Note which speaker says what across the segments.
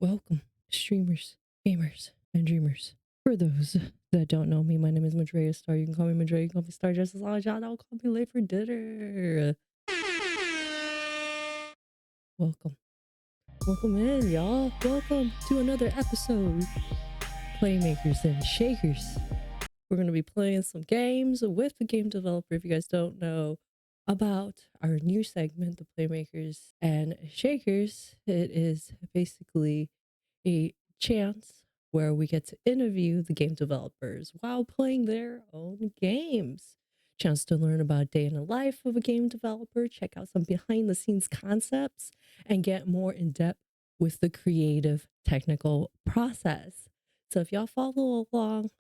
Speaker 1: Welcome, streamers, gamers, and dreamers. For those that don't know me, my name is Madrea Star. You can call me Madrea, you can call me Star just as long as y'all don't call me late for dinner. Welcome. Welcome in, y'all. Welcome to another episode. Playmakers and Shakers. We're going to be playing some games with the game developer. If you guys don't know about our new segment, the Playmakers and Shakers, it is basically a chance where we get to interview the game developers while playing their own games. Chance to learn about day in the life of a game developer, check out some behind the scenes concepts, and get more in depth with the creative technical process. So if y'all follow along,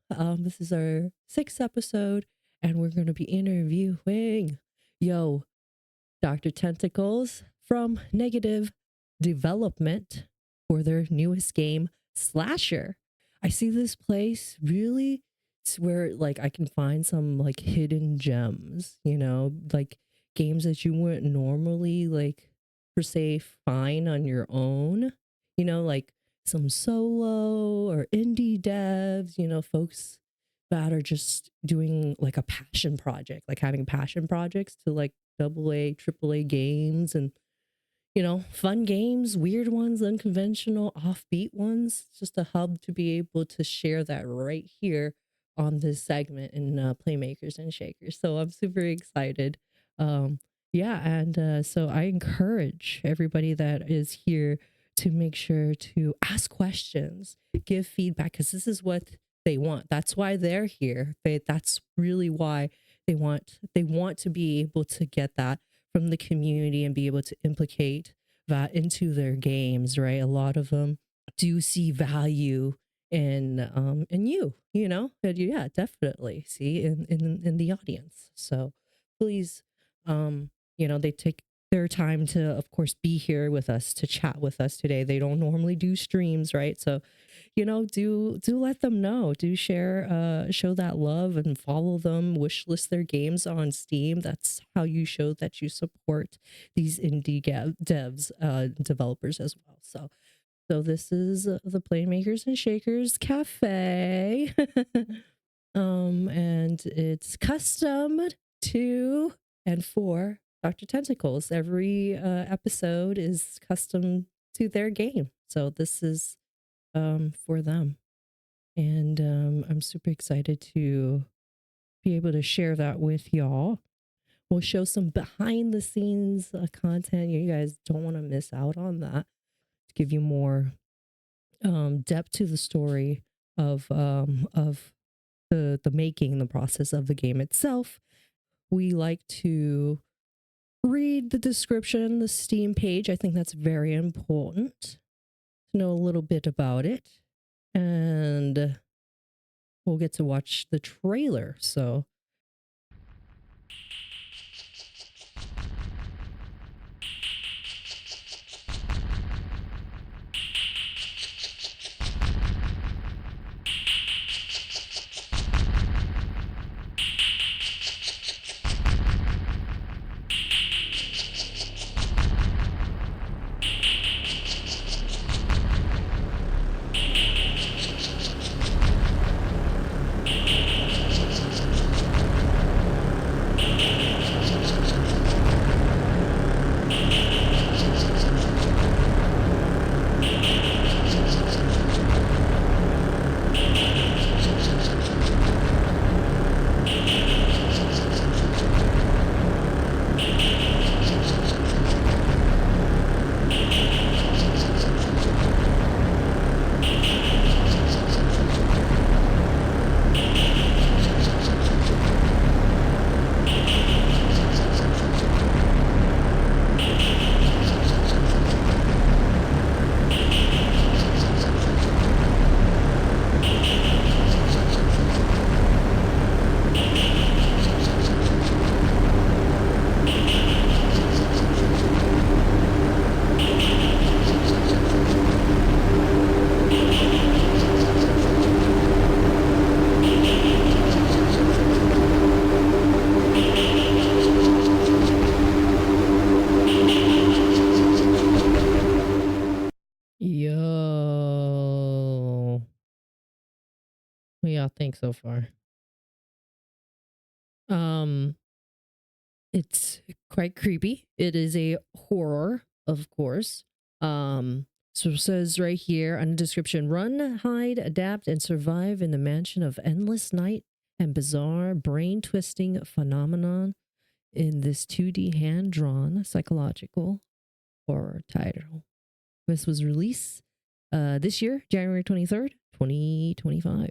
Speaker 1: this is our 6th episode, and we're going to be interviewing YoDrTentacles from Negative Development for their newest game, Slasher. I see this place really, it's where like I can find some like hidden gems, like games that you wouldn't normally like per se find on your own, like some solo or indie devs, folks that are just doing like a passion project, like having passion projects to like AA, AAA games and fun games, weird ones, unconventional, offbeat ones. It's just a hub to be able to share that right here on this segment in Playmakers and Shakers. So I'm super excited. Yeah, and so I encourage everybody that is here to make sure to ask questions, give feedback, because this is what they want. That's why they're here. That's really why they want to be able to get that from the community and be able to implicate that into their games, right? A lot of them do see value in you, and yeah, definitely see in the audience. So please, they take their time to, of course, be here with us to chat with us today. They don't normally do streams, right? So do let them know, do share, show that love and follow them, wish list their games on Steam. That's how you show that you support these indie devs, developers as well. So this is the Playmakers and Shakers Cafe. And it's custom to and for Dr. Tentacles. Every episode is custom to their game. So this is for them. And I'm super excited to be able to share that with y'all. We'll show some behind the scenes content. You guys don't want to miss out on that, to give you more depth to the story of the making, the process of the game itself. We like to read the description, the Steam page. I think that's very important to know a little bit about it. And we'll get to watch the trailer. So Yeah, thanks so far. Um, it's quite creepy. It is a horror, of course. So it says right here on the description: run, hide, adapt, and survive in the mansion of endless night and bizarre brain twisting phenomenon in this 2D hand drawn psychological horror title. This was released this year, January 23rd, 2025.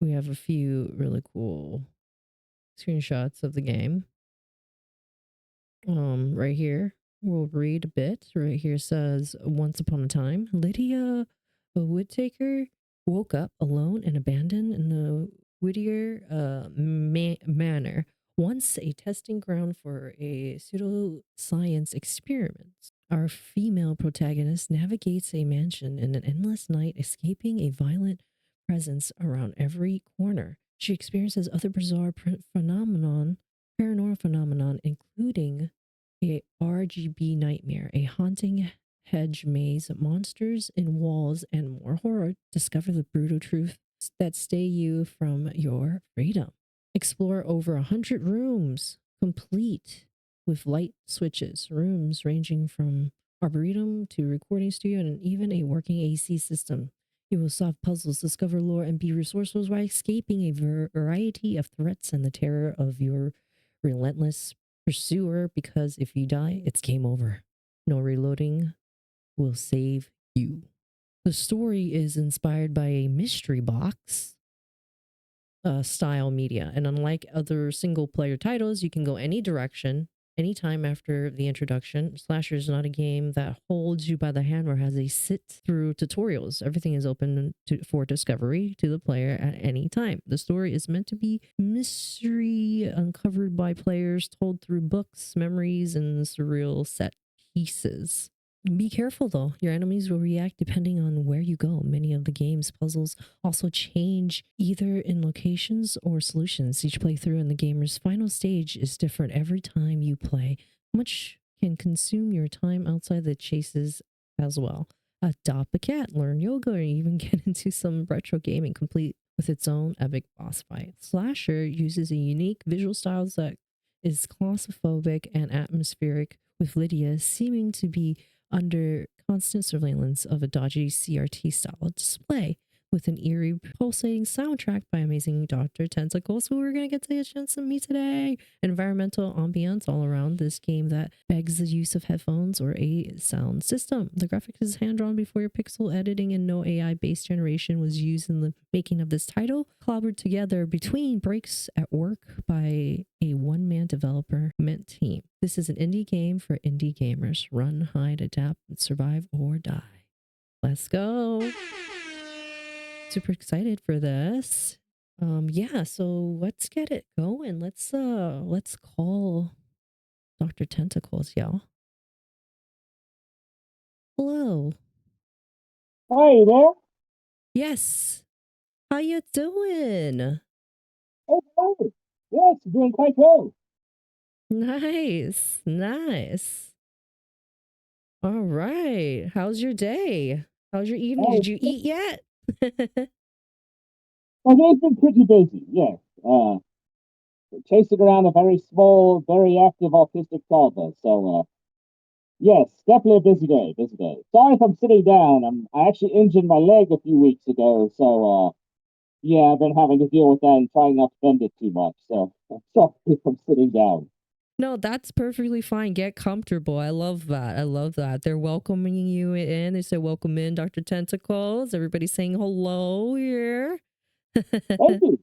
Speaker 1: We have a few really cool screenshots of the game. Right here, we'll read a bit. Right here says, once upon a time, Lydia Whitaker woke up alone and abandoned in the Whittier Manor, once a testing ground for a pseudoscience experiment. Our female protagonist navigates a mansion in an endless night, escaping a violent presence around every corner. She experiences other bizarre paranormal phenomenon, including a RGB nightmare, a haunting hedge maze, monsters in walls, and more horror. Discover the brutal truth that stay you from your freedom. Explore over 100 rooms, complete with light switches, rooms ranging from arboretum to recording studio and even a working AC system. You will solve puzzles, discover lore, and be resourceful while escaping a variety of threats and the terror of your relentless pursuer, because if you die, it's game over. No reloading will save you. The story is inspired by a mystery box style media, and unlike other single player titles, you can go any direction anytime after the introduction. Slasher is not a game that holds you by the hand or has a sit through tutorials. Everything is open for discovery to the player at any time. The story is meant to be mystery uncovered by players, told through books, memories, and surreal set pieces. Be careful though, your enemies will react depending on where you go. Many of the game's puzzles also change either in locations or solutions. Each playthrough in the gamer's final stage is different every time you play, which can consume your time outside the chases as well. Adopt a cat, learn yoga, or even get into some retro gaming, complete with its own epic boss fight. Slasher uses a unique visual style that is claustrophobic and atmospheric, with Lydia seeming to be under constant surveillance of a dodgy CRT style display with an eerie pulsating soundtrack by amazing YoDrTentacles, who we're going to get to a chance to meet today. Environmental ambience all around this game that begs the use of headphones or a sound system. The graphics is hand-drawn before your pixel editing, and no AI-based generation was used in the making of this title, clobbered together between breaks at work by a one-man development team. This is an indie game for indie gamers. Run, hide, adapt, survive, or die. Let's go. Super excited for this. Yeah, so let's get it going. Let's call Dr. Tentacles, y'all. Hello.
Speaker 2: Hi there.
Speaker 1: Yes. How you doing?
Speaker 2: Oh, hi. Yes, doing quite well.
Speaker 1: Nice. Nice. All right. How's your day? How's your evening?
Speaker 2: Oh,
Speaker 1: Did you eat yet?
Speaker 2: my day's been pretty busy, yes. Chasing around a very small, very active autistic toddler. So, yes, definitely a busy day, busy day. Sorry if I'm sitting down. I actually injured my leg a few weeks ago. So, yeah, I've been having to deal with that and trying not to bend it too much. So, I'm sorry if I'm sitting down.
Speaker 1: No, that's perfectly fine. Get comfortable. I love that. I love that. They're welcoming you in. They say, welcome in, Dr. Tentacles. Everybody's saying hello here.
Speaker 2: Thank you.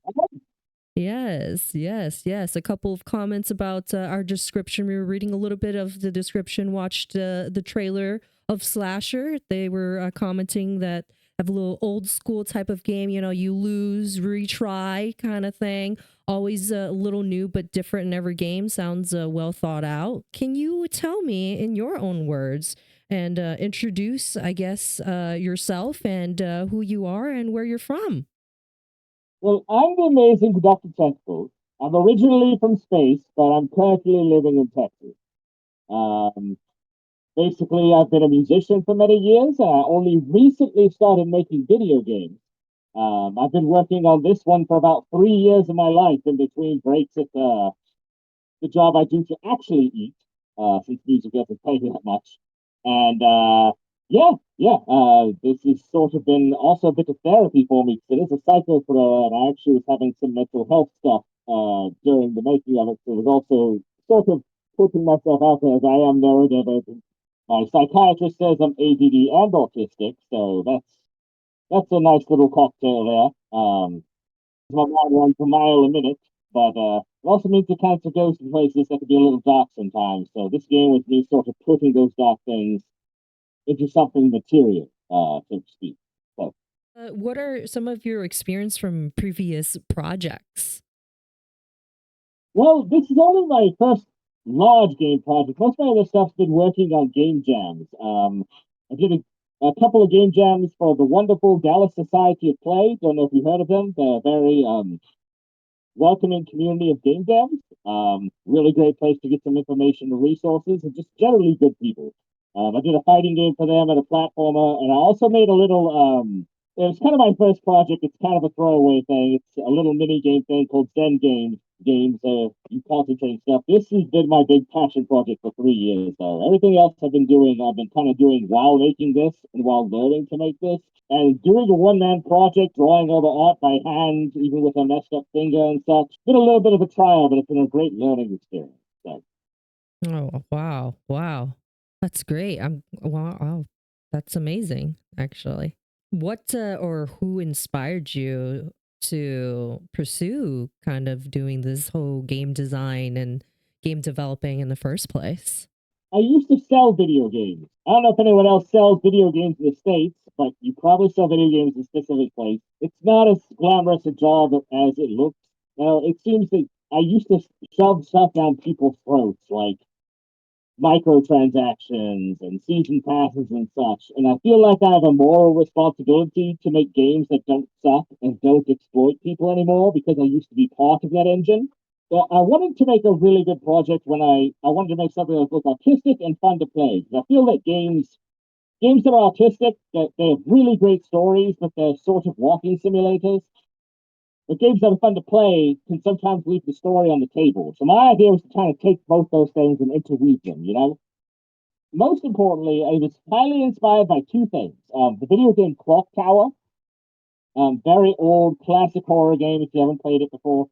Speaker 1: Yes, yes, yes. A couple of comments about our description. We were reading a little bit of the description, watched the trailer of Slasher. They were commenting that have a little old school type of game, you know, you lose, retry kind of thing. Always a little new but different in every game. Sounds well thought out. Can you tell me in your own words and introduce, I guess, yourself and who you are and where you're from?
Speaker 2: Well, I'm the amazing Dr. Tentacles. I'm originally from space, but I'm currently living in Texas. Um, Basically, I've been a musician for many years, and I only recently started making video games. I've been working on this one for about 3 years of my life in between breaks at the job I do to actually eat, since music doesn't pay that much. And this has sort of been also a bit of therapy for me because it is a cycle thrower, and I actually was having some mental health stuff during the making of it. So it was also sort of putting myself out there as I am neurodivergent. My psychiatrist says I'm ADD and autistic, so that's a nice little cocktail there. My mind runs a mile a minute, but it also means it kind of goes to places that can be a little dark sometimes. So this game was me sort of putting those dark things into something material, so to speak. So,
Speaker 1: What are some of your experience from previous projects?
Speaker 2: well, this is only my first large game project. Most of my other stuff's been working on game jams. I did a couple of game jams for the wonderful Dallas Society of Play. Don't know if you heard of them. They're very welcoming community of game devs. Really great place to get some information and resources, and just generally good people. I did a fighting game for them at a platformer, and I also made a little. It was kind of my first project. It's kind of a throwaway thing. It's a little mini game thing called Zen Games. You concentrate stuff. This has been my big passion project for 3 years. So everything else I've been doing, I've been kind of doing while making this and while learning to make this. And doing a one-man project, drawing all the art by hand, even with a messed up finger and such, been a little bit of a trial, but it's been a great learning experience. So,
Speaker 1: Oh, wow. Wow. That's great. Wow. That's amazing, actually. What or who inspired you to pursue kind of doing this whole game design and game developing in the first place?
Speaker 2: I used to sell video games. I don't know if anyone else sells video games in the States, but you probably sell video games in a specific place. It's not as glamorous a job as it looks. Now, it seems that I used to shove stuff down people's throats, like microtransactions and season passes and such. And I feel like I have a moral responsibility to make games that don't suck and don't exploit people anymore because I used to be part of that engine. So I wanted to make a really good project when I wanted to make something that was both artistic and fun to play. I feel that games that are artistic, that they have really great stories, but they're sort of walking simulators. But games that are fun to play can sometimes leave the story on the table. So my idea was to kind of take both those things and interweave them, you know? Most importantly, I was highly inspired by two things. The video game Clock Tower, very old classic horror game if you haven't played it before.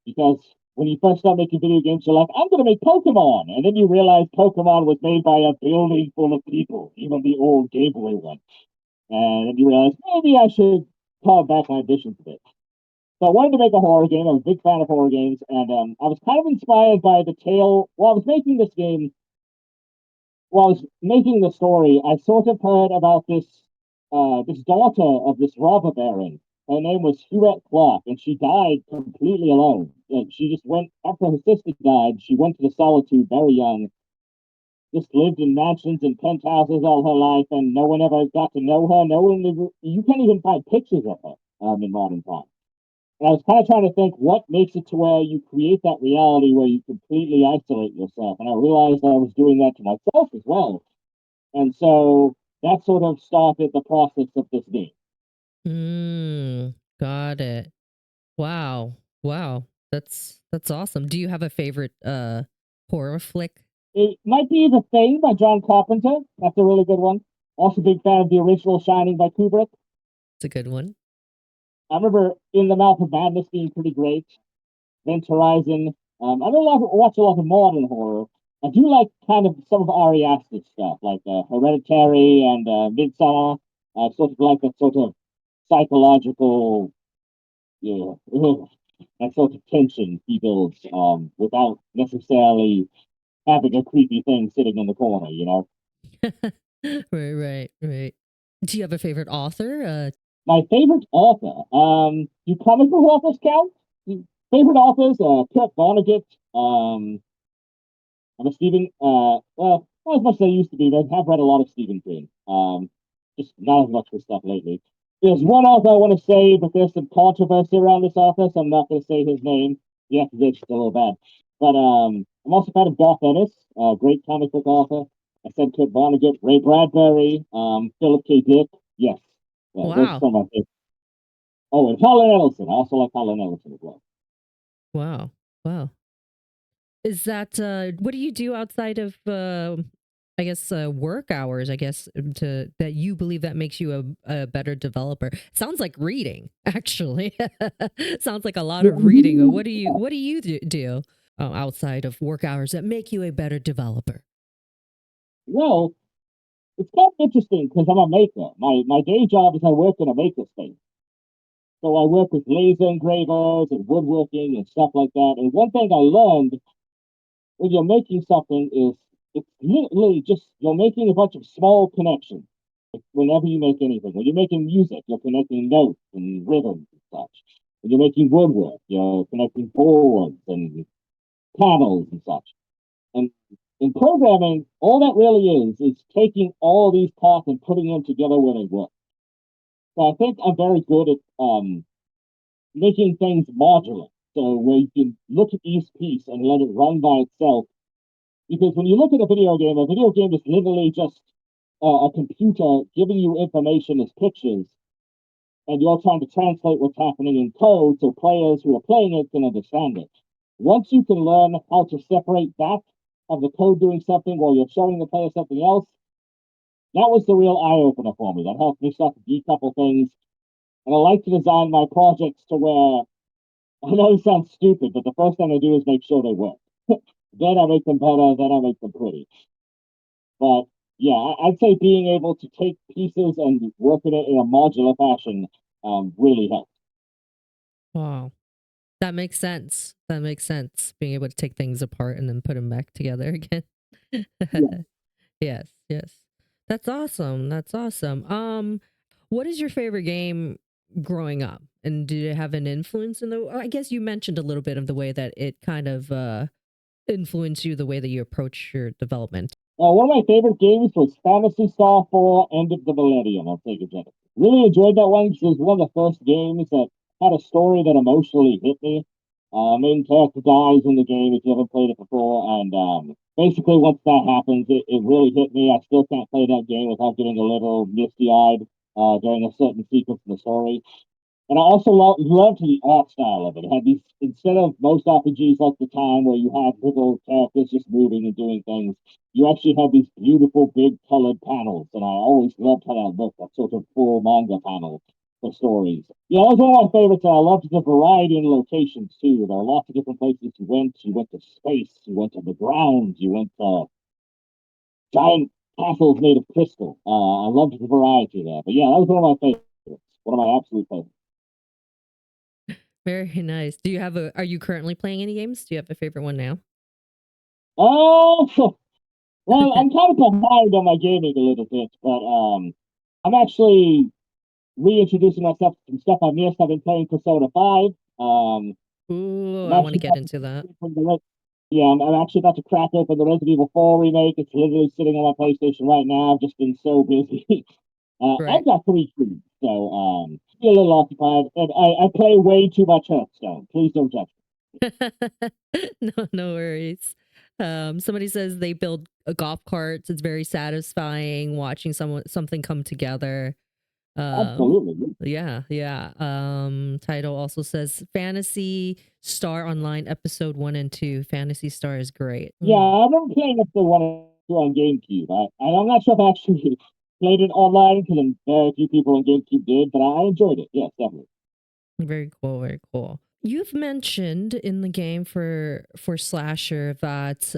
Speaker 2: Because when you first start making video games, you're like, I'm going to make Pokemon. And then you realize Pokemon was made by a building full of people, even the old Game Boy one. And then you realize, maybe I should call back my ambitions a bit. So I wanted to make a horror game. I'm a big fan of horror games. And I was kind of inspired by the tale. While I was making this game, while I was making the story, I sort of heard about this daughter of this robber baron. Her name was Hewitt Clark, and she died completely alone. She just went after her sister died. She went to the solitude very young. Just lived in mansions and penthouses all her life, and no one ever got to know her. No one, you can't even find pictures of her in modern times. And I was kind of trying to think what makes it to where you create that reality where you completely isolate yourself. And I realized I was doing that to myself as well. And so that sort of started the process of this game.
Speaker 1: Got it. Wow. Wow. That's awesome. Do you have a favorite horror flick?
Speaker 2: It might be The Thing by John Carpenter. That's a really good one. Also, big fan of the original Shining by Kubrick.
Speaker 1: It's a good one.
Speaker 2: I remember In the Mouth of Madness being pretty great. Event Horizon. I don't watch a lot of modern horror. I do like kind of some of Ari Aster's stuff, like Hereditary and Midsummer. Sort of like that sort of psychological, yeah, that sort of tension he builds without necessarily having a creepy thing sitting in the corner, you know?
Speaker 1: Right. Do you have a favorite author?
Speaker 2: My favorite author, do comic book authors count? Favorite authors, Kurt Vonnegut, I'm a Stephen, well, not as much as I used to be, but I have read a lot of Stephen King. Just not as much for stuff lately. There's one author I want to say, but there's some controversy around this author, so I'm not going to say his name. The accusation's a little bad. But I'm also a fan of Garth Ennis, great comic book author. I said Kurt Vonnegut, Ray Bradbury, Philip K. Dick. Yes, those are
Speaker 1: Wow.
Speaker 2: some of my favorites. Oh, and Colin Ellison. I also like Colin Ellison as well.
Speaker 1: Wow. Wow. Is that what do you do outside of I guess work hours, I guess, to that you believe that makes you a better developer? Sounds like reading, actually. Sounds like a lot of reading. What do you do outside of work hours that make you a better developer?
Speaker 2: Well, it's kind of interesting because I'm a maker. My day job is I work in a maker space. So I work with laser engravers and woodworking and stuff like that. And one thing I learned when you're making something is it's literally just you're making a bunch of small connections. Like whenever you make anything, when you're making music, you're connecting notes and rhythms and such. When you're making woodwork, you're connecting boards and panels and such. And in programming, all that really is taking all these parts and putting them together where they work. So I think I'm very good at making things modular. So where you can look at each piece and let it run by itself. Because when you look at a video game is literally just a computer giving you information as pictures, and you're trying to translate what's happening in code so players who are playing it can understand it. Once you can learn how to separate that of the code doing something while you're showing the player something else, that was the real eye opener for me. That helped me start to decouple things. And I like to design my projects to where I know it sounds stupid, but the first thing I do is make sure they work. Then I make them better, then I make them pretty. But yeah, I'd say being able to take pieces and work in it in a modular fashion really helps.
Speaker 1: Wow. That makes sense. That makes sense. Being able to take things apart and then put them back together again.
Speaker 2: Yeah.
Speaker 1: Yes, yes. That's awesome. That's awesome. What is your favorite game growing up? And did it have an influence in the I guess you mentioned a little bit of the way that it kind of influenced you the way that you approach your development.
Speaker 2: One of my favorite games was Fantasy Star 4 End of the Millennium on Sega Genesis. Really enjoyed that one because it was one of the first games that had a story that emotionally hit me. Main character dies in the game if you haven't played it before, and basically once that happens, it really hit me. I still can't play that game without getting a little misty-eyed during a certain sequence in the story. And I also loved the art style of it. It had these, instead of most RPGs like the time where you had little characters just moving and doing things, you actually had these beautiful big colored panels. And I always loved how that looked, that sort of full manga panel for stories. Yeah, that was one of my favorites. And I loved the variety in locations too. There were lots of different places you went. You went to space, you went to the ground, you went to giant castles made of crystal. I loved the variety there. But yeah, that was one of my favorites. One of my absolute favorites.
Speaker 1: Very nice. Do you have are you currently playing any games? Do you have a favorite one now?
Speaker 2: Oh, well, I'm kind of behind on my gaming a little bit, but I'm actually reintroducing myself to some stuff I missed. I've been playing Persona 5.
Speaker 1: Ooh,
Speaker 2: I'm
Speaker 1: I want to
Speaker 2: actually
Speaker 1: get
Speaker 2: about to
Speaker 1: into that.
Speaker 2: open yeah, I'm actually about to crack open the Resident Evil 4 remake. It's literally sitting on my PlayStation right now. I've just been so busy. I've
Speaker 1: Right.
Speaker 2: got 3 kids, so be a little occupied, and I play way too much Hearthstone. Please don't judge
Speaker 1: No, no worries. Somebody says they build golf carts. It's very satisfying watching something come together.
Speaker 2: me. Absolutely.
Speaker 1: Yeah, yeah. Title also says Fantasy Star Online episode 1 and 2. Fantasy Star is great.
Speaker 2: Yeah, I remember playing up the one on GameCube. I'm not sure if I actually played it online because very few people on GameCube did, but I enjoyed it. Yes, definitely.
Speaker 1: Very cool, very cool. You've mentioned in the game for slasher that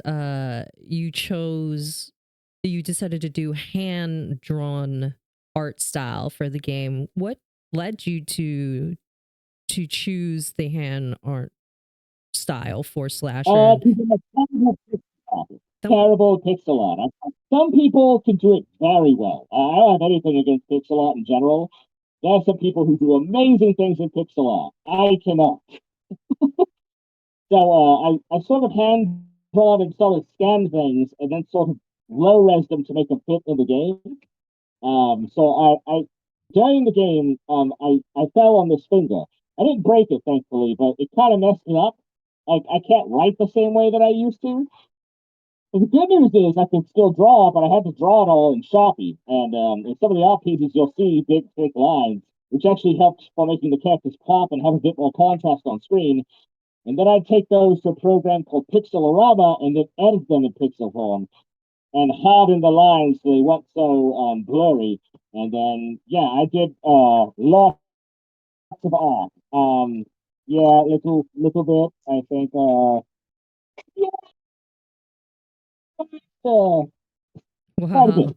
Speaker 1: you decided to do hand drawn art style for the game. What led you to choose the hand art style for slasher? And
Speaker 2: People have
Speaker 1: some
Speaker 2: terrible pixel art. Some people can do it very well. I don't have anything against pixel art in general. There are some people who do amazing things in pixel art. I cannot. So I sort of hand drawn and sort of scanned things and then sort of low res them to make them fit in the game. So I during the game, I fell on this finger. I didn't break it, thankfully, but it kind of messed me up. Like I can't write the same way that I used to. the good news is I can still draw, but I had to draw it all in Sharpie. And in some of the art pieces, you'll see big, thick lines, which actually helped for making the characters pop and have a bit more contrast on screen. And then I'd take those to a program called Pixelorama and then edit them in pixel form and harden the lines so they weren't so blurry. And then, yeah, I did lots of art. Yeah, little bit. I think, yeah, uh, quite a
Speaker 1: Wow.
Speaker 2: bit.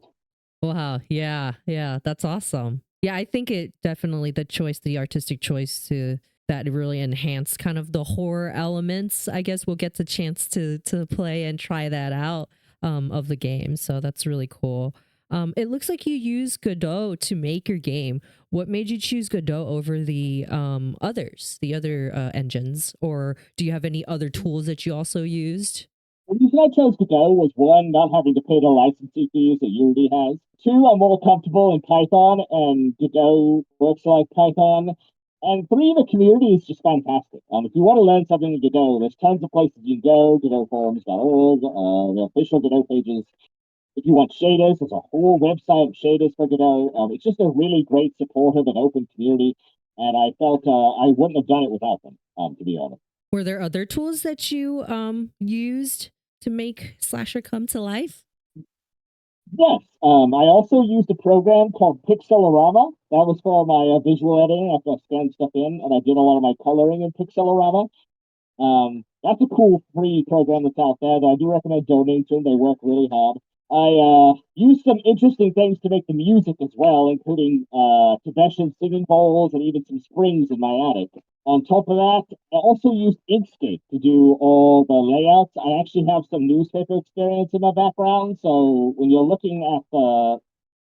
Speaker 1: Wow. Yeah. Yeah. That's awesome. Yeah. I think it definitely the artistic choice to that really enhanced kind of the horror elements. I guess we'll get the chance to play and try that out of the game. So that's really cool. It looks like you use Godot to make your game. What made you choose Godot over the other engines, or do you have any other tools that you also used?
Speaker 2: The reason I chose to go was one, not having to pay the licensing fees that Unity has. Two, I'm more comfortable in Python, and Godot works like Python. And three, the community is just fantastic. If you want to learn something in Godot, there's tons of places you can go, GodotForums.org, the official Godot pages. If you want shaders, there's a whole website of shaders for Godot. It's just a really great, supportive, and open community. And I felt I wouldn't have done it without them, to be honest.
Speaker 1: Were there other tools that you used to make Slasher come to life?
Speaker 2: Yes, I also used a program called Pixelorama. That was for my visual editing after I scanned stuff in, and I did a lot of my coloring in Pixelorama. That's a cool free program that's out there that I do recommend donating to. They work really hard. I used some interesting things to make the music as well, including Tibetan singing bowls and even some springs in my attic. On top of that, I also used Inkscape to do all the layouts. I actually have some newspaper experience in my background, so when you're looking at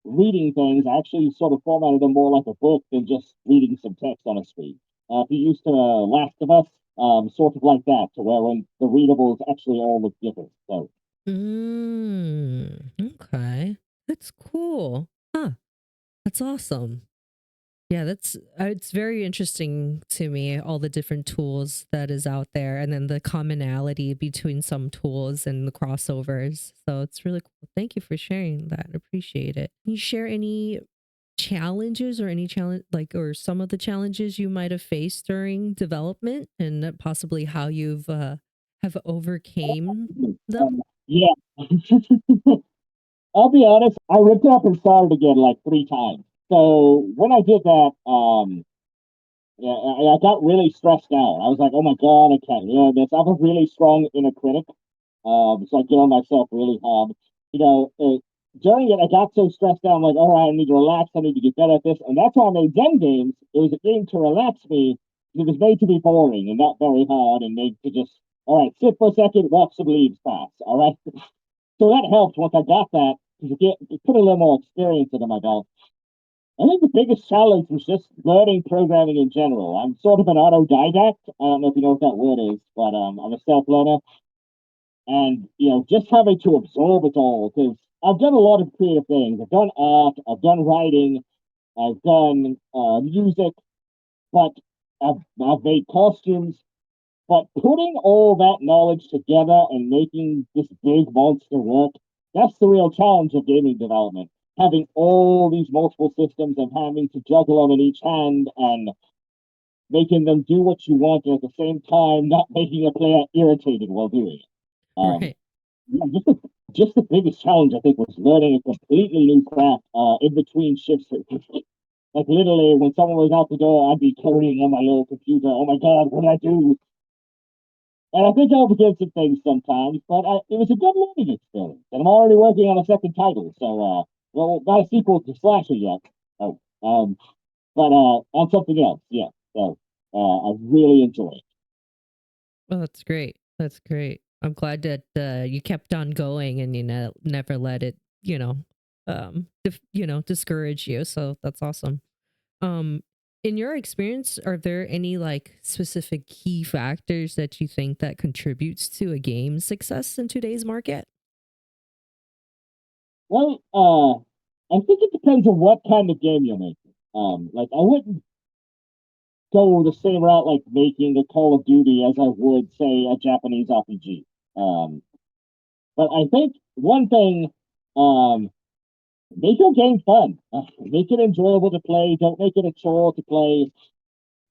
Speaker 2: reading things, I actually sort of formatted them more like a book than just reading some text on a screen. If you used to Last of Us, sort of like that, to where when the readables actually all look different. So
Speaker 1: Okay. That's cool. Huh. That's awesome. Yeah, that's it's very interesting to me, all the different tools that is out there, and then the commonality between some tools and the crossovers. So it's really cool. Thank you for sharing that. I appreciate it. Can you share any challenges or any challenge, like, or some of the challenges you might have faced during development, and possibly how you've have overcame them?
Speaker 2: yeah, I'll be honest. I ripped it up and started again like three times. So when I did that, yeah, I got really stressed out. I was like, oh my god, I can't learn this. I have a really strong inner critic. So I get on myself really hard. You know, during it, I got so stressed out. I'm like, all right, I need to relax. I need to get better at this. And that's why I made Zen games. It was a game to relax me. It was made to be boring and not very hard, and made to just, all right, sit for a second, walk some leaves fast. All right. So that helped once I got that to get to put a little more experience under my belt. I think the biggest challenge was just learning programming in general. I'm sort of an autodidact. I don't know if you know what that word is, but I'm a self learner, and just having to absorb it all because I've done a lot of creative things. I've done art, I've done writing, I've done music, but I've made costumes. But putting all that knowledge together and making this big monster work, that's the real challenge of gaming development. Having all these multiple systems and having to juggle them in each hand and making them do what you want and at the same time not making a player irritated while doing it. Um,
Speaker 1: Right.
Speaker 2: yeah, just the biggest challenge I think was learning a completely new craft in between shifts. Like literally, when someone was out the door, I'd be coding on my little computer. Oh my god, what did I do? And I think I'll forget some things sometimes, but it was a good learning experience. And I'm already working on a second title, so well, not a sequel to Slasher yet. Oh, but on something else, yeah. So I really enjoy it.
Speaker 1: Well, that's great. That's great. I'm glad that you kept on going and you never let it, discourage you. So that's awesome. Um, in your experience, are there any like specific key factors that you think that contributes to a game's success in today's market?
Speaker 2: Well, I think it depends on what kind of game you're making. Like I wouldn't go the same route like making a Call of Duty as I would say a Japanese RPG. Um, But I think one thing, make your game fun. Make it enjoyable to play. Don't make it a chore to play,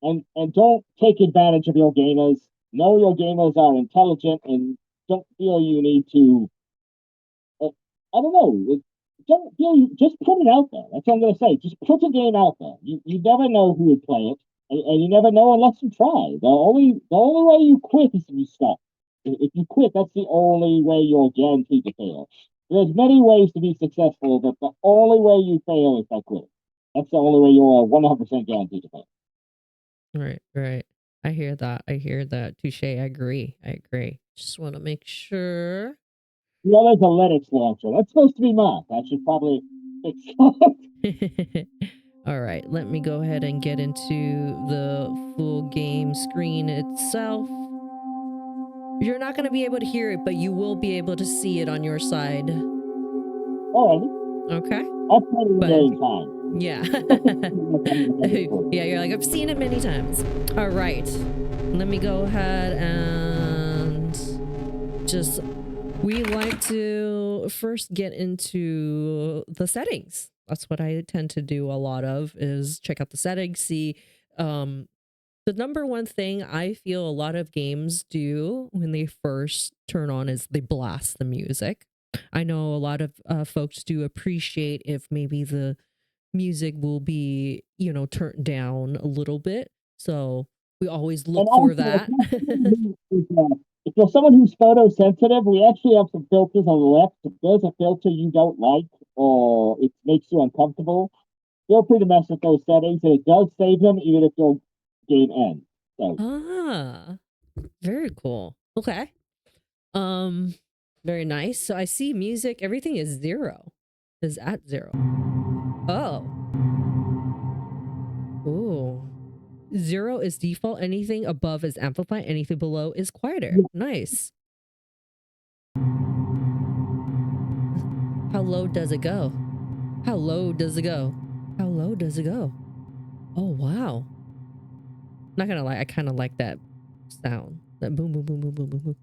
Speaker 2: and don't take advantage of your gamers. Know your gamers are intelligent, and don't feel you need to. Uh, I don't know. Don't feel you. Just put it out there. That's what I'm gonna say. Just put the game out there. You never know who would play it, and you never know unless you try. The only way you quit is if you stop. If you quit, that's the only way you're guaranteed to fail. There's many ways to be successful, but the only way you fail is by quitting. That's the only way you're 100% guaranteed to fail.
Speaker 1: Right, right. I hear that. I hear that. Touche. I agree. I agree. Just want to make sure.
Speaker 2: The other's a Linux launcher. That's supposed to be marked. I should probably fix that.
Speaker 1: All right, let me go ahead and get into the full game screen itself. You're not going to be able to hear it, but you will be able to see it on your side.
Speaker 2: Alrighty.
Speaker 1: Okay.
Speaker 2: I've played it a million times.
Speaker 1: Yeah. Yeah, you're like, I've seen it many times. All right. Let me go ahead and just, we like to first get into the settings. That's what I tend to do a lot of, is check out the settings, see the number one thing I feel a lot of games do when they first turn on is they blast the music. I know a lot of folks do appreciate if maybe the music will be, you know, turned down a little bit. So we always look for that.
Speaker 2: If you're someone who's photosensitive, we actually have some filters on the left. If there's a filter you don't like or it makes you uncomfortable, feel free to mess with those settings, and it does save them even if your game ends. So.
Speaker 1: Ah, very cool. Okay. Very nice. So I see music, everything is zero. Is at zero. Oh. Ooh. Zero is default. Anything above is amplified. Anything below is quieter. Yeah. Nice. How low does it go? How low does it go? How low does it go? Oh, wow. Not gonna lie, I kind of like that sound. That boom, boom, boom, boom, boom, boom, boom.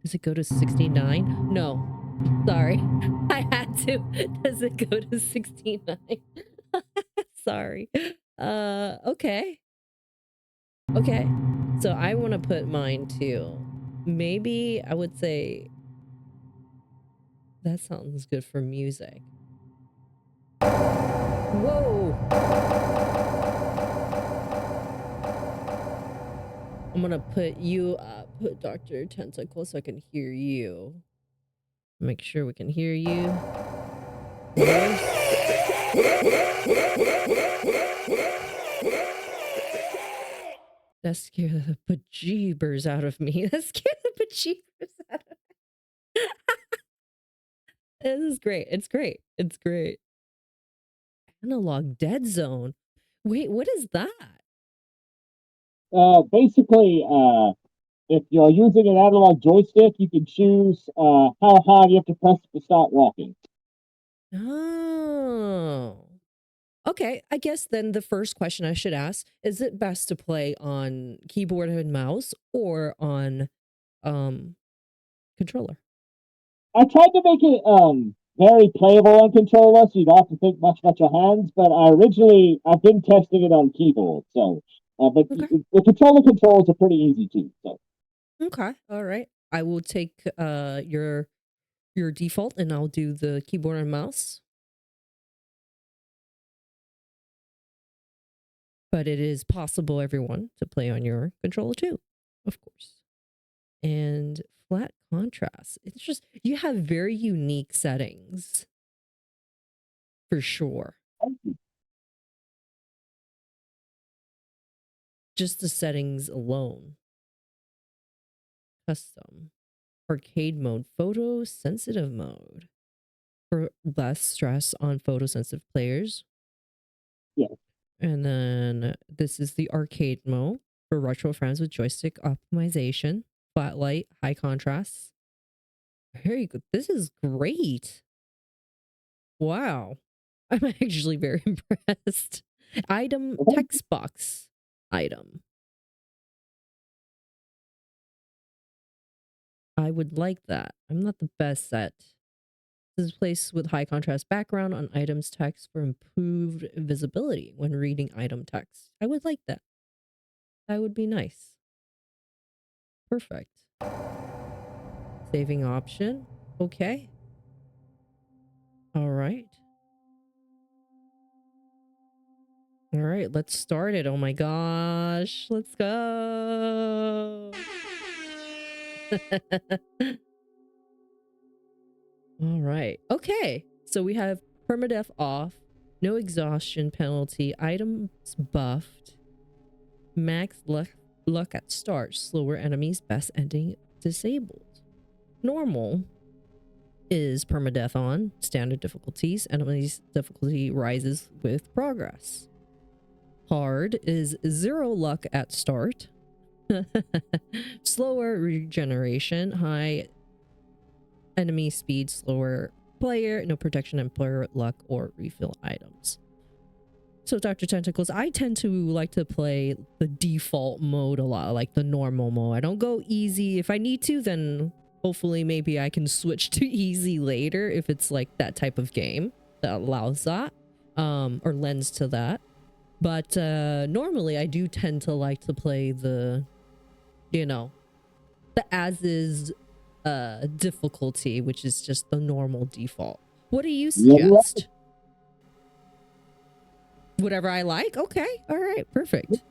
Speaker 1: Does it go to 69? No. Sorry. I had to. Does it go to 69? Sorry. Okay. Okay. So I want to put mine too. Maybe I would say that sounds good for music. Whoa. I'm gonna put you up, put Dr. Tentacle so I can hear you. Make sure we can hear you. That scared the bejeebers out of me. That scared the bejeebers out of me. This is great. It's great. It's great. Analog dead zone. Wait, what is that?
Speaker 2: Basically, if you're using an analog joystick, you can choose how hard you have to press to start walking.
Speaker 1: Oh. Okay, I guess then the first question I should ask, is it best to play on keyboard and mouse or on controller?
Speaker 2: I tried to make it very playable on controller, so you don't have to think much about your hands, but I've been testing it on keyboard, so but
Speaker 1: Okay.
Speaker 2: the controller controls are pretty easy too. So.
Speaker 1: Okay, all right. I will take your default and I'll do the keyboard and mouse. But it is possible, everyone, to play on your controller too, of course. And flat contrast. It's just, you have very unique settings. For sure. Just the settings alone. Custom. Arcade mode. Photosensitive mode. For less stress on photosensitive players.
Speaker 2: Yeah.
Speaker 1: And then this is the arcade mode for retro friends with joystick optimization. Flat light, high contrast. Very good. This is great. Wow. I'm actually very impressed. Item text box item. I would like that. I'm not the best at. This is a place with high contrast background on items text for improved visibility when reading item text. I would like that. That would be nice. Perfect. Saving option. Okay. All right. All right, let's start it. Oh my gosh. Let's go. All right. Okay. So we have permadeath off, no exhaustion penalty, items buffed, max luck at start, slower enemies, best ending disabled. Normal is permadeath on, standard difficulties, enemies difficulty rises with progress. Hard is 0 luck at start, slower regeneration, high enemy speed, slower player, no protection and player luck or refill items. So Dr. Tentacles, I tend to like to play the default mode a lot, like the normal mode. I don't go easy. If I need to, then hopefully maybe I can switch to easy later if it's like that type of game that allows that, or lends to that. But normally I do tend to like to play the, you know, the as is difficulty, which is just the normal default. What do you suggest? Whatever I like? Okay. All right. Perfect.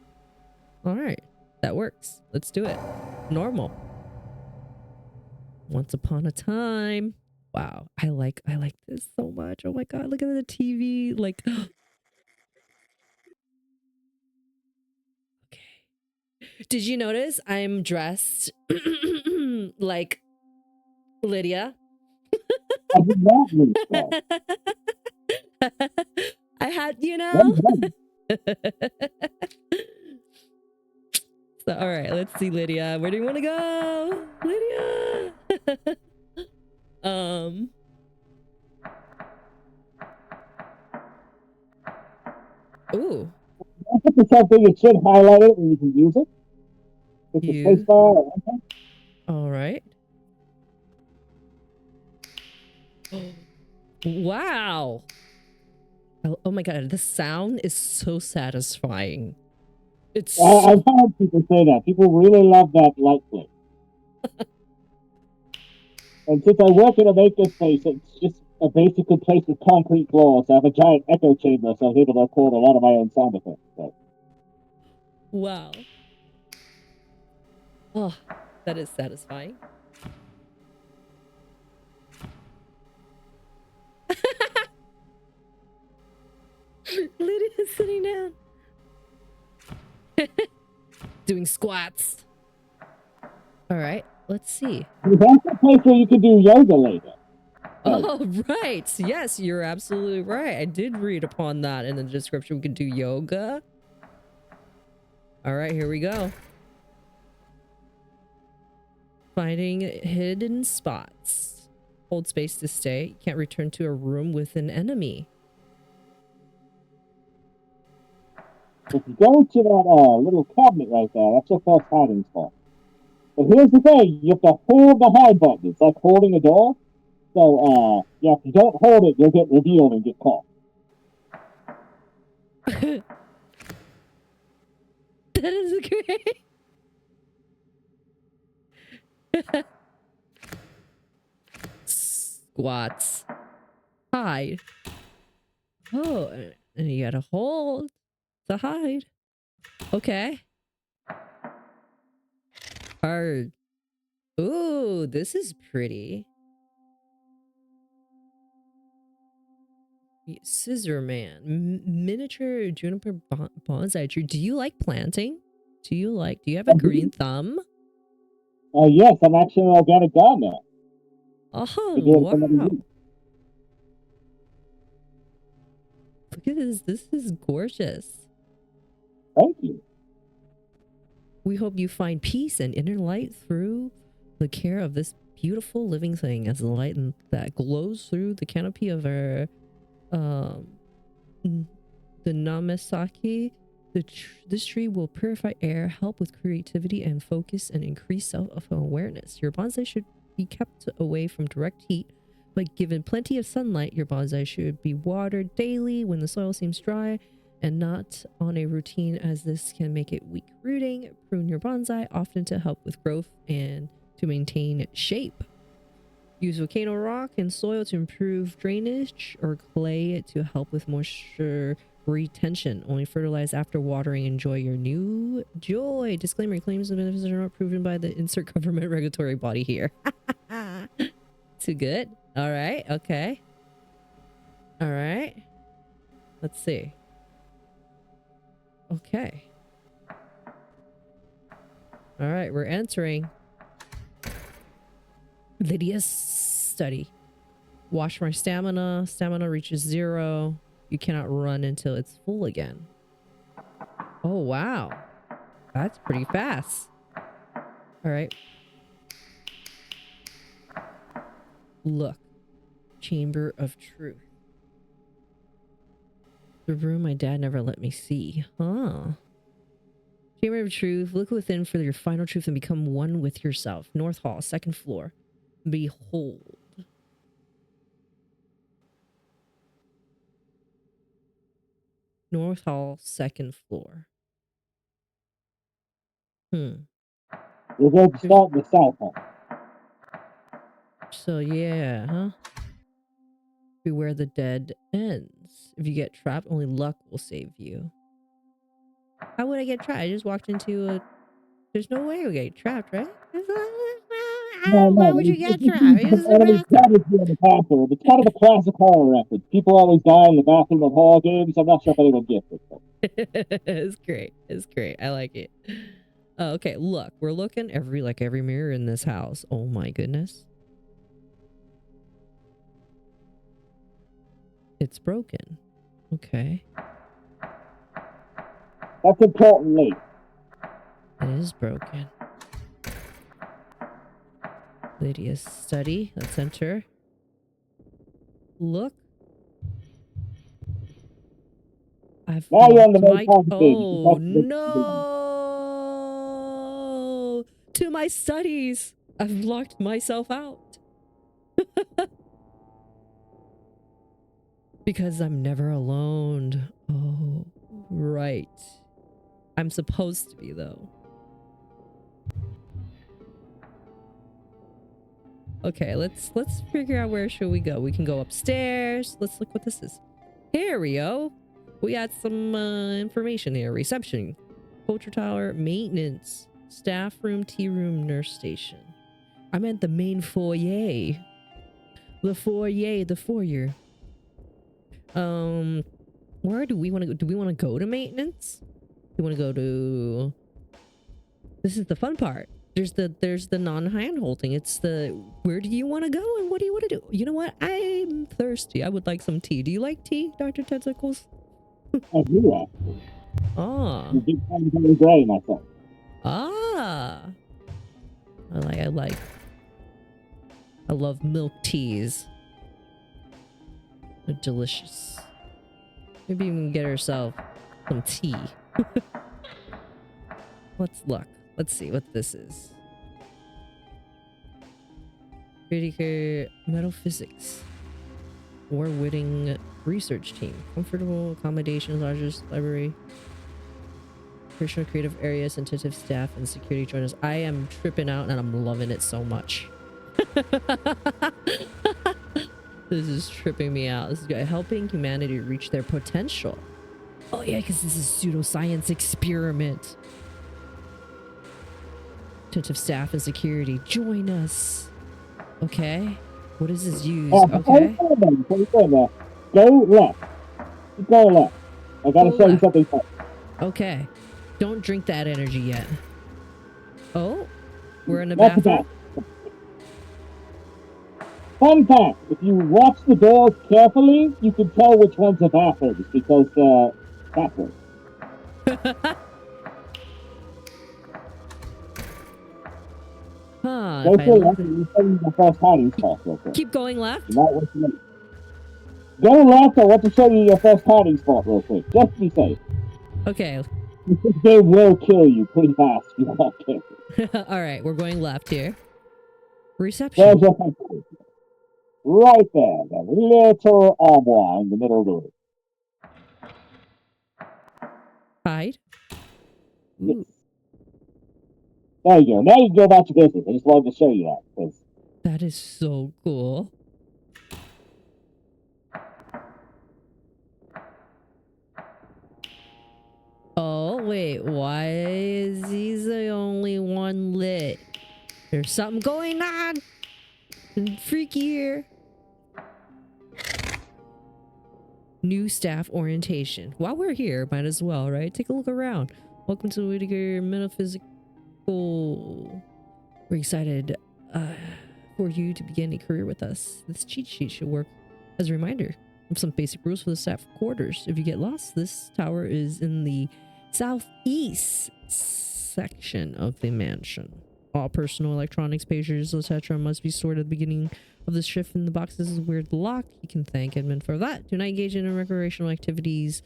Speaker 1: All right. That works. Let's do it. Normal. Once upon a time. Wow. I like this so much. Oh my god. Look at the TV. Like okay. Did you notice I'm dressed like Lydia?
Speaker 2: I did not read that.
Speaker 1: I had, you know. So, all right, let's see, Lydia. Where do you want to go, Lydia? Ooh.
Speaker 2: I put the something it should highlight it and you can use it. Hit the space bar or anything.
Speaker 1: All right. Wow. Oh my god, the sound is so satisfying. It's
Speaker 2: I've heard people say that. People really love that light flick. And since I work in a makerspace, it's just a basically place with concrete floors. I have a giant echo chamber, so I'm able to record a lot of my own sound effects. So.
Speaker 1: Wow. Oh, that is satisfying. Lydia's sitting down. Doing squats. All right, let's see.
Speaker 2: That's a place where you can do yoga later.
Speaker 1: Oh, right. Yes, you're absolutely right. I did read upon that in the description. We could do yoga. All right, here we go. Finding hidden spots. Hold space to stay. You can't return to a room with an enemy.
Speaker 2: If you go to that little cabinet right there, that's your first hiding spot. But here's the thing, you have to hold the hide button. It's like holding a door. So, yeah, if you don't hold it, you'll get revealed and get caught.
Speaker 1: That is great. Squats. Hide. Oh, and you gotta hold to hide. Okay. Hard. Ooh, this is pretty. Scissor Man. Miniature juniper bonsai tree. Do you like planting? Do you have a green thumb?
Speaker 2: Yes, I'm actually an organic gardener.
Speaker 1: Oh, wow. Look at this. This is gorgeous.
Speaker 2: Thank you.
Speaker 1: We hope you find peace and inner light through the care of this beautiful living thing as the light that glows through the canopy of our the Namasaki. This tree will purify air, help with creativity and focus, and increase self-awareness. Your bonsai should be kept away from direct heat, but given plenty of sunlight, your bonsai should be watered daily when the soil seems dry and not on a routine, as this can make it weak rooting. Prune your bonsai often to help with growth and to maintain shape. Use volcano rock and soil to improve drainage, or clay to help with moisture retention. Only fertilize after watering. Enjoy your new joy. Disclaimer: claims and benefits are not proven by the insert government regulatory body here. Too good. All right. Okay. All right. Let's see. Okay. All right. We're entering Lydia's study. Wash my stamina. Stamina reaches 0. You cannot run until it's full again. Oh, wow. That's pretty fast. All right. Look. Chamber of Truth. The room my dad never let me see. Huh. Chamber of Truth. Look within for your final truth and become one with yourself. North Hall, 2nd floor. Behold. North Hall, 2nd floor.
Speaker 2: We're going to start with South Hall.
Speaker 1: So yeah, huh? Beware the dead ends. If you get trapped, only luck will save you. How would I get trapped? I just walked into a... There's no way we get trapped, right? Why would you get trapped? This is a bathroom.
Speaker 2: It's kind of a classic horror reference. People always die in the bathroom of horror games. I'm not sure if anyone gets it.
Speaker 1: It's great. It's great. I like it. Okay, look. We're looking every mirror in this house. Oh my goodness. It's broken. Okay.
Speaker 2: That's importantly.
Speaker 1: It is broken. Lydia's study. Let's enter. Look. I've locked my... Oh no! To my studies. I've locked myself out. Because I'm never alone. Oh, right. I'm supposed to be, though. Okay, let's figure out where should we go. We can go upstairs. Let's look what this is. Here we go. We got some information here. Reception, culture tower, maintenance, staff room, tea room, nurse station. I meant the main foyer. The foyer. Where do we want to go? Do we want to go to maintenance? Do we want to go to... This is the fun part. There's the non-hand holding. It's the where do you want to go and what do you want to do? You know what? I'm thirsty. I would like some tea. Do you like tea, Dr. Tentacles?
Speaker 2: I do actually.
Speaker 1: Ah.
Speaker 2: You get very gray, myself.
Speaker 1: Ah. I love milk teas. They're delicious. Maybe you can get herself some tea. Let's look. Let's see what this is. Whitaker Metaphysics. Award-winning research team. Comfortable accommodations, largest library. Personal creative areas, attentive staff, and security join us. I am tripping out and I'm loving it so much. This is tripping me out. This is helping humanity reach their potential. Oh yeah, because this is a pseudoscience experiment. Attentive staff and security, join us. Okay. What does this use? Okay.
Speaker 2: Go left. Go left. I gotta show you something first.
Speaker 1: Okay. Don't drink that energy yet. Oh, we're in the bathroom.
Speaker 2: Fun fact, if you watch the doors carefully, you can tell which ones are bathrooms because backwards.
Speaker 1: Huh.
Speaker 2: Go to left and you find the first hiding spot real quick.
Speaker 1: Keep going left?
Speaker 2: You might want to leave. Go left, I want to show you your first hiding spot real quick, just to be safe.
Speaker 1: Okay.
Speaker 2: This game will kill you pretty fast if you're not careful.
Speaker 1: Alright, we're going left here. Reception.
Speaker 2: There's your country. Right there, the little armoire in the middle of the room.
Speaker 1: Hide.
Speaker 2: Yes.
Speaker 1: Ooh,
Speaker 2: There you go. Now you can go about your business. I just wanted to show you that. Because
Speaker 1: that is so cool. Oh, wait. Why is he the only one lit? There's something going on. Freaky here. New staff orientation. While we're here, might as well, right? Take a look around. Welcome to Whitaker Metaphysical. We're excited for you to begin a career with us. This cheat sheet should work as a reminder of some basic rules for the staff quarters. If you get lost, this tower is in the southeast section of the mansion. All personal electronics, pagers, etc. must be stored at the beginning of the shift in the boxes where the lock. You can thank Edmund for that. Do not engage in recreational activities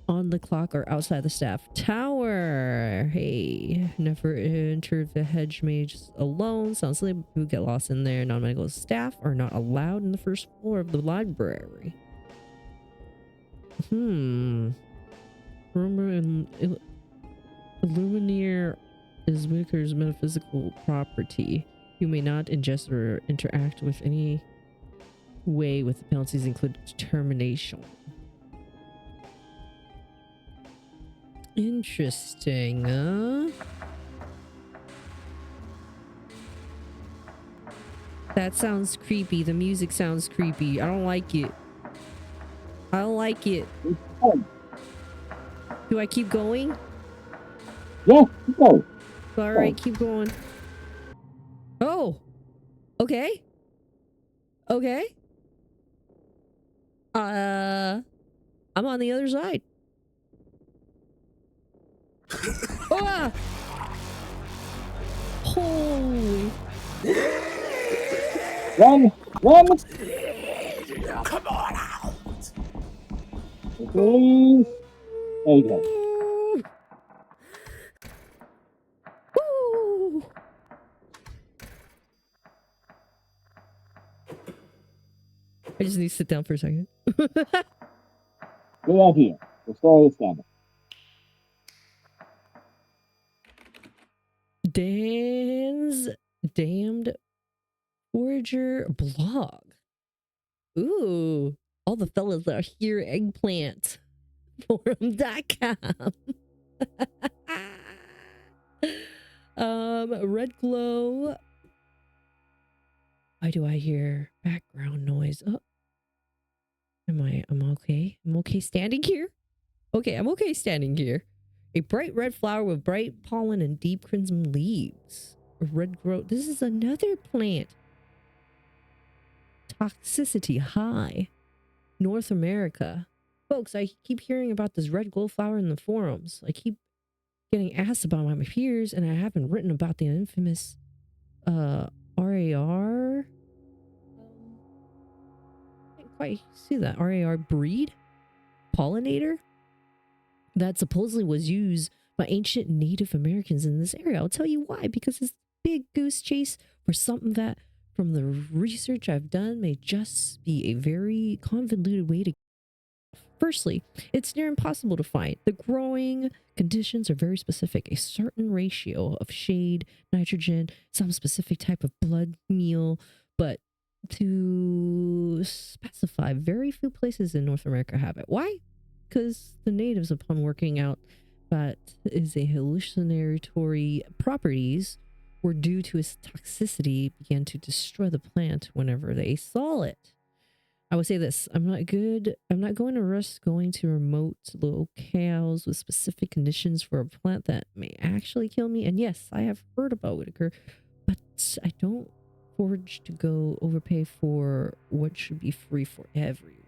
Speaker 1: on the clock or outside the staff tower. Hey, never enter the hedge maze alone. Sounds silly, but people get lost in there. Non-medical staff are not allowed in the first floor of the library. Rumor and Illumineer is Whitaker's metaphysical property. You may not ingest or interact with any way with the penalties include termination. Interesting, That sounds creepy. The music sounds creepy. I don't like it. I don't like it. Do I keep going?
Speaker 2: yeah, go.
Speaker 1: All right, keep going. Oh, okay. Okay. I'm on the other side. Ah! Holy.
Speaker 2: Run! Run!
Speaker 3: Come on out!
Speaker 2: Please. There you go.
Speaker 1: Woo! I just need to sit down for a second.
Speaker 2: Good idea. The story is standard.
Speaker 1: Dan's damned forager blog. Ooh, all the fellas are here. Eggplant forum.com. Red glow. Why do I hear background noise? Oh, I'm okay. I'm okay standing here. Okay, I'm okay standing here. A bright red flower with bright pollen and deep crimson leaves. Red growth. This is another plant. Toxicity high. North America. Folks, I keep hearing about this red glow flower in the forums. I keep getting asked about my peers, and I haven't written about the infamous RAR. I can't quite see that. RAR breed? Pollinator? That supposedly was used by ancient Native Americans in this area. I'll tell you why. Because this big goose chase for something that, from the research I've done, may just be a very convoluted way to. Firstly, it's near impossible to find. The growing conditions are very specific. A certain ratio of shade, nitrogen, some specific type of blood meal, but to specify, very few places in North America have it. Why? Because the natives, upon working out that is a hallucinatory properties, were due to its toxicity, began to destroy the plant whenever they saw it. I would say this, I'm not going to risk going to remote locales with specific conditions for a plant that may actually kill me. And yes, I have heard about Whitaker, but I don't forge to go overpay for what should be free for everyone.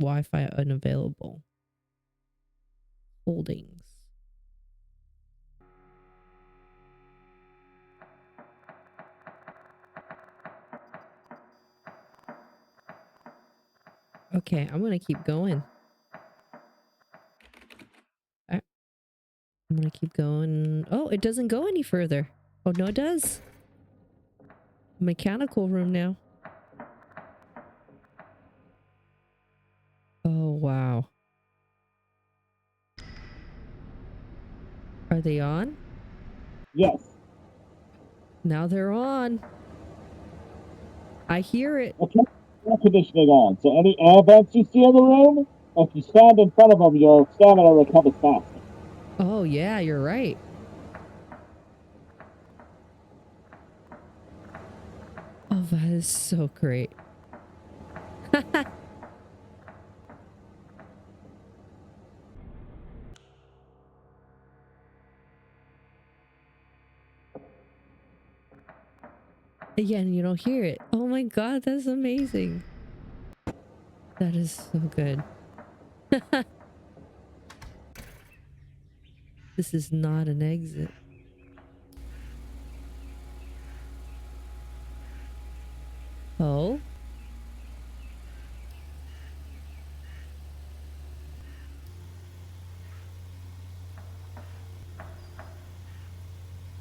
Speaker 1: Wi-Fi unavailable. Holdings. Okay, I'm gonna keep going. I'm gonna keep going. Oh, it doesn't go any further. Oh, no, it does. mechanical room now. Oh, wow. Are they on?
Speaker 2: Yes.
Speaker 1: Now they're on. I hear it.
Speaker 2: Okay. Air conditioning on. So any air vents you see in the room, if you stand in front of them, your stamina recovers faster.
Speaker 1: Oh, yeah, you're right. Oh, that is so great. Again, you don't hear it. Oh my god, that's amazing. That is so good. This is not an exit. Oh?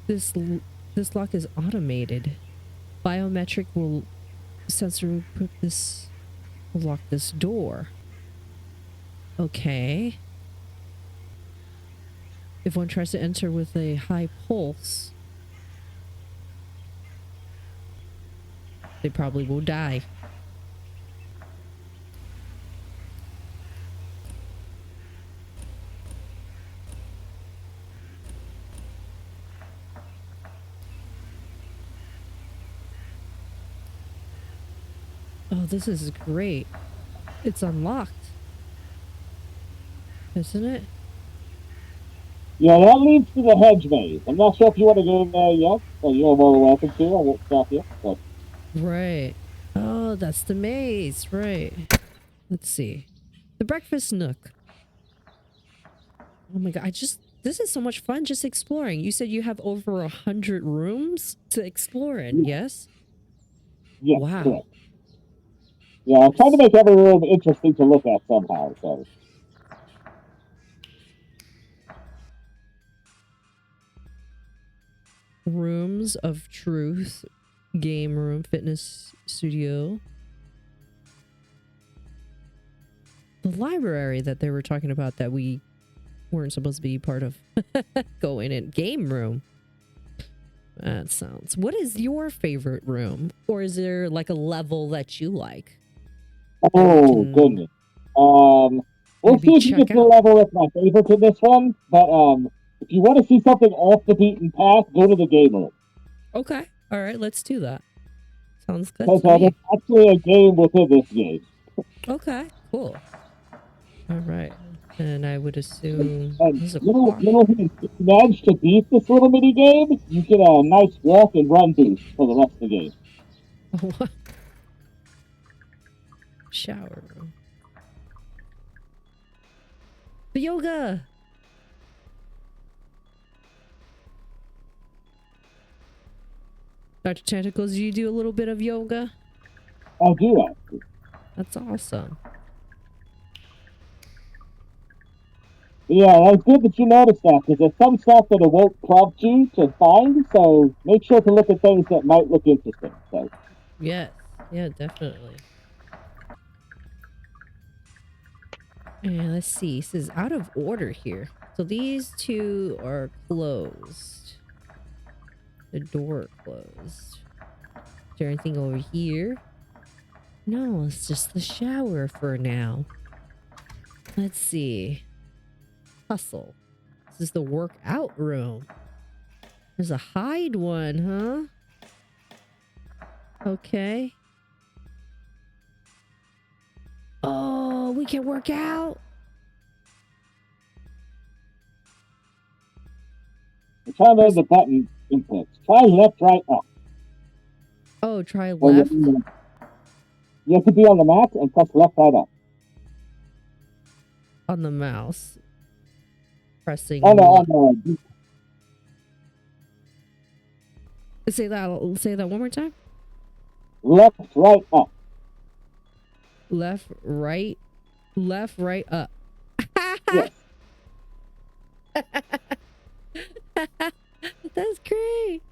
Speaker 1: This lock is automated. Biometric will sensor will put this will lock this door. Okay. If one tries to enter with a high pulse, they probably will die. Oh, this is great. It's unlocked. Isn't it?
Speaker 2: Yeah, that leads to the hedge maze. I'm not sure if you want to go in there yet, but you're more than welcome to. I won't stop you. But
Speaker 1: Right. Oh, that's the maze. Right. Let's see. The breakfast nook. Oh my god, this is so much fun just exploring. You said you have over 100 rooms to explore in, yes?
Speaker 2: yes,
Speaker 1: Wow.
Speaker 2: correct. Yeah, I'm trying to make every room interesting to look at somehow. So
Speaker 1: Rooms of Truth, game room, fitness studio. The library that they were talking about that we weren't supposed to be part of. Go in game room. That sounds. What is your favorite room? Or is there like a level that you like?
Speaker 2: oh goodness. We'll
Speaker 1: Maybe
Speaker 2: see if you
Speaker 1: check
Speaker 2: get to the
Speaker 1: out.
Speaker 2: level with my favorite in this one. But if you want to see something off the beaten path, go to the game room.
Speaker 1: Okay. All right, let's do that. Sounds good
Speaker 2: Because
Speaker 1: to
Speaker 2: there's
Speaker 1: me.
Speaker 2: actually a game within this game.
Speaker 1: Okay, cool. All right. And I would assume
Speaker 2: And
Speaker 1: there's a
Speaker 2: little
Speaker 1: clock.
Speaker 2: little hint, if you manage to beat this little mini game, you get a nice walk and run boost for the rest of the game.
Speaker 1: Oh, shower room. The yoga. Dr. Tentacles, do you do a little bit of yoga?
Speaker 2: I do that.
Speaker 1: That's awesome.
Speaker 2: Yeah, that's good that you noticed that, because there's some stuff that it won't prompt you to find, so make sure to look at things that might look interesting. So,
Speaker 1: Yes. Yeah, definitely. And let's see. This is out of order here. So these two are closed. The door closed. Is there anything over here? No, it's just the shower for now. Let's see. Hustle. This is the workout room. There's a hide one, huh? Okay. Oh, we can work out.
Speaker 2: try to the button inputs. Try left, right, up.
Speaker 1: Oh, try
Speaker 2: Or
Speaker 1: left
Speaker 2: you have to be on the mat and press left, right, up.
Speaker 1: on the mouse. Pressing
Speaker 2: On the
Speaker 1: Say that one more time.
Speaker 2: left, right, up.
Speaker 1: Left, right, up.
Speaker 2: Yes.
Speaker 1: That's great.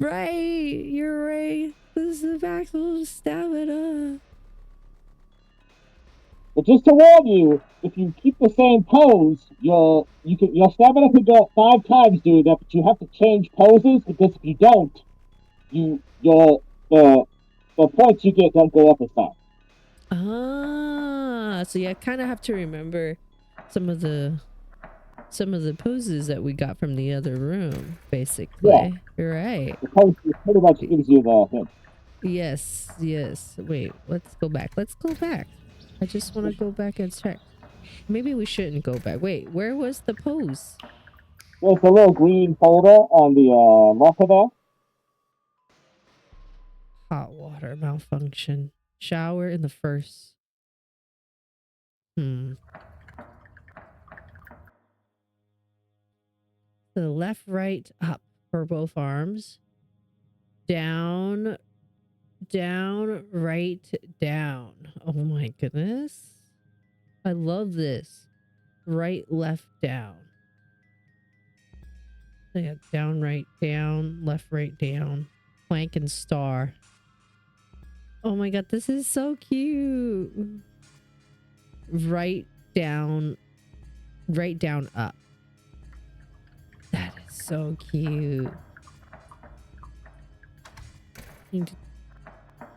Speaker 1: Right, you're right. This is maximum stamina.
Speaker 2: But just to warn you, if you keep the same pose, your stamina could go up 5 times doing that, but you have to change poses because if you don't, the points you get don't go up as fast.
Speaker 1: Ah, so yeah, I kind of have to remember some of the poses that we got from the other room, basically.
Speaker 2: Yeah.
Speaker 1: You're right.
Speaker 2: The pose pretty much gives you the hint.
Speaker 1: Yes, yes. Wait, let's go back. Let's go back. I just want to go back and check. Maybe we shouldn't go back. Wait, where was the pose?
Speaker 2: There's a little green folder on the locker there.
Speaker 1: Hot water malfunction. Shower in the first. The left, right, up for both arms. Down, down, right, down. Oh my goodness. I love this. Right, left, down. Yeah, down, right, down, left, right, down. Plank and star. Oh my god, this is so cute. Right, down, up. That is so cute.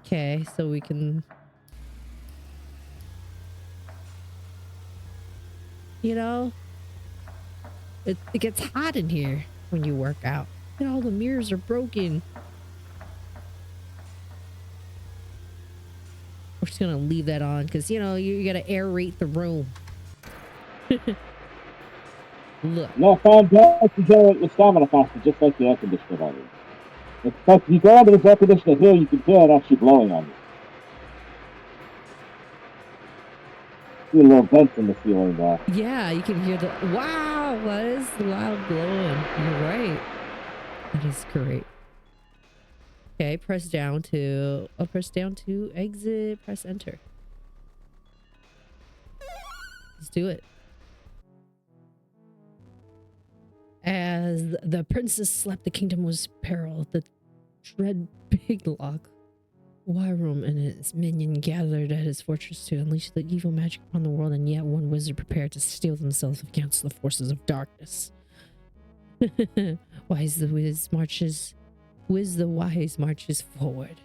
Speaker 1: Okay, so we can... You know, it gets hot in here when you work out. And all the mirrors are broken. We're just gonna leave that on because, you know, you gotta aerate the room. Look.
Speaker 2: No, fan does generate your stamina faster, just like the air conditioner does. In fact, if you go under this air conditioner here, you can hear it actually blowing on you. See a little vent in the ceiling there.
Speaker 1: Yeah, you can hear the... Wow, that is loud blowing. You're right. That is great. Okay, press down to... Oh, press down to exit. Press enter. Let's do it. As the princess slept, the kingdom was peril. The dread Piglock, Wyrom and his minion gathered at his fortress to unleash the evil magic upon the world, and yet one wizard prepared to steel themselves against the forces of darkness. Wiz the wise marches forward.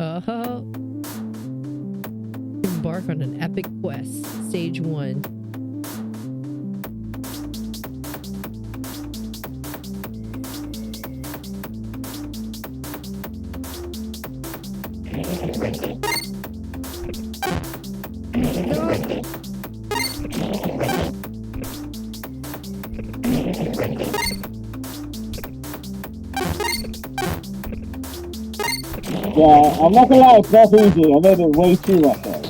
Speaker 1: Uh-huh. Embark on an epic quest. Stage 1.
Speaker 2: Yeah, I'm not gonna lie, it's not easy. I made it way too rough there.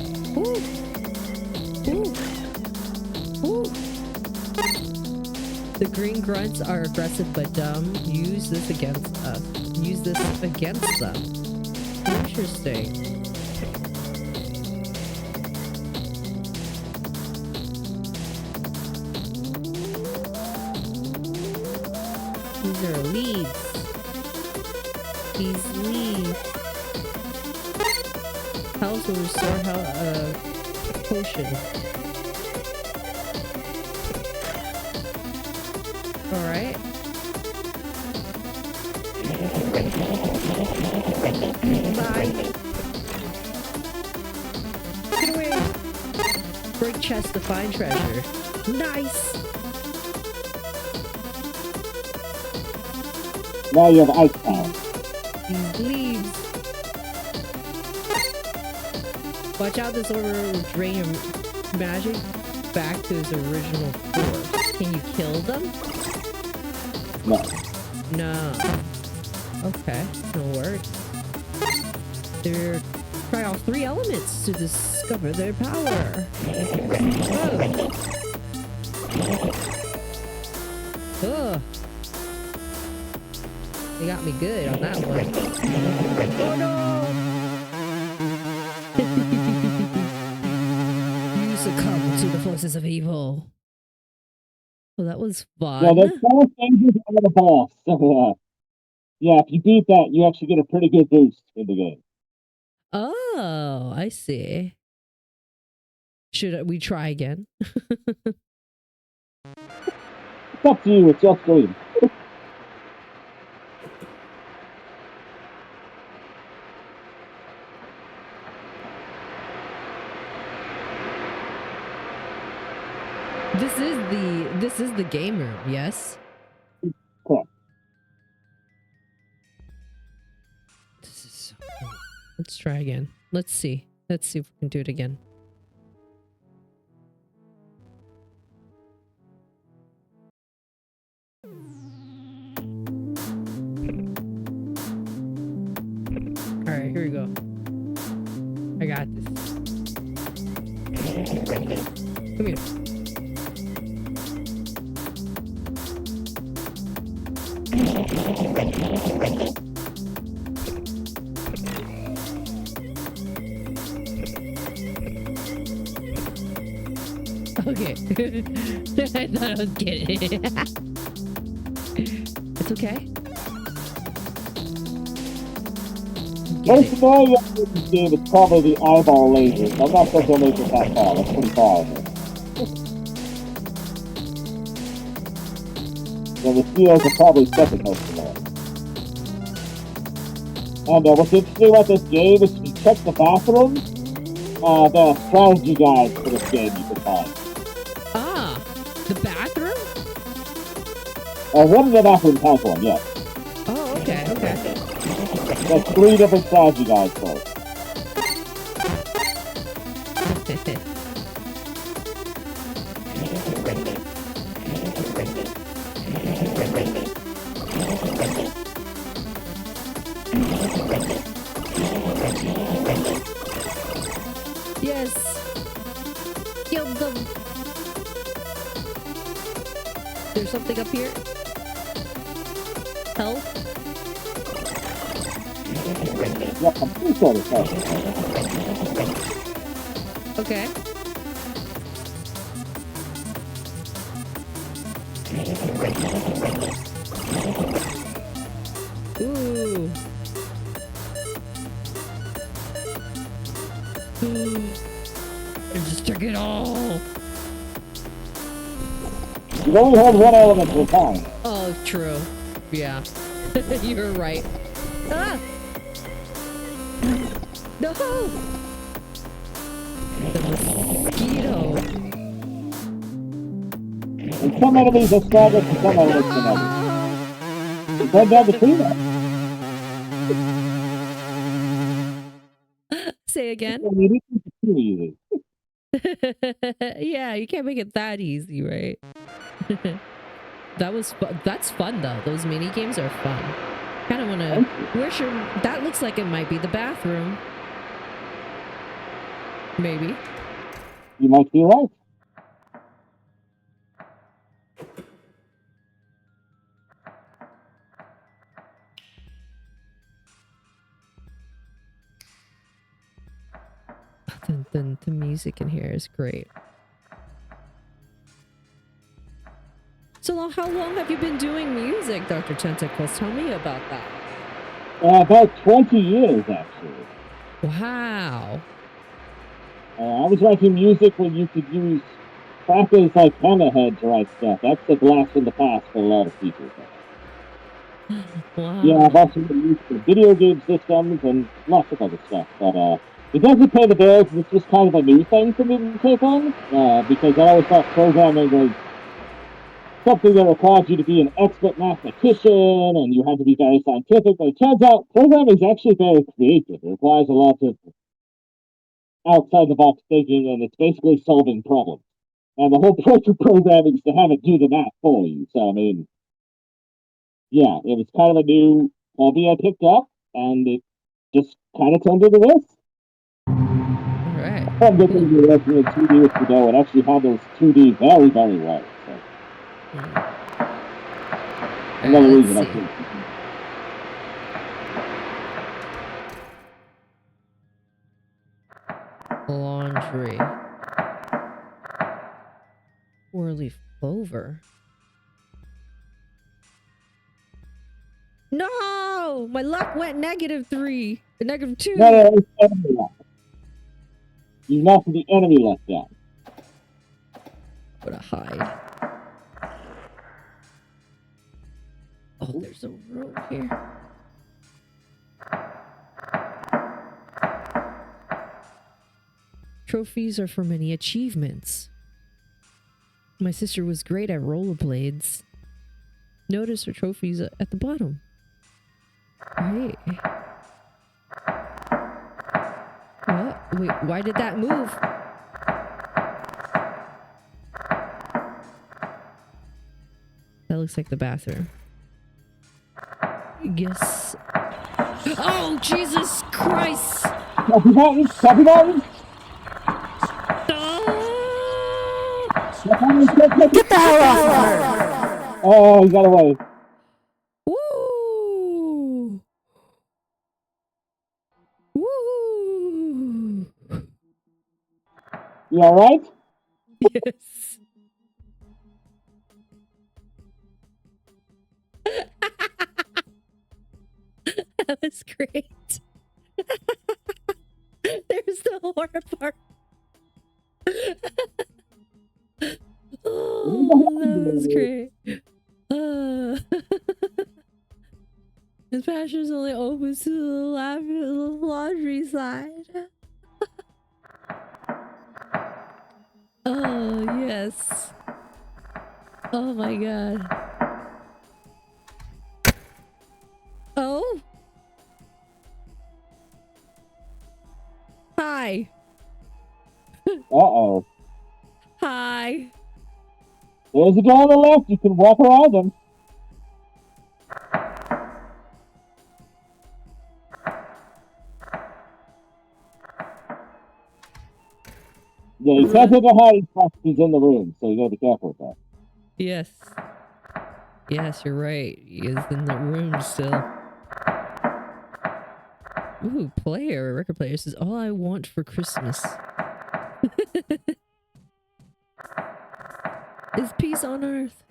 Speaker 1: The green grunts are aggressive but dumb. Use this against us. Use this against them. Interesting. These are leads. These leads. Health will restore health, potion. Alright. Bye. Get away. Break chest to find treasure. Nice.
Speaker 2: Now you have ice power.
Speaker 1: These leaves. Watch out, this order will drain your magic back to its original force. Can you kill them?
Speaker 2: No.
Speaker 1: No. Okay, no worries. They're try all 3 elements to discover their power. Ugh. They got me good on that one. Oh no! You succumb to the forces of evil. Well, that was
Speaker 2: Yeah,
Speaker 1: fun.
Speaker 2: there's 4 stages on the boss. So, yeah, if you beat that, you actually get a pretty good boost in the game.
Speaker 1: Oh, I see. Should we try again?
Speaker 2: It's up to you. It's your stream.
Speaker 1: This is the game room, yes?
Speaker 2: Correct.
Speaker 1: This is so cool. Let's try again. Let's see. Let's see if we can do it again. All right, here we go. I got this. Come here. Okay. I thought I was kidding. It's okay.
Speaker 2: Most annoying in this game is probably the eyeball lasers. I'm not sure if they'll make it that far. That's pretty far. Yeah, the seals are probably second most annoying. And what's interesting about this game is if you check the bathroom, there are strategy guides for this game you can find.
Speaker 1: Ah, the bathroom?
Speaker 2: One of the bathrooms has one, yes.
Speaker 1: Oh, okay, okay.
Speaker 2: There's 3 different strategy guides for it.
Speaker 1: Yes. Kill them. There's something up here. Health.
Speaker 2: Yeah, I'm pretty sure it's that.
Speaker 1: Okay. Ooh. I just took it all.
Speaker 2: You only hold one element at a time.
Speaker 1: Oh, true. Yeah. You're right. Ah! No! The mosquito.
Speaker 2: And some enemies are stronger than some enemies than others. It comes down to cleanup.
Speaker 1: Say again.
Speaker 2: It's too easy.
Speaker 1: Yeah, you can't make it that easy, right? That's fun though. Those mini games are fun. Kind of want to. Where's your? That looks like it might be the bathroom. Maybe.
Speaker 2: You might be right.
Speaker 1: The music in here is great. So how long have you been doing music, Dr. Tentacles? Tell me about that.
Speaker 2: About 20 years, actually.
Speaker 1: Wow.
Speaker 2: I was writing music when you could use crackers like Hammerhead to write stuff. That's a blast in the past for a lot of people.
Speaker 1: Wow.
Speaker 2: Yeah, I've also been used for video game systems and lots of other stuff. But it doesn't pay the bills. It's just kind of a new thing for me to take on because I always thought programming was something that required you to be an expert mathematician and you had to be very scientific. But it turns out programming is actually very creative. It requires a lot of outside the box thinking, and it's basically solving problems. And the whole point of programming is to have it do the math for you. So, I mean, yeah, it was kind of a new hobby I picked up, and it just kind of turned into this.
Speaker 1: All right.
Speaker 2: I'm getting to working in 2D with Godot. It actually handles 2D very, very well. So. Another reason I think.
Speaker 1: Laundry. 4-leaf clover. no! My luck went -3. -2.
Speaker 2: No, it's enemy luck. You knocked the enemy luck down.
Speaker 1: What a hide. Oh, there's a room here. Trophies are for many achievements. My sister was great at rollerblades. Notice her trophies at the bottom. Hey. What? Wait, why did that move? That looks like the bathroom. Yes. Oh, Jesus Christ!
Speaker 2: Copy that! Copy that!
Speaker 1: Get the hell off of her!
Speaker 2: Oh, he got away.
Speaker 1: Woo! Woo!
Speaker 2: You alright?
Speaker 1: Yes. That was great. There's the horror part. Oh, that was great. His passion's only open to the laundry side. Oh, yes. Oh my god. Oh? Hi.
Speaker 2: Uh-oh.
Speaker 1: Hi.
Speaker 2: There's a door on the left. You can walk around him. Yeah, you can't take a hiding spot. He's in the room, so you gotta be careful with that.
Speaker 1: Yes. Yes, you're right. He is in the room still. Ooh, player, record player says, all I want for Christmas is peace on earth.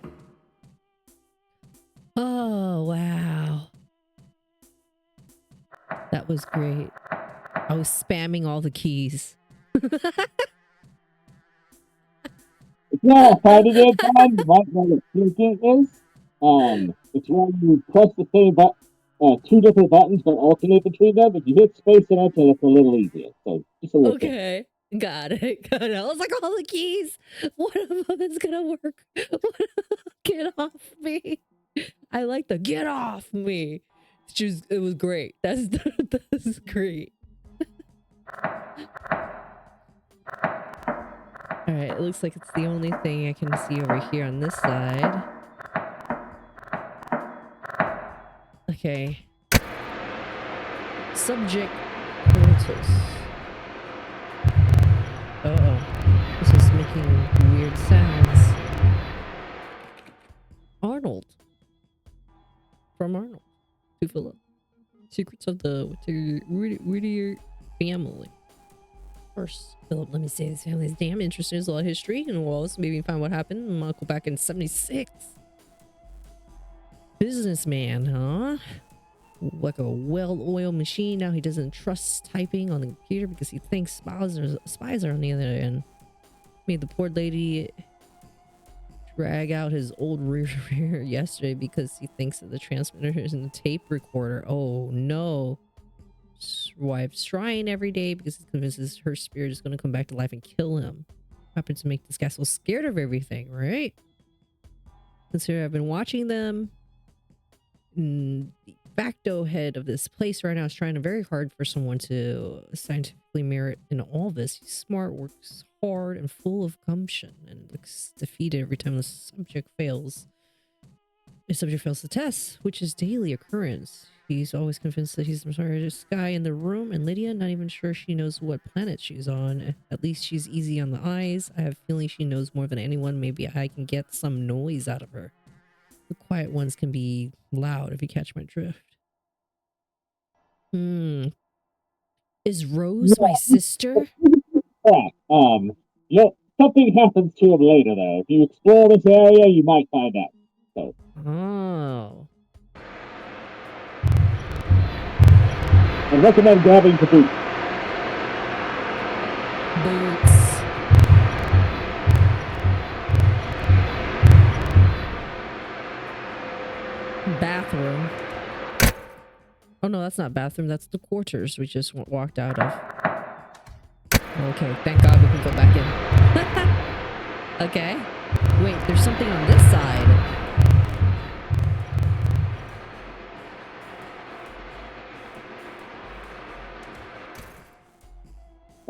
Speaker 1: Oh, wow. That was great. I was spamming all the keys.
Speaker 2: It's not finding it, John. You might know what clicking is. It's when you press the same button, two different buttons, but alternate between them. If you hit space and enter, it's a little easier. So just a little bit.
Speaker 1: Okay. Got it. Got it. I was like, all the keys. One of them is gonna work. Get off me. I like the get off me. It was great. That's great. All right, it looks like it's the only thing I can see over here on this side. Okay. Subject portals. Uh-oh. This is making weird sounds. Arnold. From Arnold. To Philip. Secrets of the Whitaker family. First, Philip, let me say this family is damn interesting. There's a lot of history and walls. Maybe find what happened. My uncle back in 76. Businessman, huh? Like a well-oiled machine. Now he doesn't trust typing on the computer because he thinks spies are on the other end. Made the poor lady drag out his old rear yesterday because he thinks that the transmitter is in the tape recorder. Oh no. Wife's trying every day because he convinces her spirit is going to come back to life and kill him. Happened to make this guy so scared of everything, right? Consider I've been watching them. The facto head of this place right now is trying very hard for someone to scientifically merit in all this. He's smart, works hard, and full of gumption, and looks defeated every time the subject fails. The subject fails the test, which is daily occurrence. He's always convinced that he's the smartest guy in the room, and Lydia, not even sure she knows what planet she's on. At least she's easy on the eyes. I have a feeling she knows more than anyone. Maybe I can get some noise out of her. The quiet ones can be loud if you catch my drift. Is Rose my sister?
Speaker 2: Yeah, something happens to him later, though. If you explore this area, you might find out. So.
Speaker 1: Oh.
Speaker 2: I recommend grabbing the boots.
Speaker 1: Boots. Bathroom. Oh no, that's not bathroom. That's the quarters we just walked out of. Okay, thank God we can go back in. Okay. Wait, there's something on this side.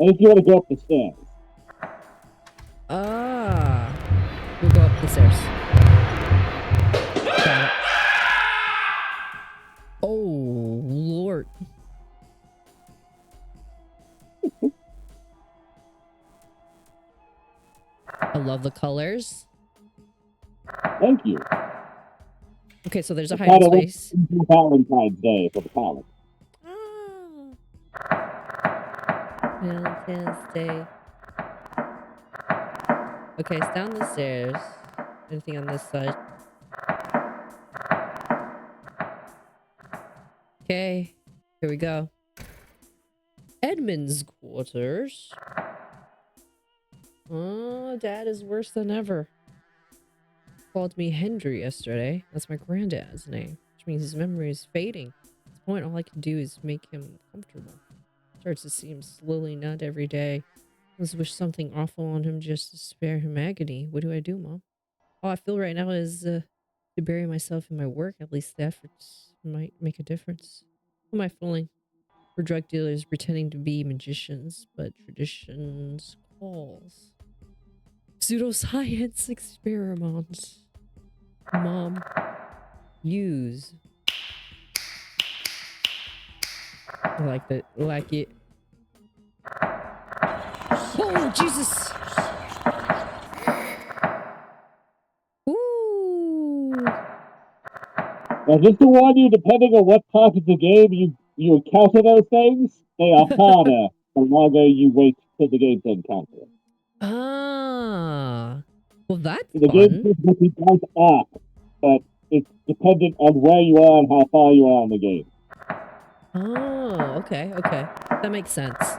Speaker 2: I think you want to go up the stairs.
Speaker 1: Ah. We'll go up the stairs. Got it. Oh, Lord. I love the colors.
Speaker 2: Thank you.
Speaker 1: Okay, so there's a
Speaker 2: By
Speaker 1: hiding
Speaker 2: the way,
Speaker 1: space.
Speaker 2: Valentine's Day for the palette.
Speaker 1: Oh. Valentine's Day. Okay, it's down the stairs. Anything on this side? Okay, here we go. Edmund's quarters. Oh, Dad is worse than ever. Called me Hendry yesterday. That's my granddad's name, which means his memory is fading. At this point, all I can do is make him comfortable. Starts to see him slowly nut every day. I just wish something awful on him just to spare him agony. What do I do, Mom? All I feel right now is to bury myself in my work. At least the efforts might make a difference. Who am I fooling? We're drug dealers pretending to be magicians, but traditions calls. Pseudoscience experiments. Mom, use. I like that. Like it. Oh, Jesus! Ooh!
Speaker 2: Now, just to warn you, depending on what part of the game you encounter those things, they are harder the longer you wait for the game to encounter it.
Speaker 1: Ah. Well, that's
Speaker 2: The game
Speaker 1: fun.
Speaker 2: will be bounce up, but it's dependent on where you are and how far you are in the game.
Speaker 1: Oh, okay, okay. That makes sense.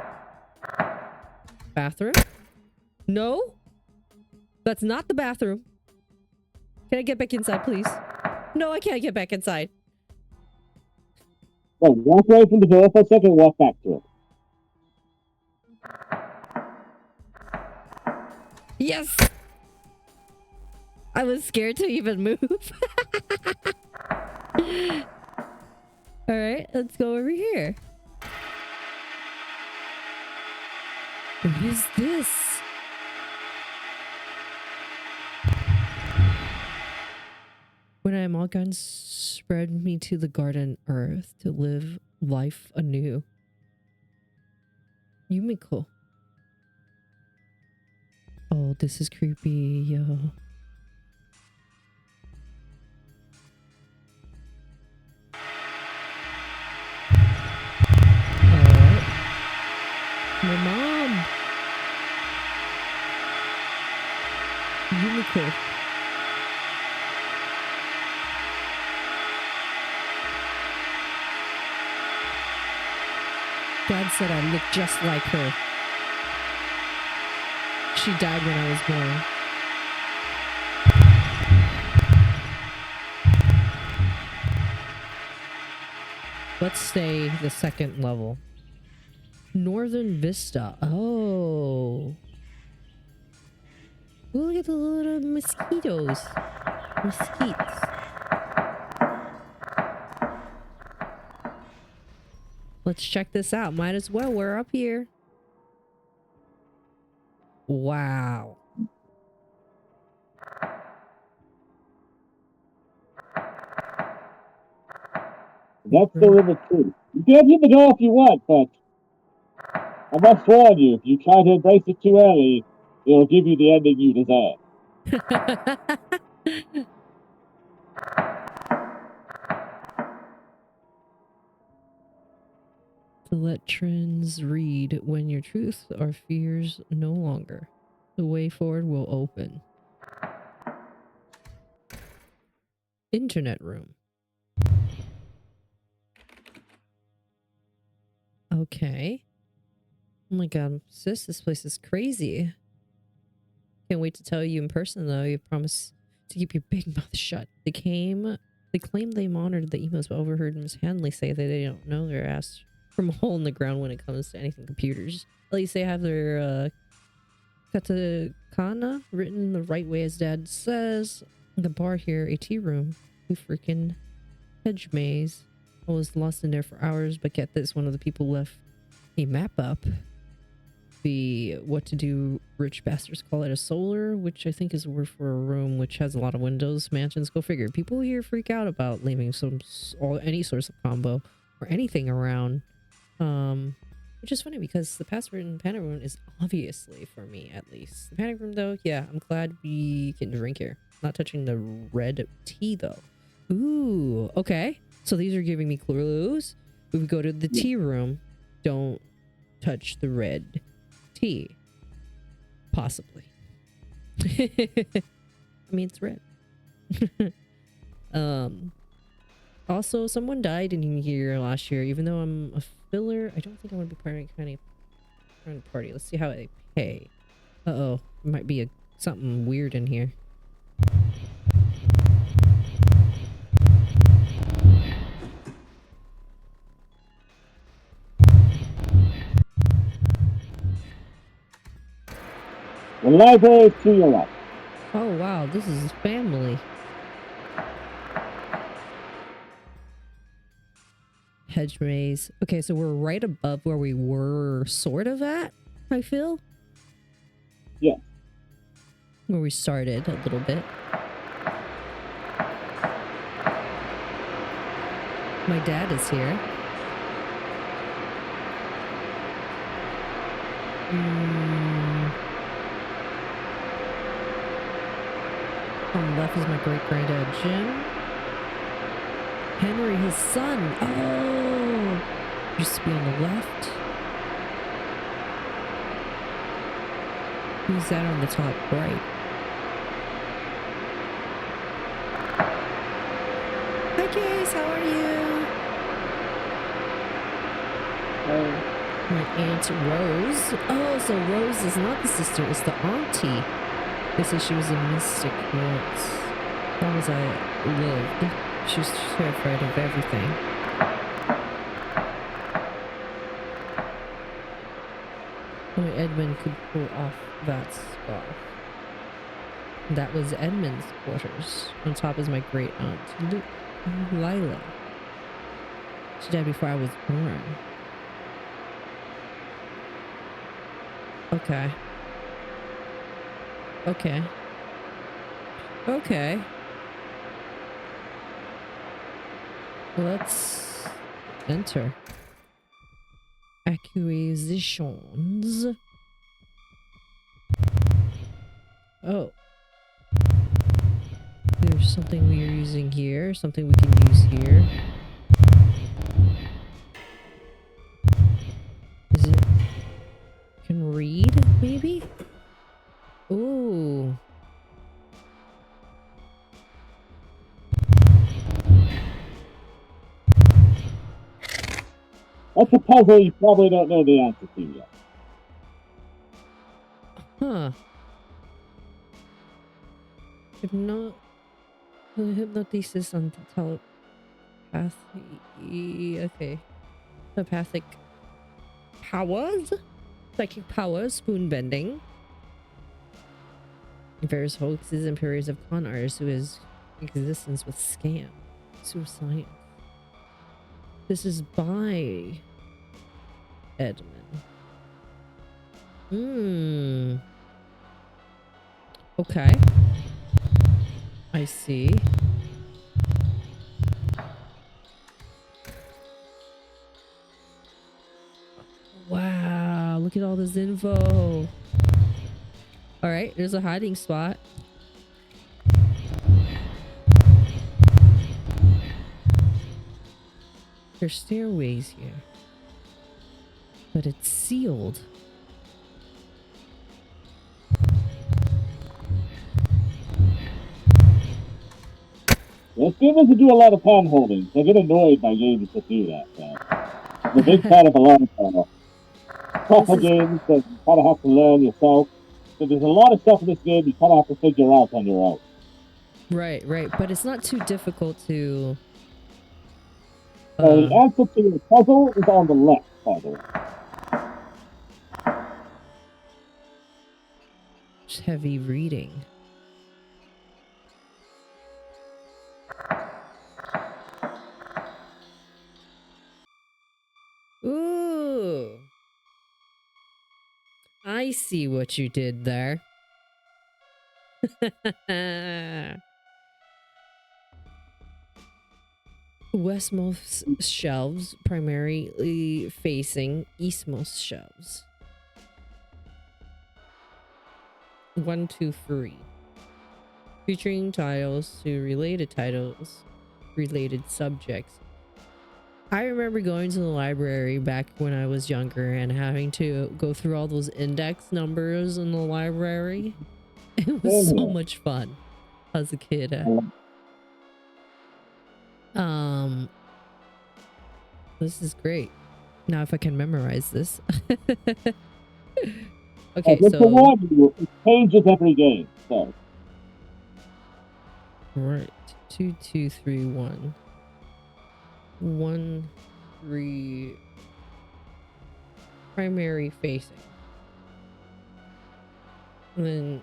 Speaker 1: Bathroom? No? That's not the bathroom. Can I get back inside, please? No, I can't get back inside.
Speaker 2: So walk away from the door for a second and walk back to it.
Speaker 1: Yes! I was scared to even move. Alright, let's go over here. What is this? When I am all gone, spread me to the garden earth to live life anew. Yumiko. Oh, this is creepy, yo. Alright. My mom. Yumiko. Dad said I look just like her. She died when I was born. Let's say the second level. Northern Vista. Oh. Look at the little mosquitoes. Mesquites. Let's check this out. Might as well. We're up here. Wow.
Speaker 2: That's the limit too. You can hit the door if you want, but I must warn you, if you try to embrace it too early, it'll give you the ending you deserve.
Speaker 1: To let trends read when your truth or fears no longer. The way forward will open. Internet room. Okay. Oh my god, sis, this place is crazy. Can't wait to tell you in person, though. You promise to keep your big mouth shut. They claim they monitored the emos, but overheard Miss Hanley say that they don't know their ass from a hole in the ground when it comes to anything computers. At least they have their katakana written the right way, as Dad says. The bar here, a tea room. Who freaking hedge maze. I was lost in there for hours, but get this, one of the people left a map up. The what to do rich bastards call it a solar, which I think is a word for a room which has a lot of windows, mansions. Go figure. People here freak out about leaving any source of combo or anything around. Which is funny because the password in the panic room is obviously for me, at least. The panic room, though, yeah, I'm glad we can drink here. Not touching the red tea, though. Ooh, okay. So these are giving me clues. If we go to the tea room, don't touch the red tea. Possibly. I mean, it's red. Also, someone died in here last year. Even though I'm a filler, I don't think I want to be part of any kind of party. Let's see how they pay. Uh-oh. There might be something weird in here.
Speaker 2: The library is to your left.
Speaker 1: Oh, wow. This is family. Hedge maze. Okay, so we're right above where we were sort of at, I feel.
Speaker 2: Yeah.
Speaker 1: Where we started a little bit. My dad is here. On the left is my great-granddad Jim. Henry, his son. Oh! Used to be on the left. Who's that on the top right? Hi, Case. How are you? My Aunt Rose. Oh, so Rose is not the sister. It's the auntie. They say she was a mystic once. As long as I lived. She was terrified of everything. Only Edmund could pull off that scarf. That was Edmund's quarters. On top is my great aunt, Lila. She died before I was born. Okay. Okay. Okay. Let's enter. Acquisitions. Oh. There's something we are using here. Something we can use here. Is it... Can read, maybe? Ooh.
Speaker 2: That's a puzzle you probably don't know the answer to yet.
Speaker 1: Huh. Hypnothesis on telepathy. Okay. Telepathic powers? Psychic powers, spoon bending. Various hoaxes and periods of con artists who has existence with scam. Suicide. This is by Edmund. Okay. I see. Wow, look at all this info. Alright, there's a hiding spot. There's stairways here. But it's sealed.
Speaker 2: Well, gamers who do a lot of hand holding, they get annoyed by games that do that. So. I'm a big fan of a lot of puzzle
Speaker 1: is
Speaker 2: games that you kind of have to learn yourself. So there's a lot of stuff in this game you kind of have to figure out on your own.
Speaker 1: right, but it's not too difficult to.
Speaker 2: So the answer to your puzzle is on the left, by the way.
Speaker 1: Just heavy reading. Ooh. I see what you did there. Westmost shelves primarily facing eastmost shelves. 1, 2, 3. Featuring titles to related titles, related subjects. I remember going to the library back when I was younger and having to go through all those index numbers in the library. It was so much fun as a kid. This is great. Now if I can memorize this. Okay,
Speaker 2: Just to
Speaker 1: so
Speaker 2: warn you, it changes every game. So
Speaker 1: right. 2, 2, 3, 1. 1, 3 primary facing. And then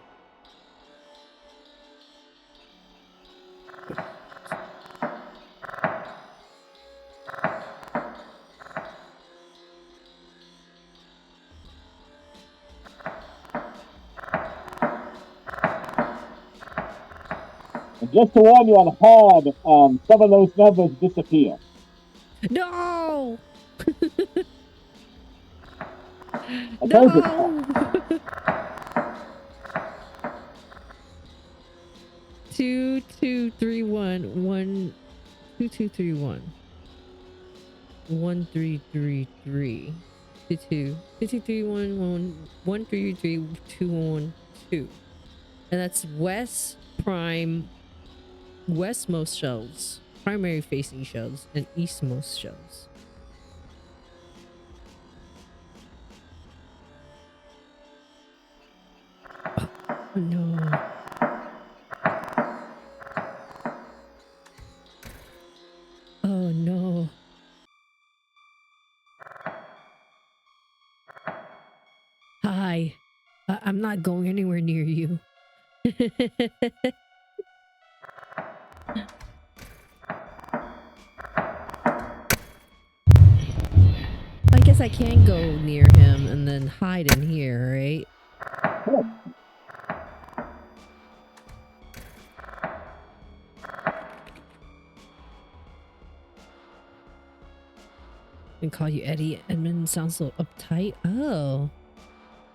Speaker 2: and just to warn you on hard, some of those numbers disappear.
Speaker 1: no.
Speaker 2: I told you.
Speaker 1: No. 2, 2, 3, 1. 1, 2, 2, 3, 1. 1, 3, 3, 3. 2, 2, 2, 2, 3, 1, 1, 1, 3, 3, 2, 1, 2. And that's westmost shelves, primary facing shelves, and eastmost shelves. Oh, no. Oh no. Hi. I'm not going anywhere near you. I guess I can go near him and then hide in here, right? And call you Eddie. Edmund sounds so uptight. Oh.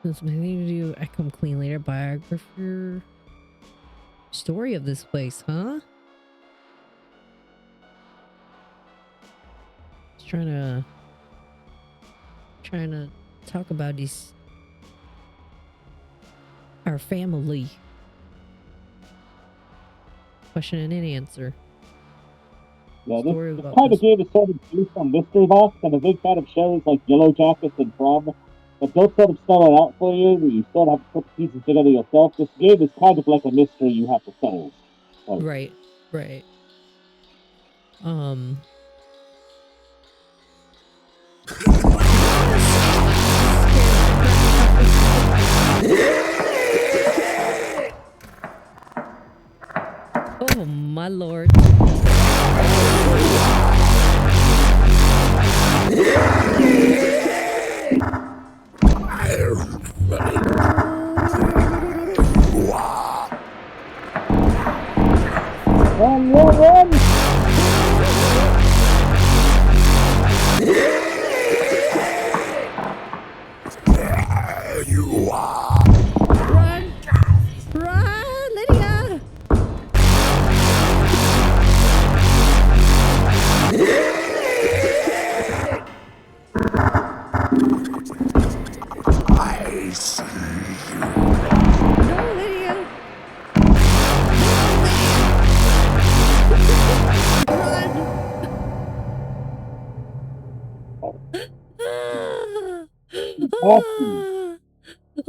Speaker 1: There's something to do. I come clean later. Biographer. Story of this place, huh? Just trying to talk about our family. Question and answer.
Speaker 2: Yeah,
Speaker 1: Story
Speaker 2: this
Speaker 1: about
Speaker 2: kind
Speaker 1: this.
Speaker 2: of game is sort of based on Mystery Box. I'm a big fan of shows like Yellow Jackets and Prom, but those sort of spell it out for you. You sort of have to put the pieces together yourself. This game is kind of like a mystery you have to solve. So,
Speaker 1: Right. Oh my lord.
Speaker 2: run!
Speaker 3: There you are.
Speaker 1: Run! Run, Lydia!
Speaker 3: I see you.
Speaker 1: No, Lydia! Run!
Speaker 2: I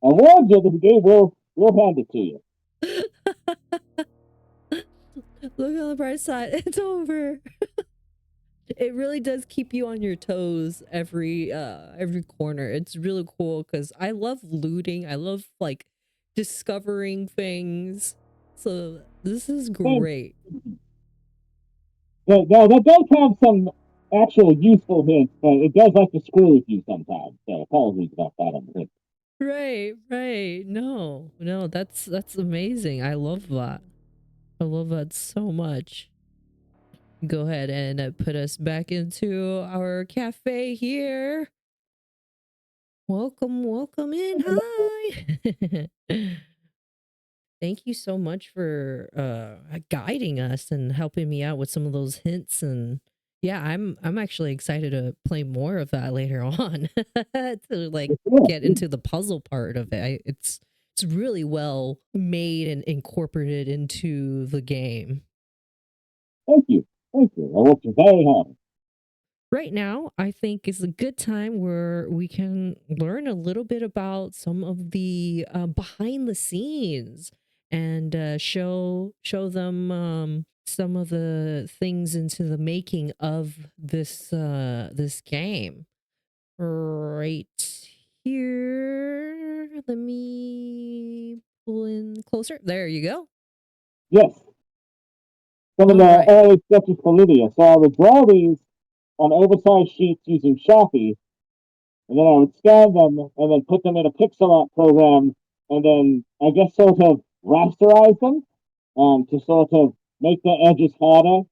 Speaker 2: warned you that the game will hand it to you.
Speaker 1: Look on the bright side. It's over. It really does keep you on your toes every corner. It's really cool because I love looting. I love like discovering things. So this is great.
Speaker 2: That does have some actual useful hints, but it does like to screw with you sometimes. So apologies about that on the hint.
Speaker 1: Right. No, that's amazing. I love that. I love that so much. Go ahead and put us back into our cafe here. Welcome in. Hi. Thank you so much for guiding us and helping me out with some of those hints. And yeah, I'm actually excited to play more of that later on to like get into the puzzle part of it. It's really well made and incorporated into the game.
Speaker 2: Thank you. I worked very hard.
Speaker 1: Right now, I think is a good time where we can learn a little bit about some of the behind the scenes and show them some of the things into the making of this game. Right here, let me pull in closer. There you go.
Speaker 2: Yes. Some of
Speaker 1: All
Speaker 2: the
Speaker 1: right.
Speaker 2: early sketches for Lydia. So I would draw these on oversized sheets using Sharpie, and then I would scan them and then put them in a pixel art program, and then I guess sort of rasterize them to sort of make the edges harder.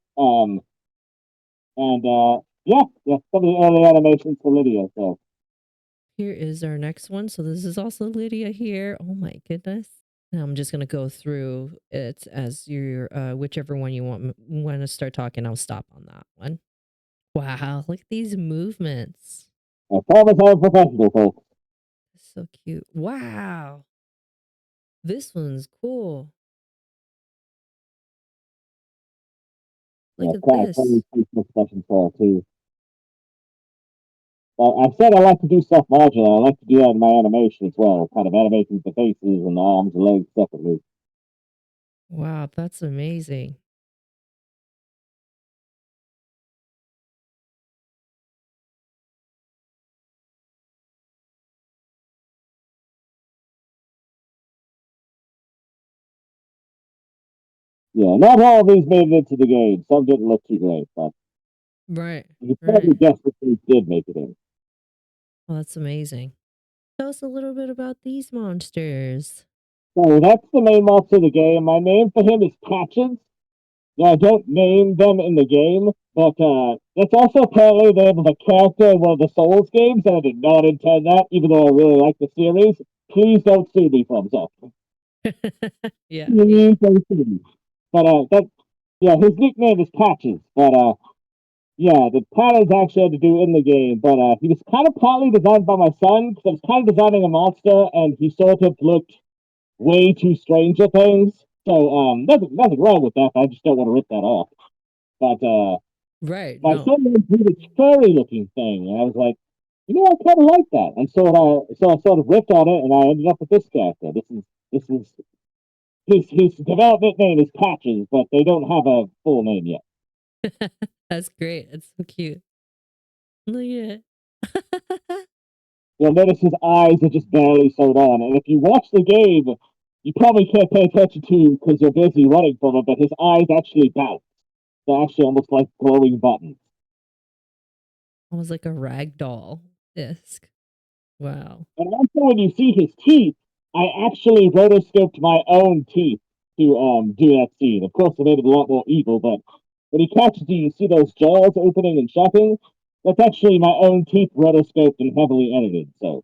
Speaker 2: And yeah, some of the early animations for Lydia. So
Speaker 1: Here is our next one. So this is also Lydia here. Oh my goodness. And I'm just gonna go through it as your whichever one you want to start talking. I'll stop on that one. Wow, look at these movements.
Speaker 2: I promise I'm professional, folks.
Speaker 1: So cute. Wow. This one's cool.
Speaker 2: Yeah,
Speaker 1: Look at
Speaker 2: kind of
Speaker 1: this.
Speaker 2: discussion for too. I said I like to do stuff modular. I like to do that in my animation as well, kind of animating the faces and the arms and legs separately.
Speaker 1: Wow, that's amazing.
Speaker 2: Yeah, not all of these made it into the game. Some didn't look too great, but
Speaker 1: Right.
Speaker 2: you can probably
Speaker 1: Right.
Speaker 2: guess which ones did make it in.
Speaker 1: Well, that's amazing. Tell us a little bit about these monsters.
Speaker 2: So that's the main monster of the game. My name for him is Patches. Now, I don't name them in the game, but that's also apparently the name of a character in one of the Souls games, and I did not intend that, even though I really like the series. Please don't sue me, thumbs up.
Speaker 1: Yeah.
Speaker 2: Please don't sue me. But yeah, his nickname is Patches. But yeah, the patterns actually had to do in the game. But he was kind of partly designed by my son because I was kind of designing a monster, and he sort of looked way too strange at things. So nothing wrong with that. I just don't want to rip that off. But
Speaker 1: Right.
Speaker 2: my
Speaker 1: No.
Speaker 2: son wanted to do this furry looking thing, and I was like, you know, I kind of like that. And so I sort of ripped on it, and I ended up with this character. This is his development name is Patches, but they don't have a full name yet.
Speaker 1: That's great. That's so cute. Look at it.
Speaker 2: You'll notice his eyes are just barely sewed on, and if you watch the game, you probably can't pay attention to because you're busy running from him, but his eyes actually bounce. They're actually almost like glowing buttons.
Speaker 1: Almost like a rag doll disc. Wow.
Speaker 2: And also, when you see his teeth, I actually rotoscoped my own teeth to do that scene. Of course, it made it a lot more evil, but when he catches you, you see those jaws opening and shutting. That's actually my own teeth rotoscoped and heavily edited. So,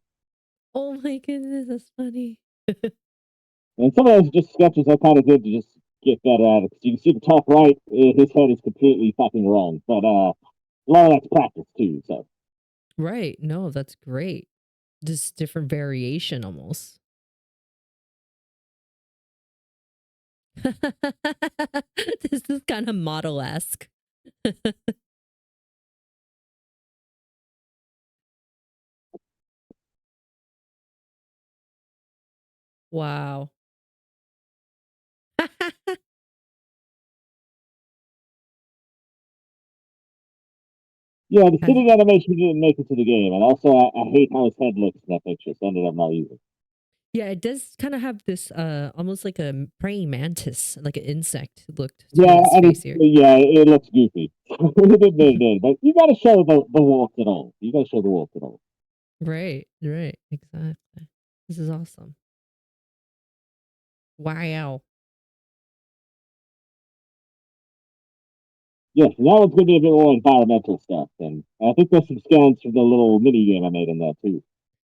Speaker 1: Oh my goodness, that's funny.
Speaker 2: and some of those are just sketches I kind of did to just get better at it. Because you can see the top right, his head is completely fucking wrong. But a lot of that's practice too. So,
Speaker 1: Right. No, that's great. Just different variation almost. This is kind of model-esque. Wow.
Speaker 2: Yeah, the
Speaker 1: Has-
Speaker 2: sitting animation didn't make it to the game, and also I hate how his head looks in that picture, so I ended up not using it.
Speaker 1: yeah, it does kind of have this almost like a praying mantis, like an insect look to
Speaker 2: Yeah,
Speaker 1: his
Speaker 2: and
Speaker 1: face here.
Speaker 2: it looks goofy. It did, but you got to show the warmth and all. You got to show the warmth and all.
Speaker 1: Right, right, exactly. This is awesome. Wow.
Speaker 2: Yes, and that one's going to be a bit more environmental stuff, and I think there's some scans from the little mini game I made in there too.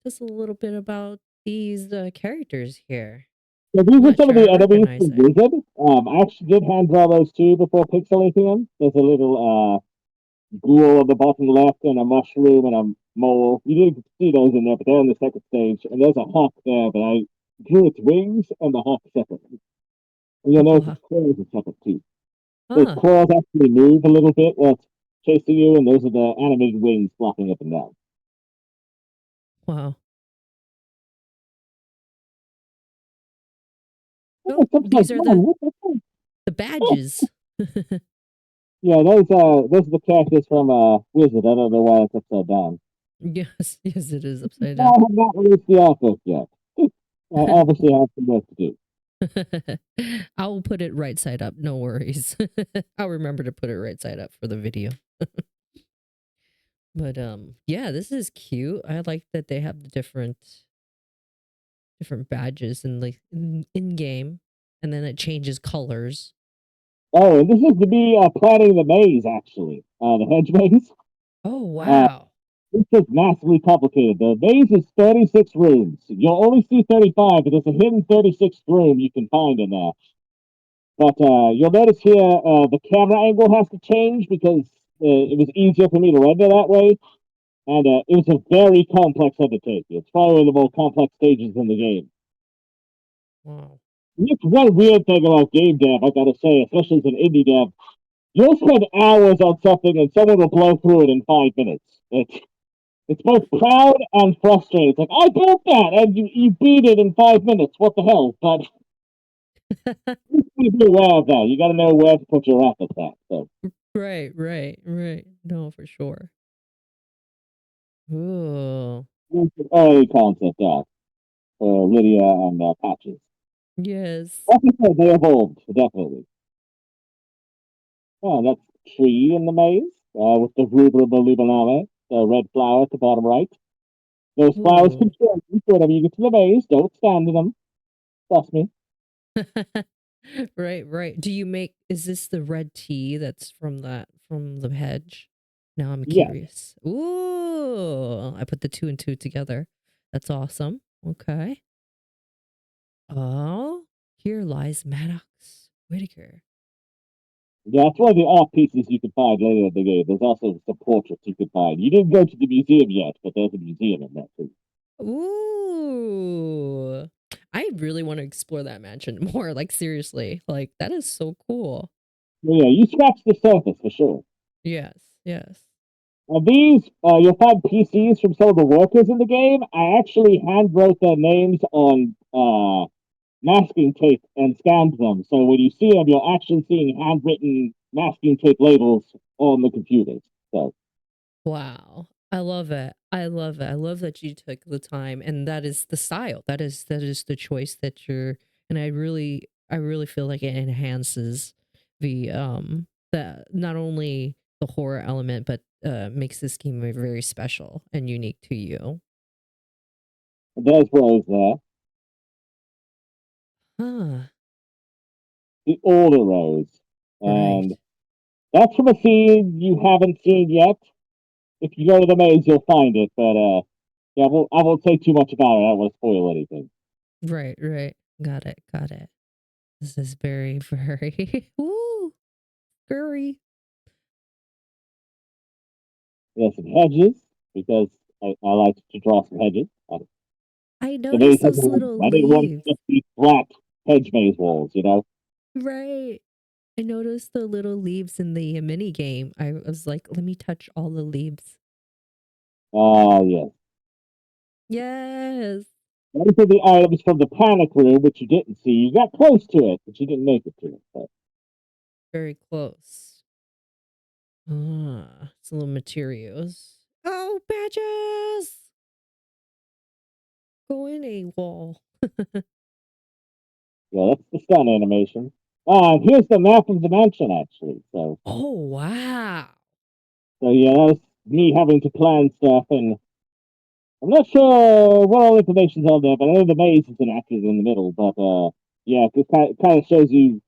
Speaker 1: Just a little bit about these characters here.
Speaker 2: So these
Speaker 1: I'm
Speaker 2: are
Speaker 1: not
Speaker 2: some of
Speaker 1: sure I
Speaker 2: the enemies
Speaker 1: recognize
Speaker 2: from
Speaker 1: it.
Speaker 2: Wizard. I actually did hand draw those too before pixelating them. There's a little ghoul on the bottom left and a mushroom and a mole. You didn't see those in there, but they're on the second stage. And there's a hawk there, but I drew its wings and the hawk separately. And you'll notice
Speaker 1: Wow.
Speaker 2: its claws are separate too. So its
Speaker 1: Huh.
Speaker 2: claws actually move a little bit while it's chasing you, and those are the animated wings flopping up and down.
Speaker 1: Wow.
Speaker 2: Oh,
Speaker 1: Oh,
Speaker 2: it's upside
Speaker 1: these are
Speaker 2: down. What the fuck?
Speaker 1: the badges.
Speaker 2: Yeah, those are the characters from Wizard. I don't know why it's upside down.
Speaker 1: Yes, yes, it is upside
Speaker 2: I
Speaker 1: down.
Speaker 2: have not released the artwork yet. I obviously have some work to do.
Speaker 1: I'll put it right side up. No worries. I'll remember to put it right side up for the video. But yeah, this is cute. I like that they have the different badges in like in game, and then it changes colors.
Speaker 2: Oh, and this is to be planning the maze, actually. The hedge maze.
Speaker 1: Oh
Speaker 2: Uh,
Speaker 1: wow.
Speaker 2: this is massively complicated. The maze is 36 rooms. You'll only see 35, but there's a hidden 36th room you can find in there. But you'll notice here the camera angle has to change because it was easier for me to render that way. And it was a very complex undertaking. It's probably one of the more complex stages in the game.
Speaker 1: Wow.
Speaker 2: It's one weird thing about game dev, I gotta say, especially as an indie dev. You'll spend hours on something and someone will blow through it in 5 minutes. It's both proud and frustrating. It's like, I built that and you beat it in 5 minutes. What the hell? But you gotta be aware of that. You gotta know where to put your efforts at. So
Speaker 1: Right, right, right. No, for sure. Ooh.
Speaker 2: it's an early concept art for Lydia and Patches.
Speaker 1: Yes.
Speaker 2: Like I said, they evolved, definitely. Oh, that's tree in the maze with the rubra balubinale, the red flower at the bottom right. Those flowers
Speaker 1: Ooh.
Speaker 2: control you. Whenever you get to the maze, don't stand in them. Trust me.
Speaker 1: Right, right. Do you make, is this the red tea that's from the hedge? Now I'm
Speaker 2: Yes.
Speaker 1: curious. Ooh, I put the two and two together. That's awesome. Okay. Oh, here lies Maddox Whitaker.
Speaker 2: Yeah, that's one of the art pieces you can find later in the game. There's also some portraits you can find. You didn't go to the museum yet, but there's a museum in that too.
Speaker 1: Ooh. I really want to explore that mansion more. Like seriously. Like that is so cool.
Speaker 2: So, yeah, you scratched the surface for sure.
Speaker 1: Yes, yes.
Speaker 2: These, you'll find PCs from some of the workers in the game. I actually hand wrote their names on masking tape and scanned them. So when you see them, you're actually seeing handwritten masking tape labels on the computers. So
Speaker 1: Wow. I love it. I love it. I love that you took the time, and that is the style. That is the choice that you're, and I really feel like it enhances the not only the horror element, but makes this game very special and unique to you.
Speaker 2: there's Rose there.
Speaker 1: Huh.
Speaker 2: The older Rose.
Speaker 1: Right.
Speaker 2: And that's from a scene you haven't seen yet. If you go to the maze, you'll find it. But yeah, I won't say too much about it. I don't want to spoil anything.
Speaker 1: Right, right. Got it. Got it. This is very, very woo, scary.
Speaker 2: There's some hedges because I like to draw some hedges.
Speaker 1: I
Speaker 2: The maze
Speaker 1: noticed
Speaker 2: has
Speaker 1: those little
Speaker 2: I didn't want
Speaker 1: leaves.
Speaker 2: to just be flat hedge maze walls, you know?
Speaker 1: Right. I noticed the little leaves in the mini game. I was like, let me touch all the leaves.
Speaker 2: Yes.
Speaker 1: Yes.
Speaker 2: Those are the items from the panic room, which you didn't see. You got close to it, but you didn't make it to it. But
Speaker 1: Very close. Ah, it's little materials. Oh, badges! Go in a wall.
Speaker 2: yeah, that's the stun animation. And here's the map of the mansion, actually.
Speaker 1: Oh, wow.
Speaker 2: So yeah, that was me having to plan stuff, and I'm not sure what all the information's on there, but I know the maze is enacted in the middle. But yeah, it kind of shows you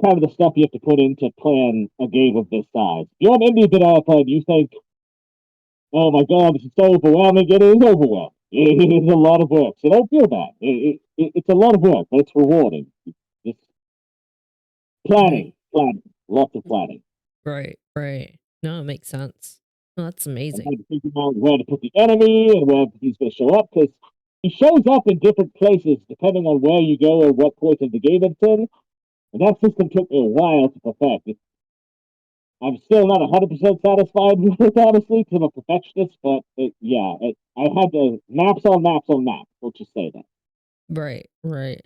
Speaker 2: kind of the stuff you have to put in to plan a game of this size. If you're an indie developer and you think, "Oh my god, this is so overwhelming," it is overwhelming. It is a lot of work, so don't feel bad. It's a lot of work, but it's rewarding. Just
Speaker 1: Right.
Speaker 2: planning, lots of planning.
Speaker 1: Right. Right. No, it makes sense. Oh, that's
Speaker 2: And
Speaker 1: amazing.
Speaker 2: then thinking about where to put the enemy and where he's going to show up, because he shows up in different places depending on where you go and what point of the game it's in. And that system took me a while to perfect. I'm still not 100% satisfied with it, honestly, because I'm a perfectionist, but I had to maps on maps on maps. Let's just say that.
Speaker 1: Right. Right.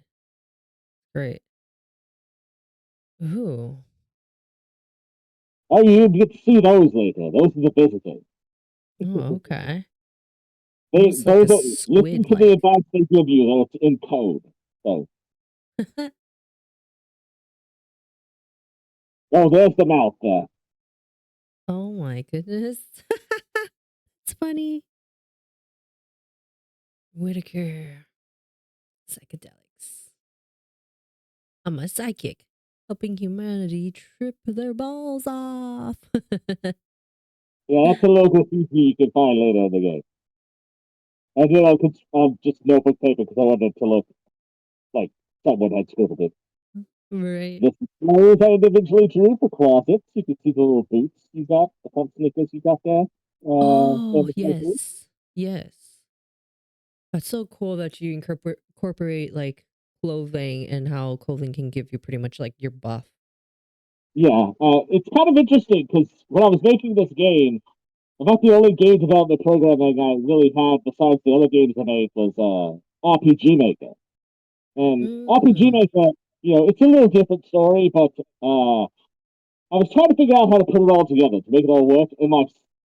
Speaker 1: Great. Ooh.
Speaker 2: Oh, you get to see those later. Those are the visitors.
Speaker 1: Oh, okay.
Speaker 2: They,
Speaker 1: Almost like a
Speaker 2: those are, listen
Speaker 1: squid
Speaker 2: to the
Speaker 1: like.
Speaker 2: advice they give you, though, it's in code. So, oh, there's the mouth there.
Speaker 1: Oh my goodness. It's funny. Whitaker. Psychedelics. I'm a psychic, helping humanity trip their balls off.
Speaker 2: Yeah, that's a little graffiti you can find later in the game. I did on just notebook paper because I wanted it to look like someone had scribbled it.
Speaker 1: Right.
Speaker 2: The flowers I individually drew for closets. You can see the little boots you got, the pump sneakers you got there.
Speaker 1: Oh,
Speaker 2: And the playthrough.
Speaker 1: yes. Yes. That's so cool that you incorporate like clothing and how clothing can give you pretty much like your buff.
Speaker 2: Yeah, it's kind of interesting because when I was making this game, about the only game development programming I really had besides the other games I made was RPG Maker. And RPG
Speaker 1: Mm.
Speaker 2: Maker, it's a little different story, but I was trying to figure out how to put it all together to make it all work. And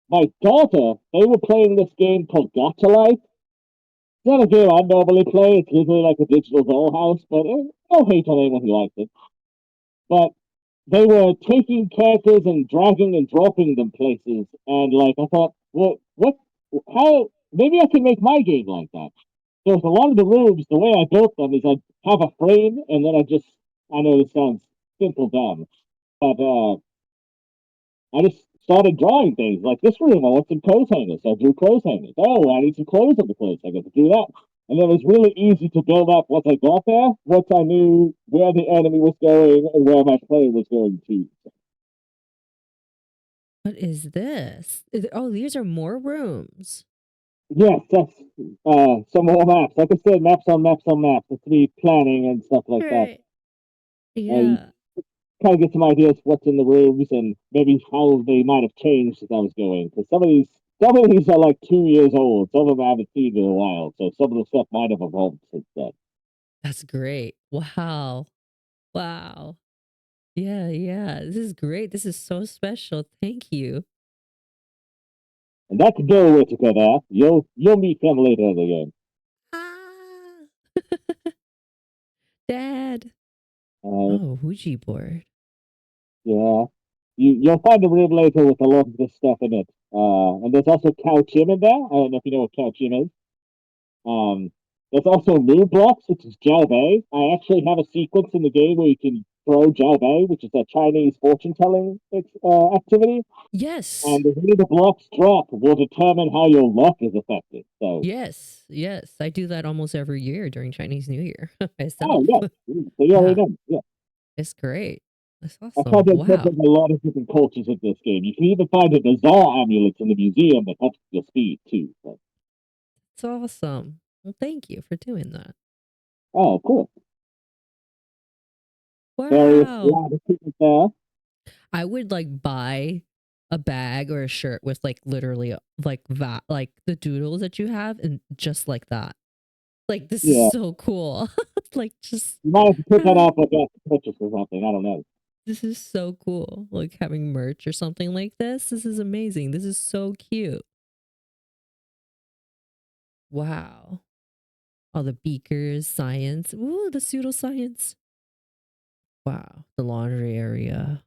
Speaker 2: my daughter, they were playing this game called Gotcha Life. It's not a game I normally play. It's usually like a digital dollhouse, but no hate on anyone who likes it. But they were taking characters and dragging and dropping them places, and like I thought, well, what? How? Maybe I can make my game like that. So with a lot of the rooms, the way I built them is I have a frame, and then I know this sounds simple dumb, but I just started drawing things like this room. I want some clothes hangers. So I drew clothes hangers. Oh, I need some clothes on the clothes hanger to do that. And then it was really easy to build up once I got there, once I knew where the enemy was going and where my player was going to.
Speaker 1: What is this? Oh, these are more rooms.
Speaker 2: Yes, that's some more maps. Like I said, maps on maps on maps. It's me planning and stuff like that.
Speaker 1: Right.
Speaker 2: You
Speaker 1: Yeah.
Speaker 2: kind of get some ideas what's in the rooms and maybe how they might have changed as I was going. Because some of these are like 2 years old. Some of them I haven't seen in a while. So some of the stuff might have evolved since then.
Speaker 1: That's great. Wow. Wow. Yeah, yeah. This is great. This is so special. Thank you.
Speaker 2: And that's Bill Whitaker there. You'll meet him later in the game.
Speaker 1: Ah. Dad.
Speaker 2: Uh,
Speaker 1: Oh, Ouija board.
Speaker 2: yeah. You'll find a room later with a lot of this stuff in it. And there's also Cow Chim in there. I don't know if you know what Cow Chim is. Um, there's also Moon Blocks, which is Jiao Bei. I actually have a sequence in the game where you can throw Jiao Bei, which is a Chinese fortune telling activity.
Speaker 1: Yes.
Speaker 2: And the way the blocks drop will determine how your luck is affected. So,
Speaker 1: Yes. Yes. I do that almost every year during Chinese New Year
Speaker 2: oh,
Speaker 1: myself.
Speaker 2: yes. So you already
Speaker 1: Yeah.
Speaker 2: know. Yeah.
Speaker 1: It's great. That's
Speaker 2: I tried
Speaker 1: awesome.
Speaker 2: to
Speaker 1: Wow.
Speaker 2: incorporate a lot of different cultures in this game. You can even find a bizarre amulet in the museum that helps your speed, too. So,
Speaker 1: It's awesome. Well, thank you for doing that.
Speaker 2: oh, cool. Various
Speaker 1: Wow.
Speaker 2: latitudes there.
Speaker 1: I would like buy a bag or a shirt with like literally like that, like the doodles that you have, and just like that. Like, this
Speaker 2: Yeah.
Speaker 1: is so cool. Like, just
Speaker 2: You might have to put that up like a purchase or something. I don't know.
Speaker 1: this is so cool. Like having merch or something like this. This is amazing. This is so cute. Wow. All the beakers, science. Ooh, the pseudoscience. Wow. The laundry area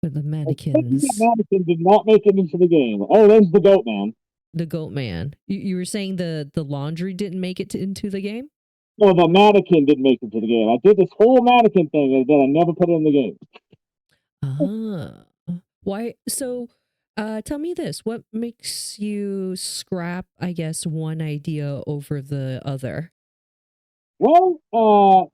Speaker 1: with the
Speaker 2: I think that
Speaker 1: mannequins.
Speaker 2: mannequin did not make it into the game. Oh, there's the goat man.
Speaker 1: The goat man. You were saying the laundry didn't make it into the game?
Speaker 2: No, the mannequin didn't make it to the game. I did this whole mannequin thing and then I never put it in the game.
Speaker 1: Ah. Why? So, tell me this. What makes you scrap, I guess, one idea over the other?
Speaker 2: Well,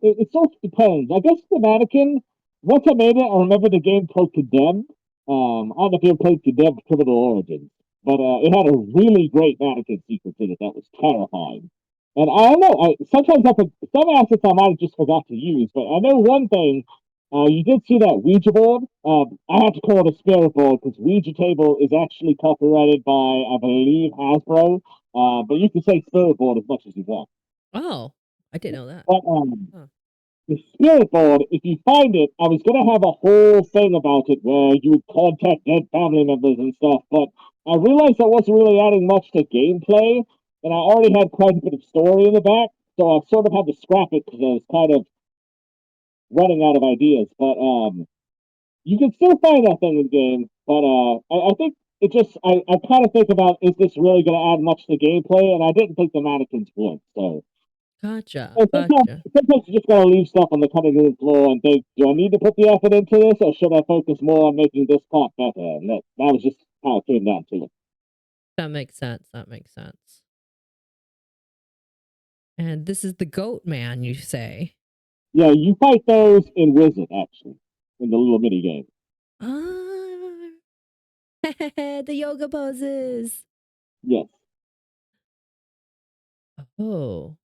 Speaker 2: it sort of depends. I guess the mannequin, once I made it, I remember the game called Condemned. I don't know if you ever played Condemned Criminal Origins, but it had a really great mannequin sequence in it that was terrifying. And I don't know, sometimes some assets I might have just forgot to use, but I know one thing. You did see that Ouija board. I have to call it a spirit board because Ouija table is actually copyrighted by, I believe, Hasbro. But you can say spirit board as much as you want.
Speaker 1: Oh, I didn't know that.
Speaker 2: But
Speaker 1: Huh.
Speaker 2: the spirit board, if you find it, I was gonna have a whole thing about it where you would contact dead family members and stuff, but I realized that wasn't really adding much to gameplay, and I already had quite a bit of story in the back, so I sort of had to scrap it because I was kind of running out of ideas. But you can still find that thing in the game, but I think it just I kind of think about, is this really gonna add much to gameplay, and I didn't think the mannequins would, so.
Speaker 1: Gotcha.
Speaker 2: And
Speaker 1: Gotcha.
Speaker 2: sometimes you just gotta leave stuff on the cutting room floor and think, do I need to put the effort into this, or should I focus more on making this part better? And that was just how it came down to it.
Speaker 1: That makes sense. That makes sense. And this is the goat man, you say?
Speaker 2: Yeah, you fight those in Wizard, actually, in the little mini game.
Speaker 1: Ah, the yoga poses.
Speaker 2: Yes.
Speaker 1: Oh,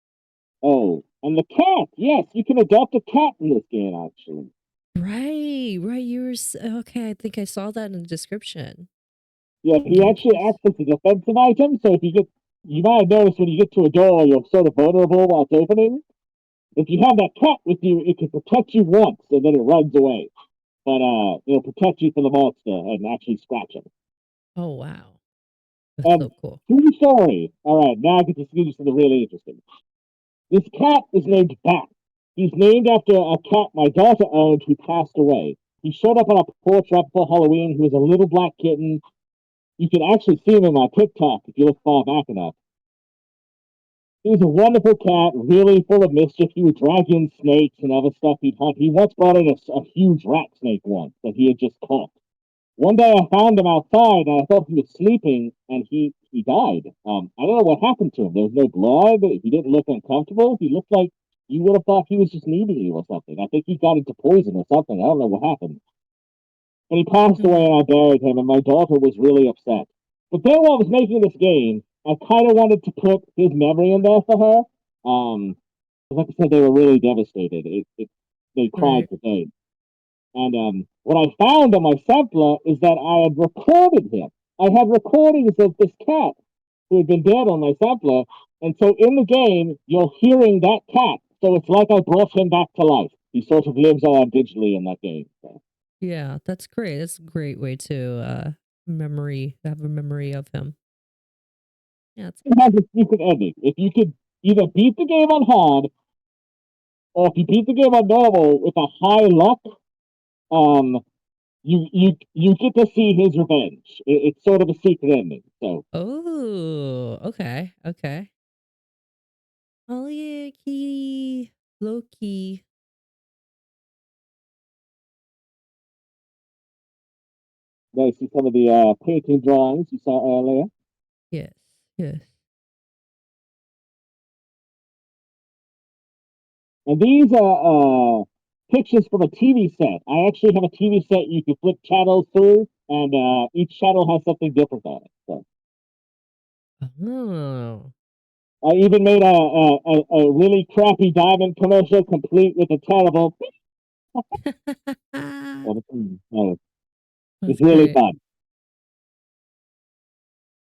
Speaker 2: Oh, and the cat. Yes, you can adopt a cat in this game, actually.
Speaker 1: right, right. Okay. I think I saw that in the description.
Speaker 2: Yeah, he actually
Speaker 1: Nice.
Speaker 2: acts as a defensive item, so you might have noticed when you get to a door, you're sort of vulnerable while it's opening. If you have that cat with you, it can protect you once, and then it runs away. But it'll protect you from the monster and actually scratch him.
Speaker 1: Oh, wow. That's
Speaker 2: And
Speaker 1: so cool.
Speaker 2: true story. All right, now I get to see you something really interesting. This cat is named Bat. He's named after a cat my daughter owned who passed away. He showed up on our porch right before Halloween. He was a little black kitten. You can actually see him in my TikTok if you look far back enough. He was a wonderful cat, really full of mischief. He would drag in snakes and other stuff he'd hunt. He once brought in a huge rat snake once that he had just caught. One day I found him outside and I thought he was sleeping and he died. I don't know what happened to him. There was no blood. He didn't look uncomfortable. He looked like you would have thought he was just needing you or something. I think he got into poison or something. I don't know what happened. And he passed away and I buried him and my daughter was really upset. But then while I was making this game, I kind of wanted to put his memory in there for her. Like I said, they were really devastated. They cried
Speaker 1: Right.
Speaker 2: for days. And what I found on my sampler is that I had recorded him. I had recordings of this cat who had been dead on my sampler. And so in the game, you're hearing that cat. So it's like I brought him back to life. He sort of lives on digitally in that game. So.
Speaker 1: Yeah, that's great. That's a great way to have a memory of him. Yeah, it's
Speaker 2: It has a secret ending. If you could either beat the game on hard, or if you beat the game on normal with a high luck, um, you get to see his revenge. It's sort of a secret ending. So
Speaker 1: oh, okay, okay. Oh yeah, kitty. Loki.
Speaker 2: there you see some of the painting drawings you saw earlier.
Speaker 1: Yes, yes.
Speaker 2: And these are pictures from a TV set. I actually have a TV set you can flip channels through, and each channel has something different on it. So
Speaker 1: Oh.
Speaker 2: I even made a really crappy diamond commercial complete with a terrible. It's
Speaker 1: That's
Speaker 2: really
Speaker 1: great.
Speaker 2: fun.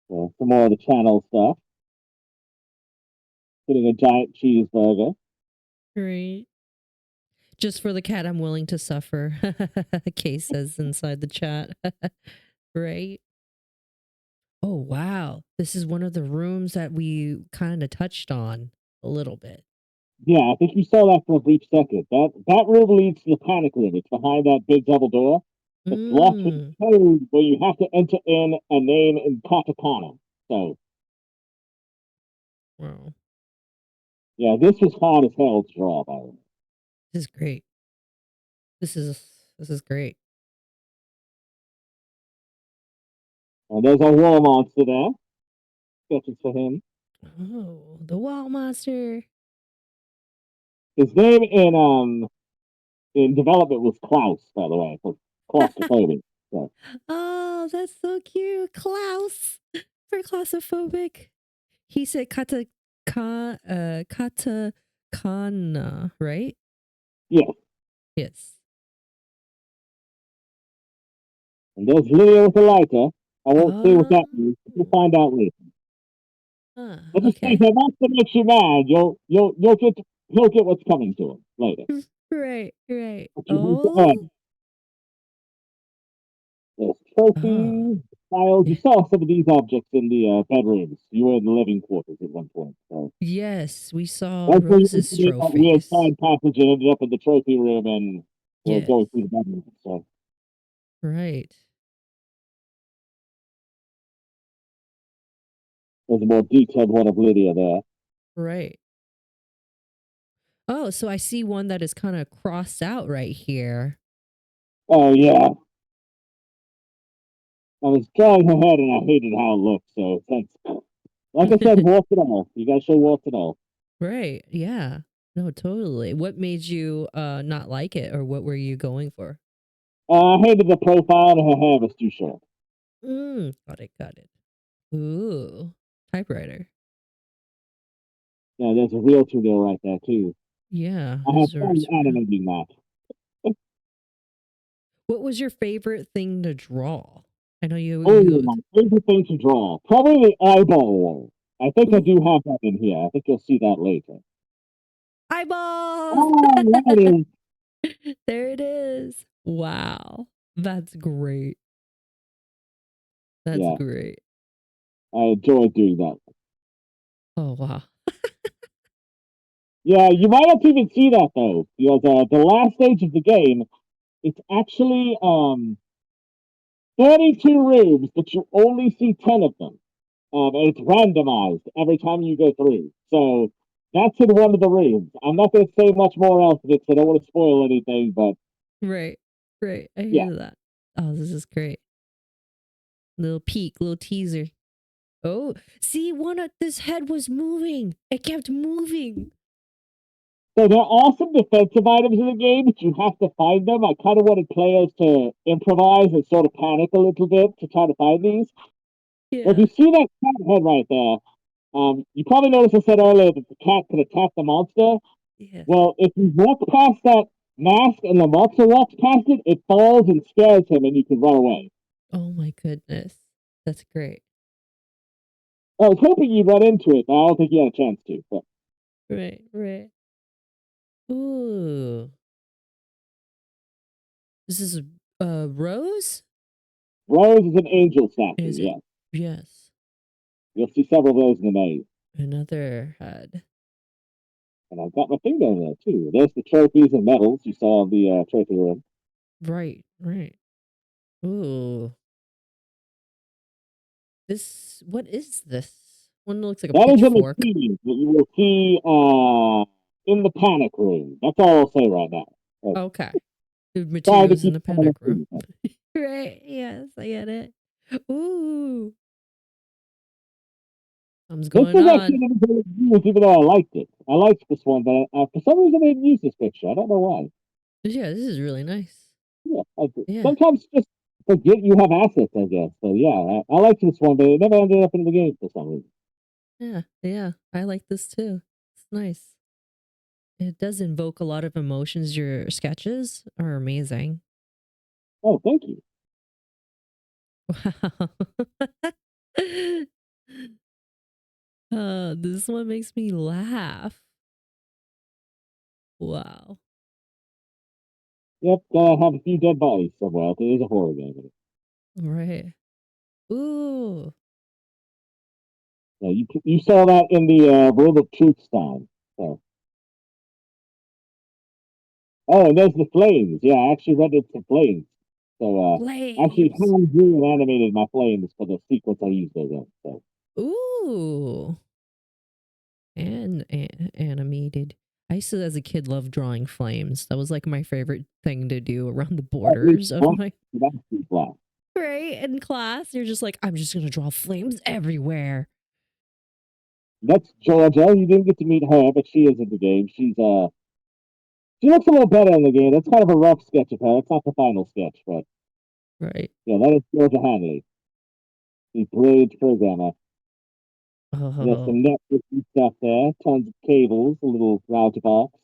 Speaker 2: So some more of the channel stuff. getting a giant cheeseburger.
Speaker 1: Right. Just for the cat, I'm willing to suffer. Kay says inside the chat. Right. Oh, wow. This is one of the rooms that we kind of touched on a little bit.
Speaker 2: Yeah, I think you saw that for a brief second. That room leads to the panic room. It's behind that big double door. It's locked with a code where you have to enter in a name in katakana. So,
Speaker 1: Wow.
Speaker 2: yeah, this was hard as hell to draw, by the way.
Speaker 1: This is great. This is great.
Speaker 2: And there's a war monster there. Sketches for him.
Speaker 1: Oh, the wall monster.
Speaker 2: His name in development was Klaus, by the way, for claustrophobic. So.
Speaker 1: Oh, that's so cute. Klaus for claustrophobic. He said katakana, right?
Speaker 2: Yes.
Speaker 1: Yes.
Speaker 2: And there's Lydia with a lighter. I won't say what that means. We'll find out later. I just
Speaker 1: Okay.
Speaker 2: think that once it makes you mad, he'll get what's coming to him later.
Speaker 1: Right.
Speaker 2: Oh. There's trophies, files. You saw some of these objects in the bedrooms. You were in the living quarters at one point. So.
Speaker 1: Yes, we saw
Speaker 2: That's where you
Speaker 1: Rose's
Speaker 2: did that weird
Speaker 1: trophies.
Speaker 2: side passage and ended up in the trophy room and we're
Speaker 1: Yes.
Speaker 2: going through the bedrooms. So.
Speaker 1: Right.
Speaker 2: There's a more detailed one of Lydia there.
Speaker 1: Right. Oh, so I see one that is kind of crossed out right here.
Speaker 2: Oh, yeah. I was drawing her head and I hated how it looked, so thanks. Like I said, warts and all. You gotta show warts and all.
Speaker 1: Right. Yeah. No, totally. What made you not like it, or what were you going for?
Speaker 2: I hated the profile and her hair was too short.
Speaker 1: Got it. Ooh, typewriter.
Speaker 2: Yeah, there's a real tutorial right there too.
Speaker 1: Yeah.
Speaker 2: I have fun animating that.
Speaker 1: What was your favorite thing to draw? I know you.
Speaker 2: Oh, my favorite thing to draw. Probably the eyeball one. I think I
Speaker 1: Ooh.
Speaker 2: do have that in here. I think you'll see that later.
Speaker 1: Eyeballs!
Speaker 2: Oh, there it is.
Speaker 1: There it is. Wow. That's great. That's great.
Speaker 2: I enjoyed doing that.
Speaker 1: Oh, wow.
Speaker 2: Yeah, you might not even see that though, because the last stage of the game, it's actually 32 rooms, but you only see 10 of them. And it's randomized every time you go through. So that's in one of the rooms. I'm not going to say much more else of it because I don't want to spoil anything, but.
Speaker 1: Right. I hear that. Oh, this is great. Little peek, little teaser. Oh, see, this head was moving. It kept moving.
Speaker 2: So there are some defensive items in the game, but you have to find them. I kind of wanted players to improvise and sort of panic a little bit to try to find these.
Speaker 1: Yeah.
Speaker 2: If you see that cat head right there, you probably noticed I said earlier that the cat could attack the monster.
Speaker 1: Yes.
Speaker 2: Well, if you walk past that mask and the monster walks past it, it falls and scares him and you can run away.
Speaker 1: Oh my goodness. That's great.
Speaker 2: I was hoping you'd run into it, but I don't think you had a chance to. But.
Speaker 1: Right. Ooh. This is Rose?
Speaker 2: Rose is an angel statue,
Speaker 1: Is it?
Speaker 2: yes.
Speaker 1: Yes.
Speaker 2: You'll see several of those in the maze.
Speaker 1: Another head.
Speaker 2: And I've got my finger in there too. There's the trophies and medals you saw in the trophy room.
Speaker 1: Right. Ooh. What is this? One looks like a
Speaker 2: that
Speaker 1: pitchfork.
Speaker 2: That is a machine that you will see in the panic room. That's all I'll say right now.
Speaker 1: Okay. The materials in the panic room.
Speaker 2: Room.
Speaker 1: Right. Yes, I get it. Ooh. Something's going on.
Speaker 2: Actually even though I liked it. I liked this one, but for some reason I didn't use this picture. I don't know why.
Speaker 1: Yeah, this is really nice.
Speaker 2: Yeah. Sometimes just forget you have assets, I guess. So yeah, I liked this one, but it never ended up in the game for some reason.
Speaker 1: Yeah. I like this too. It's nice. It does invoke a lot of emotions. Your sketches are amazing.
Speaker 2: Oh, thank you.
Speaker 1: Wow. This one makes me laugh. Wow.
Speaker 2: Yep, have a few dead bodies somewhere. It is a horror game.
Speaker 1: Right. Ooh.
Speaker 2: Yeah, you saw that in the World of Truth time. So. Oh, and there's the flames. Yeah, I actually rendered some flames. So actually
Speaker 1: Flames.
Speaker 2: hand drew and animated my flames for the sequence I used those in. So
Speaker 1: Ooh. And animated. I used to, as a kid, love drawing flames. That was like my favorite thing to do around the
Speaker 2: that is
Speaker 1: borders of
Speaker 2: black.
Speaker 1: my
Speaker 2: That's too black.
Speaker 1: right in class. You're just like, I'm just gonna draw flames everywhere.
Speaker 2: That's Georgia. You didn't get to meet her, but she is in the game. She looks a little better in the game. That's kind of a rough sketch of her. It's not the final sketch, but
Speaker 1: Right.
Speaker 2: yeah, that is Georgia Hanley, the brilliant programmer. There's
Speaker 1: Oh,
Speaker 2: some networking stuff there, tons of cables, a little router box.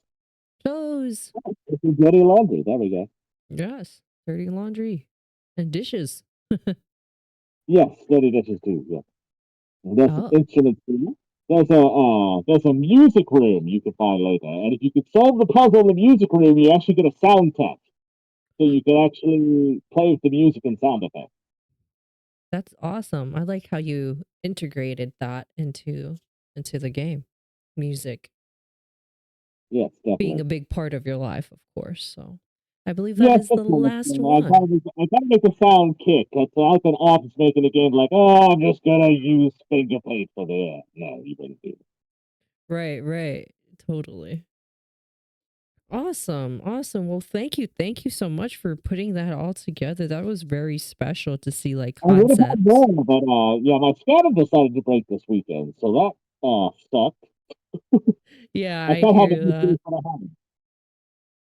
Speaker 1: clothes.
Speaker 2: Some dirty laundry. There we go.
Speaker 1: Yes. Dirty laundry and dishes.
Speaker 2: Yes, dirty dishes too. Yeah. And there's some
Speaker 1: Oh,
Speaker 2: instruments too. There's a music room you can find later, and if you could solve the puzzle in the music room, you actually get a sound tech, so you can actually play with the music and sound effects.
Speaker 1: that's awesome. I like how you integrated that into the game. Music
Speaker 2: Yes,
Speaker 1: being a
Speaker 2: definitely.
Speaker 1: big part of your life, of course. So I believe that
Speaker 2: Yes,
Speaker 1: is
Speaker 2: of
Speaker 1: the
Speaker 2: course.
Speaker 1: last
Speaker 2: I
Speaker 1: one.
Speaker 2: gotta make a sound kick. It's like an artist making a game like, oh, I'm just gonna use finger paint for the air. No, you wouldn't do it.
Speaker 1: Right, right. Totally. Awesome. Awesome. Well, thank you. Thank you so much for putting that all together. That was very special to see like
Speaker 2: I would have had
Speaker 1: concepts.
Speaker 2: more, but yeah, my scanner decided to break this weekend, so that sucked.
Speaker 1: Yeah,
Speaker 2: I
Speaker 1: I
Speaker 2: kind of had to
Speaker 1: hear
Speaker 2: make do
Speaker 1: that.
Speaker 2: with what I had.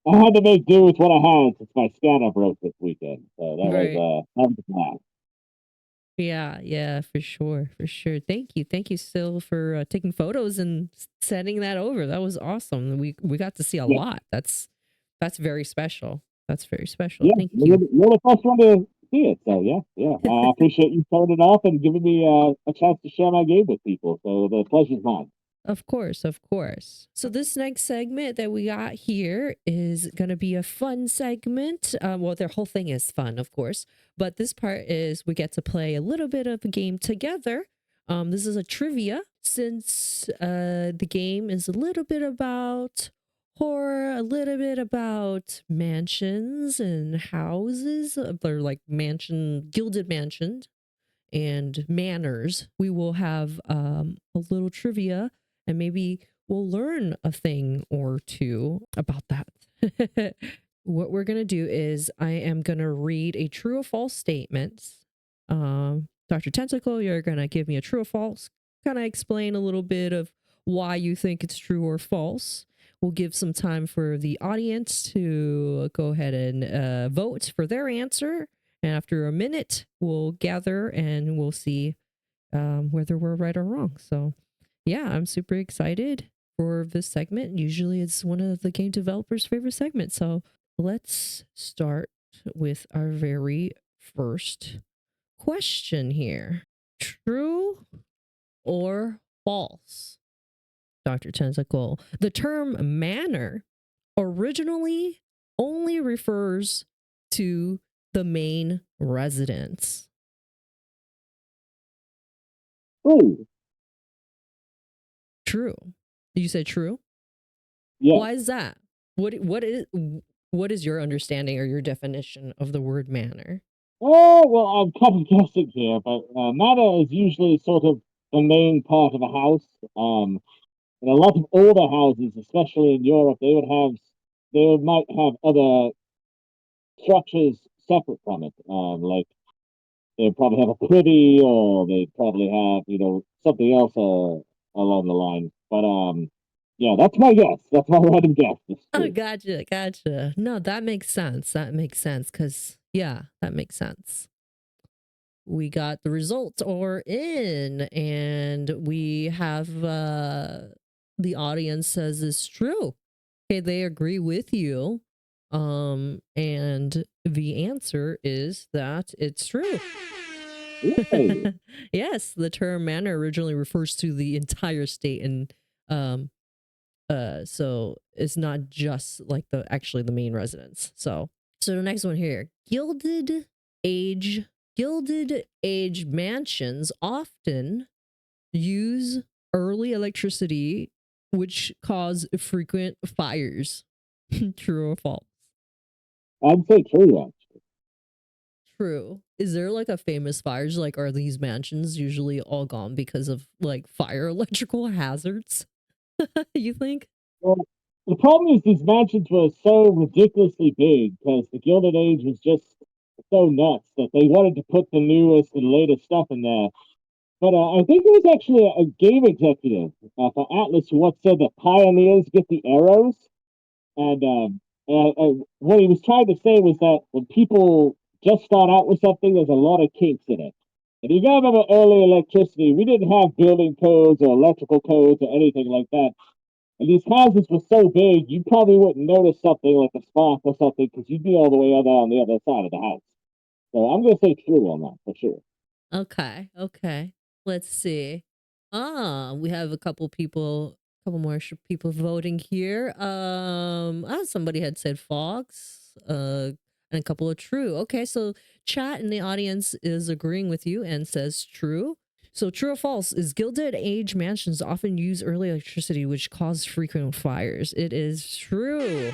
Speaker 2: I had to make do with what I had since my scanner broke this weekend. So
Speaker 1: Right.
Speaker 2: that was a blast.
Speaker 1: Yeah, yeah, for sure. For sure. Thank you. Thank you still for taking photos and sending that over. That was awesome. We got to see a
Speaker 2: Yeah,
Speaker 1: lot. That's very special. That's very special.
Speaker 2: yeah,
Speaker 1: Thank you.
Speaker 2: you're the first one to see it. So yeah, yeah. I appreciate you showing it off and giving me a chance to share my game with people. So the pleasure's mine.
Speaker 1: Of course, of course. So this next segment that we got here is going to be a fun segment. Well, their whole thing is fun, of course, but this part is we get to play a little bit of a game together. This is a trivia since the game is a little bit about horror, a little bit about mansions and houses. They're like gilded mansions and manors. We will have a little trivia and maybe we'll learn a thing or two about that. What we're going to do is I am going to read a true or false statement. Dr. Tentacle, you're going to give me a true or false, kind of explain a little bit of why you think it's true or false. We'll give some time for the audience to go ahead and vote for their answer. And after a minute, we'll gather and we'll see whether we're right or wrong. So, yeah, I'm super excited for this segment. Usually it's one of the game developers' favorite segments. So, let's start with our very first question here. True or false? Dr. Tentacle. The term manor originally only refers to the main residence.
Speaker 2: Ooh,
Speaker 1: True. You said true?
Speaker 2: yes.
Speaker 1: Why is that? What is your understanding or your definition of the word manor?
Speaker 2: Oh, well, I'm kind of guessing here, but matter is usually sort of the main part of a house. And a lot of older houses, especially in Europe, they might have other structures separate from it. Like they'd probably have a privy, or they'd probably have, something else along the line. But yeah, that's my guess. That's my random guess. It's
Speaker 1: Oh,
Speaker 2: true.
Speaker 1: gotcha, gotcha. No, that makes sense. That makes sense because, yeah, that makes sense. We got the results are in, and we have the audience says it's true. Okay, they agree with you. And the answer is that it's true.
Speaker 2: Really?
Speaker 1: Yes, the term manor originally refers to the entire state, and um so it's not just like the main residence. So the next one here, gilded age mansions often use early electricity, which cause frequent fires. True or false?
Speaker 2: I'd say true, actually.
Speaker 1: True. Is there like a famous fires? Like, are these mansions usually all gone because of like fire electrical hazards? You think?
Speaker 2: Well, the problem is these mansions were so ridiculously big because the Gilded Age was just so nuts that they wanted to put the newest and latest stuff in there. But I think it was actually a game executive for Atlas who once said that pioneers get the arrows. And what he was trying to say was that when people just start out with something, there's a lot of kinks in it. And you gotta remember early electricity, we didn't have building codes or electrical codes or anything like that. And these houses were so big, you probably wouldn't notice something like a spark or something because you'd be all the way over on the other side of the house. So I'm going to say true on that for sure.
Speaker 1: Okay, okay. Let's see. We have a couple more people voting here. Somebody had said Fox, and a couple of true. Okay, so chat in the audience is agreeing with you and says true. So true or false, is Gilded Age mansions often use early electricity, which cause frequent fires? It is true.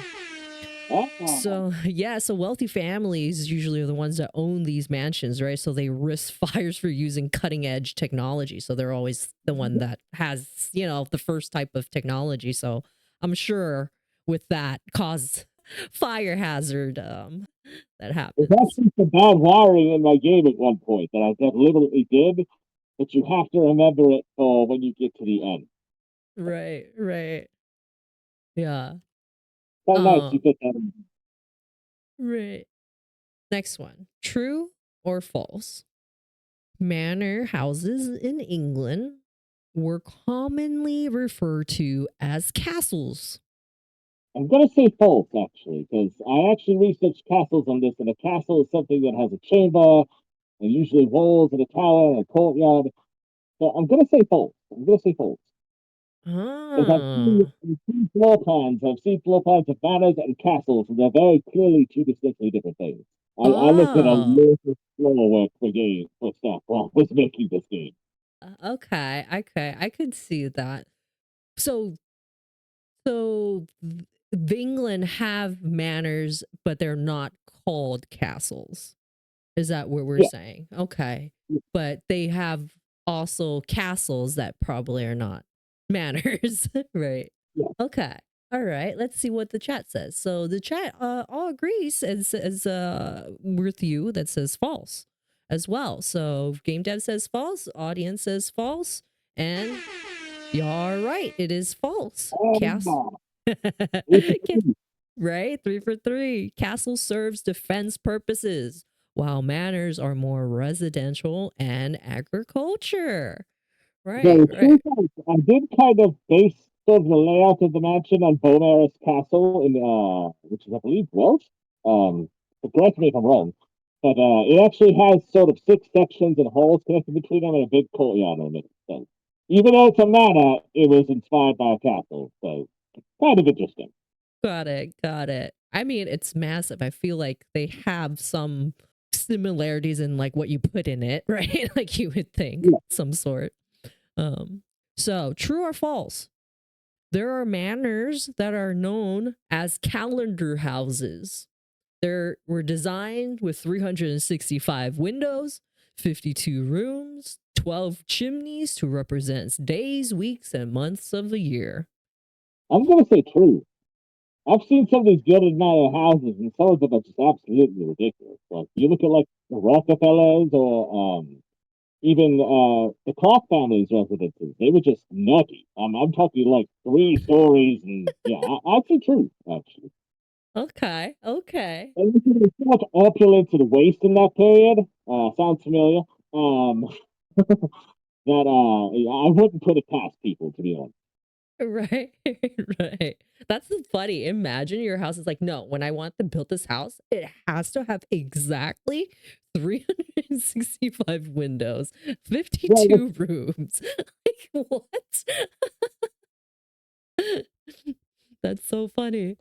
Speaker 1: So yeah, so wealthy families usually are the ones that own these mansions, right? So they risk fires for using cutting edge technology. So they're always the one that has, the first type of technology. So I'm sure with that cause fire hazard that
Speaker 2: There's
Speaker 1: happens.
Speaker 2: actually some bad wiring in my game at one point that I deliberately did, but you have to remember it for when you get to the end.
Speaker 1: Right, right. Yeah.
Speaker 2: So nice you put that in.
Speaker 1: Right. Next one. True or false? Manor houses in England were commonly referred to as castles.
Speaker 2: I'm going to say false, actually, because I actually researched castles on this, and a castle is something that has a chamber and usually walls and a tower and a courtyard. So I'm going to say false. I'm going to say false. Because
Speaker 1: Ah.
Speaker 2: I've seen floor plans. I've seen floor plans of manors and castles, and they're very clearly two distinctly different things. I looked at a
Speaker 1: Oh.
Speaker 2: lot of floor work for stuff while I was making this game.
Speaker 1: Okay. Okay. I could see that. So England have manors, but they're not called castles. Is that what we're
Speaker 2: Yeah,
Speaker 1: saying? Okay. But they have also castles that probably are not manors, right?
Speaker 2: yeah.
Speaker 1: Okay. All right. Let's see what the chat says. So the chat all agrees as with you that says false as well. So game dev says false, audience says false, and you're right. It is false.
Speaker 2: Oh,
Speaker 1: Ca- right? 3 for 3. Castle serves defense purposes, while manors are more residential and agriculture.
Speaker 2: so
Speaker 1: Right,
Speaker 2: the
Speaker 1: right.
Speaker 2: truth is, I did kind of base sort of the layout of the mansion on Beaumaris Castle in which is I believe Welsh. But correct me if I'm wrong. But it actually has sort of 6 sections and halls connected between them and a big courtyard in the middle. So even though it's a manor, it was inspired by a castle. So kind of interesting.
Speaker 1: Got it. Got it. I mean, it's massive. I feel like they have some similarities in like what you put in it, right? Like you would think
Speaker 2: Yeah.
Speaker 1: some sort. Um, so true or false? There are manors that are known as calendar houses. They were designed with 365 windows, 52 rooms, 12 chimneys to represent days, weeks, and months of the year.
Speaker 2: I'm gonna say true. I've seen some of these gilded manor houses, and some of them are just absolutely ridiculous. Like you look at like the Rockefellers or even the Clark family's residences, they were just nutty. I'm talking like 3 stories, and yeah, I'd say true actually.
Speaker 1: Okay, okay.
Speaker 2: And there's so much opulence and waste in that period. Sounds familiar. That I wouldn't put it past people to be honest.
Speaker 1: Right, right. That's the funny. Imagine your house is like, no, when I want to build this house, it has to have exactly 365 windows,
Speaker 2: Yeah,
Speaker 1: 52 rooms. Like, what? That's so funny.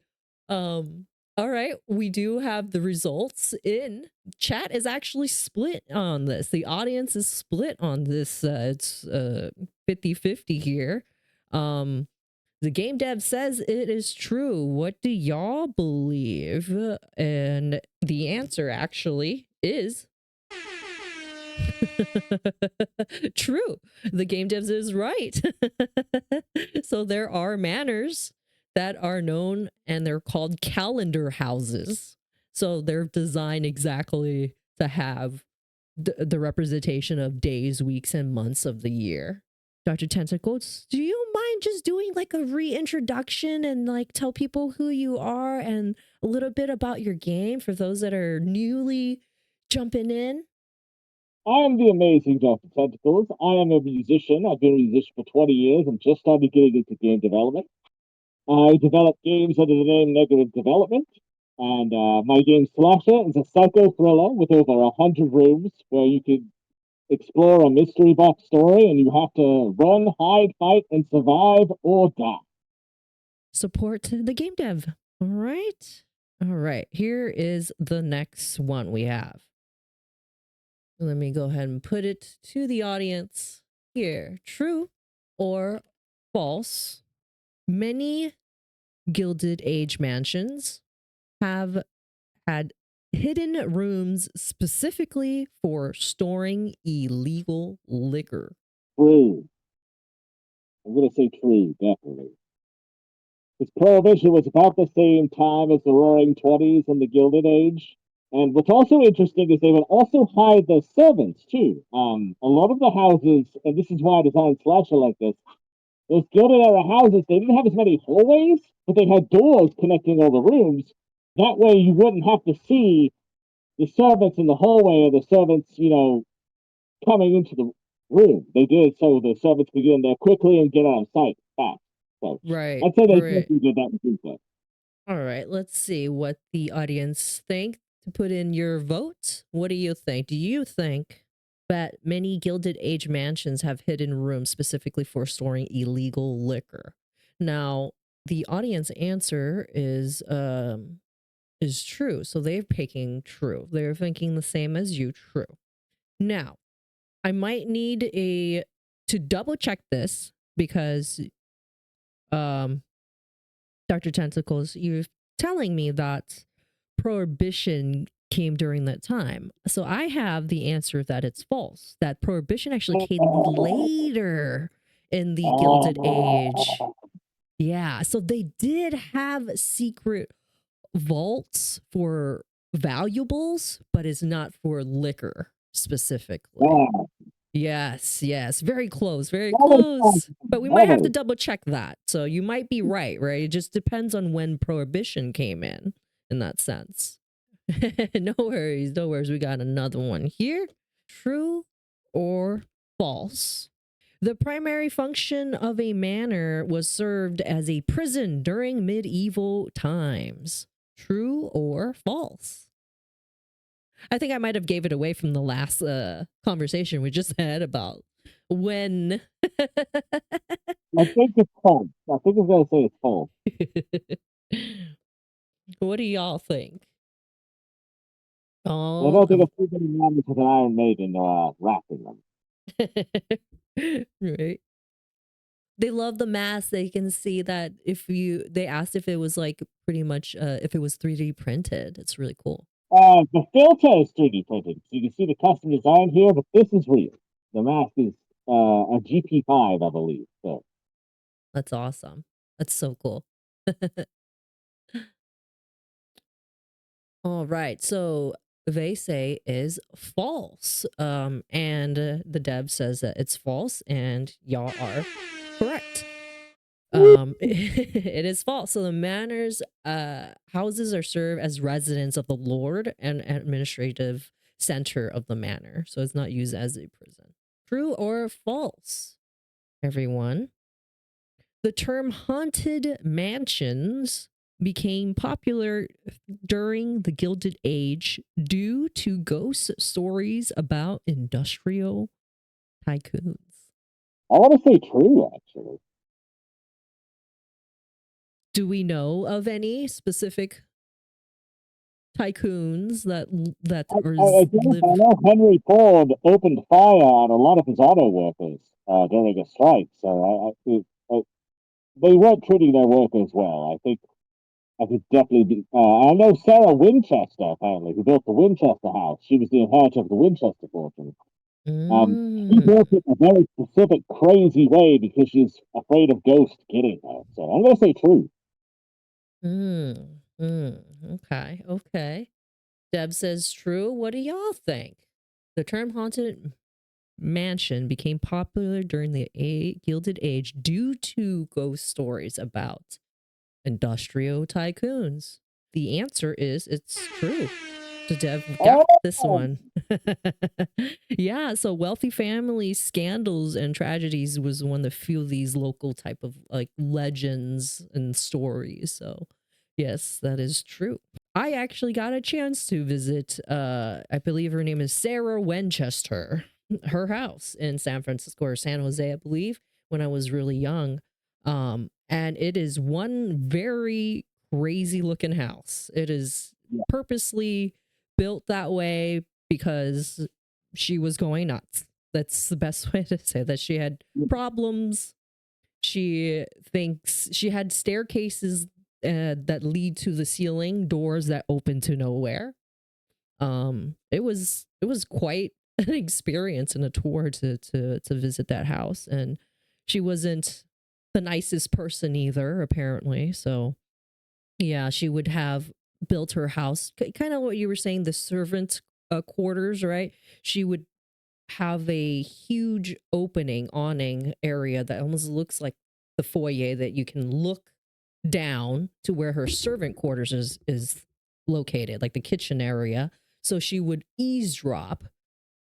Speaker 1: All right, we do have the results in. Chat is actually split on this. The audience is split on this. It's 50-50 here. The game dev says it is true. What do y'all believe? And the answer actually is true. The game devs is right. So there are manors that are known and they're called calendar houses. So they're designed exactly to have the representation of days, weeks, and months of the year. Dr. Tentacles, do you mind just doing like a reintroduction and like tell people who you are and a little bit about your game for those that are newly jumping in?
Speaker 2: I am the amazing Dr. Tentacles. I am a musician. I've been a musician for 20 years. I'm just started getting into game development. I develop games under the name Negative Development. And my game Slasher is a psycho thriller with over 100 rooms where you can explore a mystery box story and you have to run, hide, fight, and survive or die.
Speaker 1: Support the game dev. All right. All right. Here is the next one we have. Let me go ahead and put it to the audience here. True or false? Many Gilded Age mansions have had hidden rooms specifically for storing illegal liquor.
Speaker 2: True. I'm going to say true, definitely. Because Prohibition was about the same time as the Roaring Twenties and the Gilded Age. And what's also interesting is they would also hide their servants too. A lot of the houses, and this is why I designed Slasher like this, those Gilded Era houses, they didn't have as many hallways, but they had doors connecting all the rooms. That way you wouldn't have to see the servants in the hallway or the servants, coming into the room. They did so the servants could get in there quickly and get out of sight fast. So
Speaker 1: Right.
Speaker 2: I'd say they
Speaker 1: Right.
Speaker 2: definitely did that with Tuesday.
Speaker 1: All right. Let's see what the audience think to put in your vote. What do you think? Do you think that many Gilded Age mansions have hidden rooms specifically for storing illegal liquor? Now, the audience answer is true. So they're picking true. They're thinking the same as you, true. Now, I might need to double check this because Dr. Tentacles, you're telling me that Prohibition came during that time. So I have the answer that it's false. That Prohibition actually came later in the Gilded Age. Yeah, so they did have secret vaults for valuables, but it's not for liquor specifically.
Speaker 2: Yeah.
Speaker 1: Yes, very close, very close. But we might have to double check that. So you might be right? It just depends on when Prohibition came in that sense. No worries, no worries. We got another one here. True or false? The primary function of a manor was served as a prison during medieval times. True or false? I think I might have gave it away from the last conversation we just had about when.
Speaker 2: I think it's false. I think I'm going to say it's false.
Speaker 1: What do y'all think?
Speaker 2: I
Speaker 1: Oh,
Speaker 2: don't think it's too many members with an Iron Maiden rapping them.
Speaker 1: right. They love the mask. They can see that they asked if it was like pretty much if it was 3D printed. It's really cool.
Speaker 2: The filter is 3D printed, so you can see the custom design here, but this is real. The mask is a GP5, I believe. So
Speaker 1: That's awesome. That's so cool. All right. So they say is false. And the dev says that it's false, and y'all are correct. It is false. So the manors houses are served as residence of the lord and administrative center of the manor. So it's not used as a prison. True or false, everyone? The term haunted mansions became popular during the Gilded Age due to ghost stories about industrial tycoons.
Speaker 2: I want to say true, actually.
Speaker 1: Do we know of any specific tycoons that
Speaker 2: I know Henry Ford opened fire on a lot of his auto workers during a strike, so they weren't treating their workers well. I think I could definitely be. I know Sarah Winchester, apparently, who built the Winchester house. She was the inheritor of the Winchester fortune. She built it in a very specific, crazy way because she's afraid of ghosts getting her. So I'm going to say true.
Speaker 1: Okay, okay. Deb says true. What do y'all think? The term haunted mansion became popular during the Gilded Age due to ghost stories about industrial tycoons. The answer is it's true. So Dev got this one. Yeah, so wealthy family scandals and tragedies was one of the few of these local type of like legends and stories. So yes, that is true. I actually got a chance to visit I believe her name is Sarah Winchester, her house in San Francisco or San Jose, I believe, when I was really young. And it is one very crazy looking house. It is purposely built that way because she was going nuts. That's the best way to say that. She had problems. She thinks she had staircases that lead to the ceiling, doors that open to nowhere. It was quite an experience and a tour to visit that house, and she wasn't the nicest person either, apparently. So yeah, she would have built her house kind of what you were saying, the servant quarters, right? She would have a huge opening awning area that almost looks like the foyer that you can look down to where her servant quarters is located, like the kitchen area. So she would eavesdrop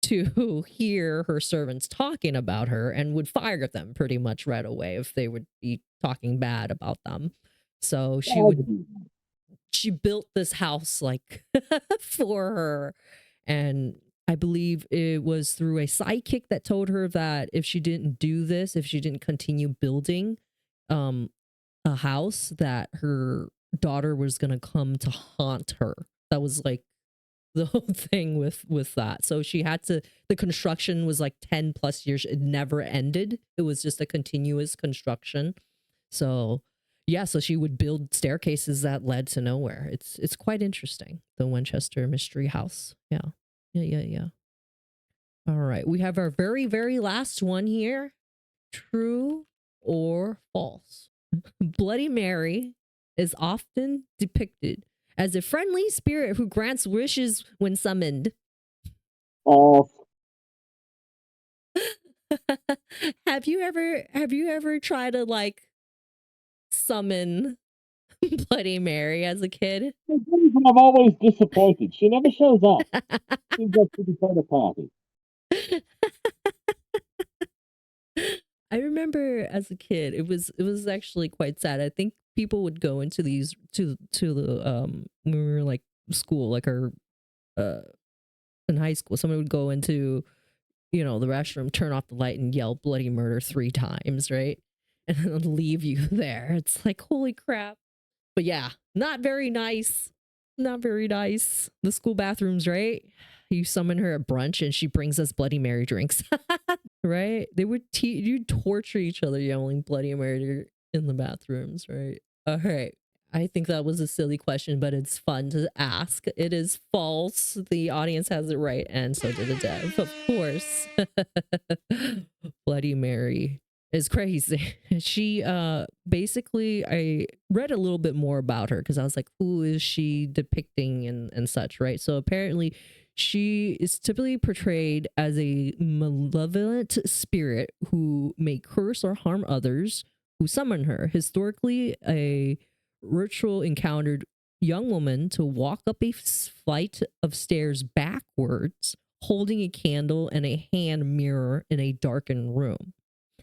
Speaker 1: to hear her servants talking about her and would fire them pretty much right away if they would be talking bad about them. So she built this house like for her, and I believe it was through a sidekick that told her that if she didn't do this, if she didn't continue building a house, that her daughter was going to come to haunt her. That was like the whole thing with that. So she had to, the construction was like 10 plus years. It never ended. It was just a continuous construction. So yeah, so she would build staircases that led to nowhere. It's quite interesting. The Winchester Mystery House. Yeah. All right. We have our very, very last one here. True or false? Bloody Mary is often depicted as a friendly spirit who grants wishes when summoned.
Speaker 2: False.
Speaker 1: Have you ever tried to like summon Bloody Mary as a kid?
Speaker 2: I'm always disappointed. She never shows up. She just to be a party.
Speaker 1: I remember as a kid, it was actually quite sad. I think people would go into these to the when we were like school, like our in high school, someone would go into, you know, the restroom, turn off the light and yell bloody murder 3 times, right? And then leave you there. It's like, holy crap. But yeah, not very nice. Not very nice. The school bathrooms, right? You summon her at brunch and she brings us Bloody Mary drinks. Right? They would you torture each other yelling Bloody Mary in the bathrooms, right? All right. I think that was a silly question, but it's fun to ask. It is false. The audience has it right, and so did the dev, of course. Bloody Mary is crazy. She basically, I read a little bit more about her because I was like, who is she depicting and such, right? So apparently she is typically portrayed as a malevolent spirit who may curse or harm others who summon her. Historically, a ritual encountered young woman to walk up a flight of stairs backwards, holding a candle and a hand mirror in a darkened room.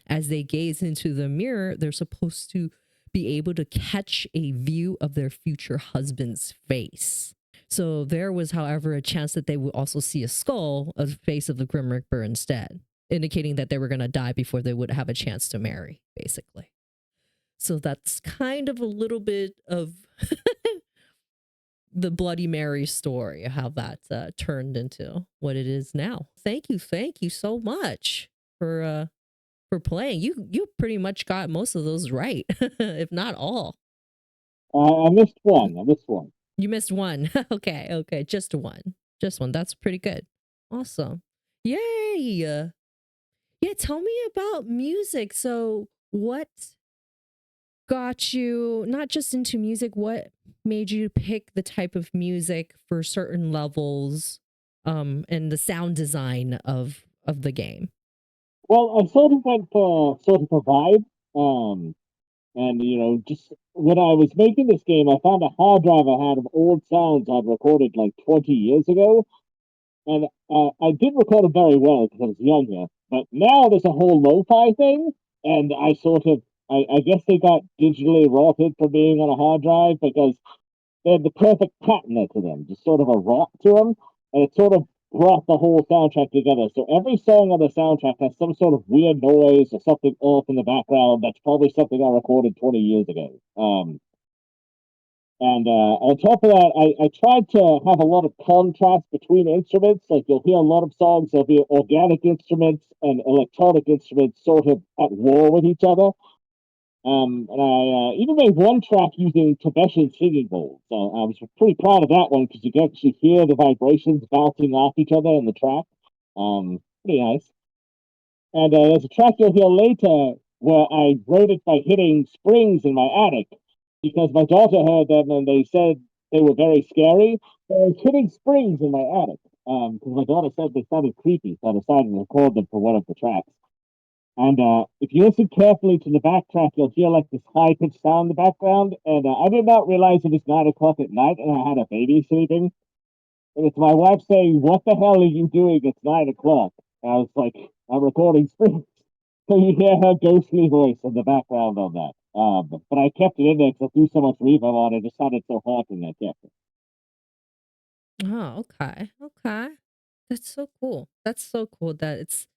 Speaker 1: As they gaze into the mirror, they're supposed to be able to catch a view of their future husband's face. So there was, however, a chance that they would also see a skull of the face of the Grim Reaper instead, indicating that they were going to die before they would have a chance to marry, basically. So that's kind of a little bit of the Bloody Mary story, how that turned into what it is now. Thank you so much for playing. You pretty much got most of those right, if not all.
Speaker 2: I missed one. I missed one.
Speaker 1: You missed one. Okay, just one. That's pretty good. Awesome. Yay. Yeah, tell me about music. So what got you not just into music, what made you pick the type of music for certain levels and the sound design of the game?
Speaker 2: Well, I sort of went for sort of a vibe. And just when I was making this game, I found a hard drive I had of old sounds I'd recorded like 20 years ago, and I did record them very well because I was younger. But now there's a whole lo-fi thing, and I guess they got digitally rotted for being on a hard drive because they had the perfect patina to them, just sort of a rot to them, and it sort of brought the whole soundtrack together. So every song on the soundtrack has some sort of weird noise or something off in the background that's probably something I recorded 20 years ago. And on top of that, I tried to have a lot of contrast between instruments. Like you'll hear a lot of songs, there'll be organic instruments and electronic instruments sort of at war with each other. And I even made one track using Tibetan singing bowls. So I was pretty proud of that one because you can actually hear the vibrations bouncing off each other in the track. Pretty nice. And there's a track you'll hear later where I wrote it by hitting springs in my attic because my daughter heard them and they said they were very scary. So I was hitting springs in my attic because my daughter said they sounded creepy. So I decided to record them for one of the tracks. And if you listen carefully to the backtrack, you'll hear like this high pitched sound in the background. And I did not realize it was 9 o'clock at night and I had a baby sleeping. And it's my wife saying, "What the hell are you doing? It's 9 o'clock." And I was like, "I'm recording springs." So you hear her ghostly voice in the background on that. But I kept it in there because I threw so much reverb on it. It just sounded so haunting. I kept it.
Speaker 1: Oh, okay. That's so cool. That's so cool that it's.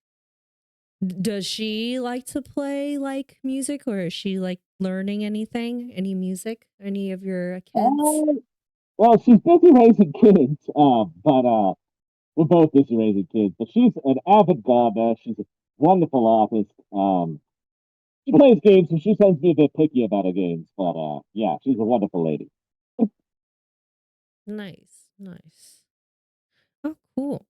Speaker 1: Does she like to play like music, or is she like learning anything? Any music? Any of your kids?
Speaker 2: Uh, well, she's busy raising kids, but we're both busy raising kids. But she's an avid gardener. She's a wonderful artist. She plays games, so she tends to be a bit picky about her games. But yeah, she's a wonderful lady.
Speaker 1: Nice. Oh, cool.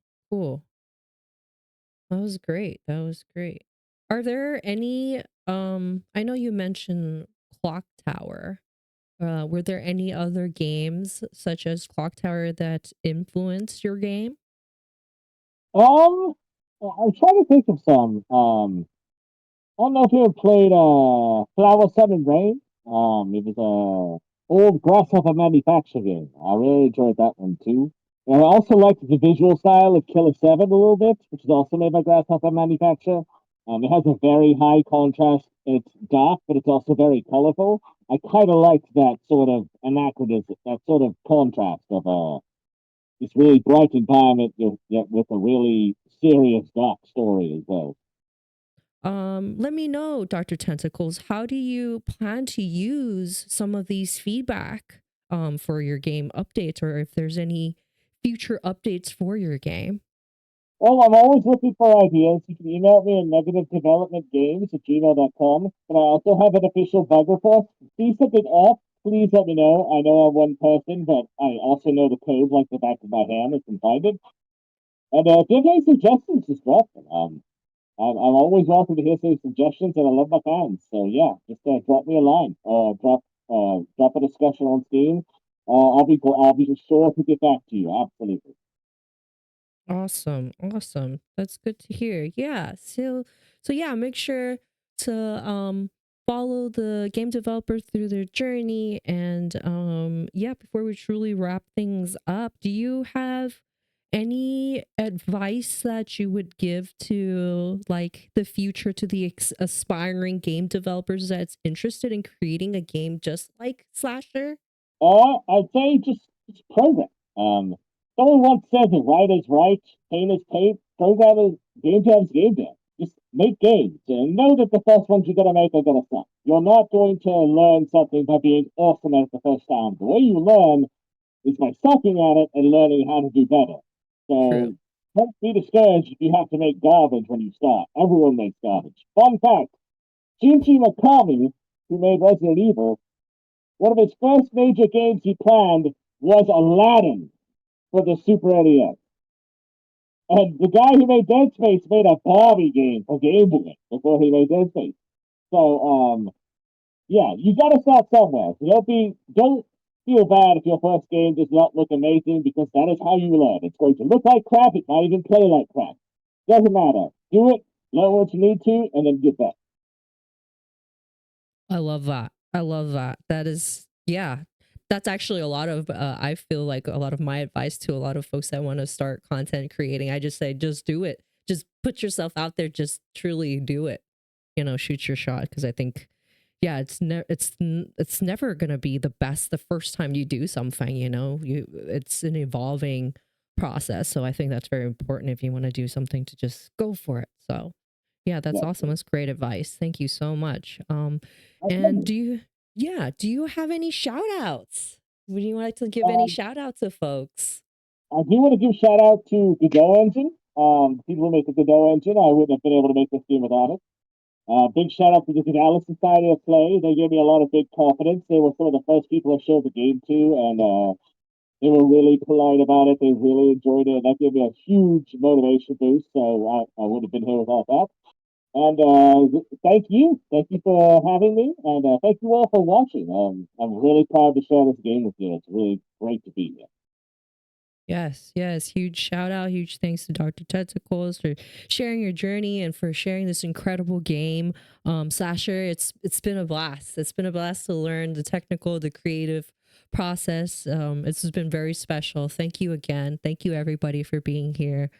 Speaker 1: That was great. Are there any I know you mentioned Clock Tower. Were there any other games such as Clock Tower that influenced your game?
Speaker 2: Um, I'm trying to think of some. I don't know if you ever played Flower Sun and Rain. It was a old Grasshopper manufacturer game. I really enjoyed that one too. And I also liked the visual style of Killer 7 a little bit, which is also made by Grasshopper manufacturer. It has a very high contrast. It's dark, but it's also very colorful. I kind of liked that sort of anachronism, that sort of contrast of this really bright environment yet with a really serious dark story as well.
Speaker 1: Let me know, Dr. Tentacles, how do you plan to use some of these feedback for your game updates, or if there's any future updates for your game?
Speaker 2: Well, I'm always looking for ideas. You can email me at negativedevelopmentgames@gmail.com. And I also have an official bug report. See something up, please let me know. I know I'm one person, but I also know the code like the back of my hand. I can find it. And if you have any suggestions, just drop them. I'm always welcome to hear some suggestions, and I love my fans. So yeah, just drop me a line or drop a discussion on Steam. I'll be sure to get back to you. Absolutely.
Speaker 1: Awesome. That's good to hear. Yeah. So yeah, make sure to follow the game developer through their journey, and yeah, before we truly wrap things up, do you have any advice that you would give to like the future, to the aspiring game developers that's interested in creating a game just like Slasher?
Speaker 2: I'd say just program. Someone once said that right is right, pain is pain, program is game jam's game jam. Just make games and know that the first ones you're gonna make are gonna suck. You're not going to learn something by being awesome at it the first time. The way you learn is by sucking at it and learning how to do better.
Speaker 1: True.
Speaker 2: So don't be discouraged if you have to make garbage when you start. Everyone makes garbage. Fun fact, Shinji Mikami, who made Resident Evil, one of his first major games he planned was Aladdin for the Super NES. And the guy who made Dead Space made a Barbie game for Game Boy before he made Dead Space. So, yeah, you gotta start somewhere. So don't feel bad if your first game does not look amazing, because that is how you learn. It's going to look like crap, it might even play like crap. Doesn't matter. Do it, learn what you need to, and then get back.
Speaker 1: I love that. I love that. That is, yeah, that's actually a lot of, I feel like a lot of my advice to a lot of folks that want to start content creating. I just say, just do it. Just put yourself out there. Just truly do it. You know, shoot your shot. Because I think, yeah, it's never gonna be the best the first time you do something. You know, it's an evolving process. So I think that's very important if you want to do something, to just go for it. So yeah, that's
Speaker 2: Yeah.
Speaker 1: awesome. That's great advice. Thank you so much. And
Speaker 2: Okay.
Speaker 1: do you have any shout outs? Would you like to give any
Speaker 2: Um,
Speaker 1: shout outs to folks?
Speaker 2: I do want to give shout out to Godot Engine. People who make the Godot Engine, I wouldn't have been able to make this game without it. Big shout out to the Dallas Society of Play. They gave me a lot of big confidence. They were some of the first people I showed the game to, and they were really polite about it. They really enjoyed it. That gave me a huge motivation boost. So I would have been here without that. And thank you. Thank you for having me. And thank you all for watching. I'm really proud to share this game with you. It's really great to be here.
Speaker 1: Yes, yes. Huge shout out, huge thanks to Dr. Tentacles for sharing your journey and for sharing this incredible game. Slasher, it's been a blast. It's been a blast to learn the technical, the creative process. It's been very special. Thank you again. Thank you everybody for being here.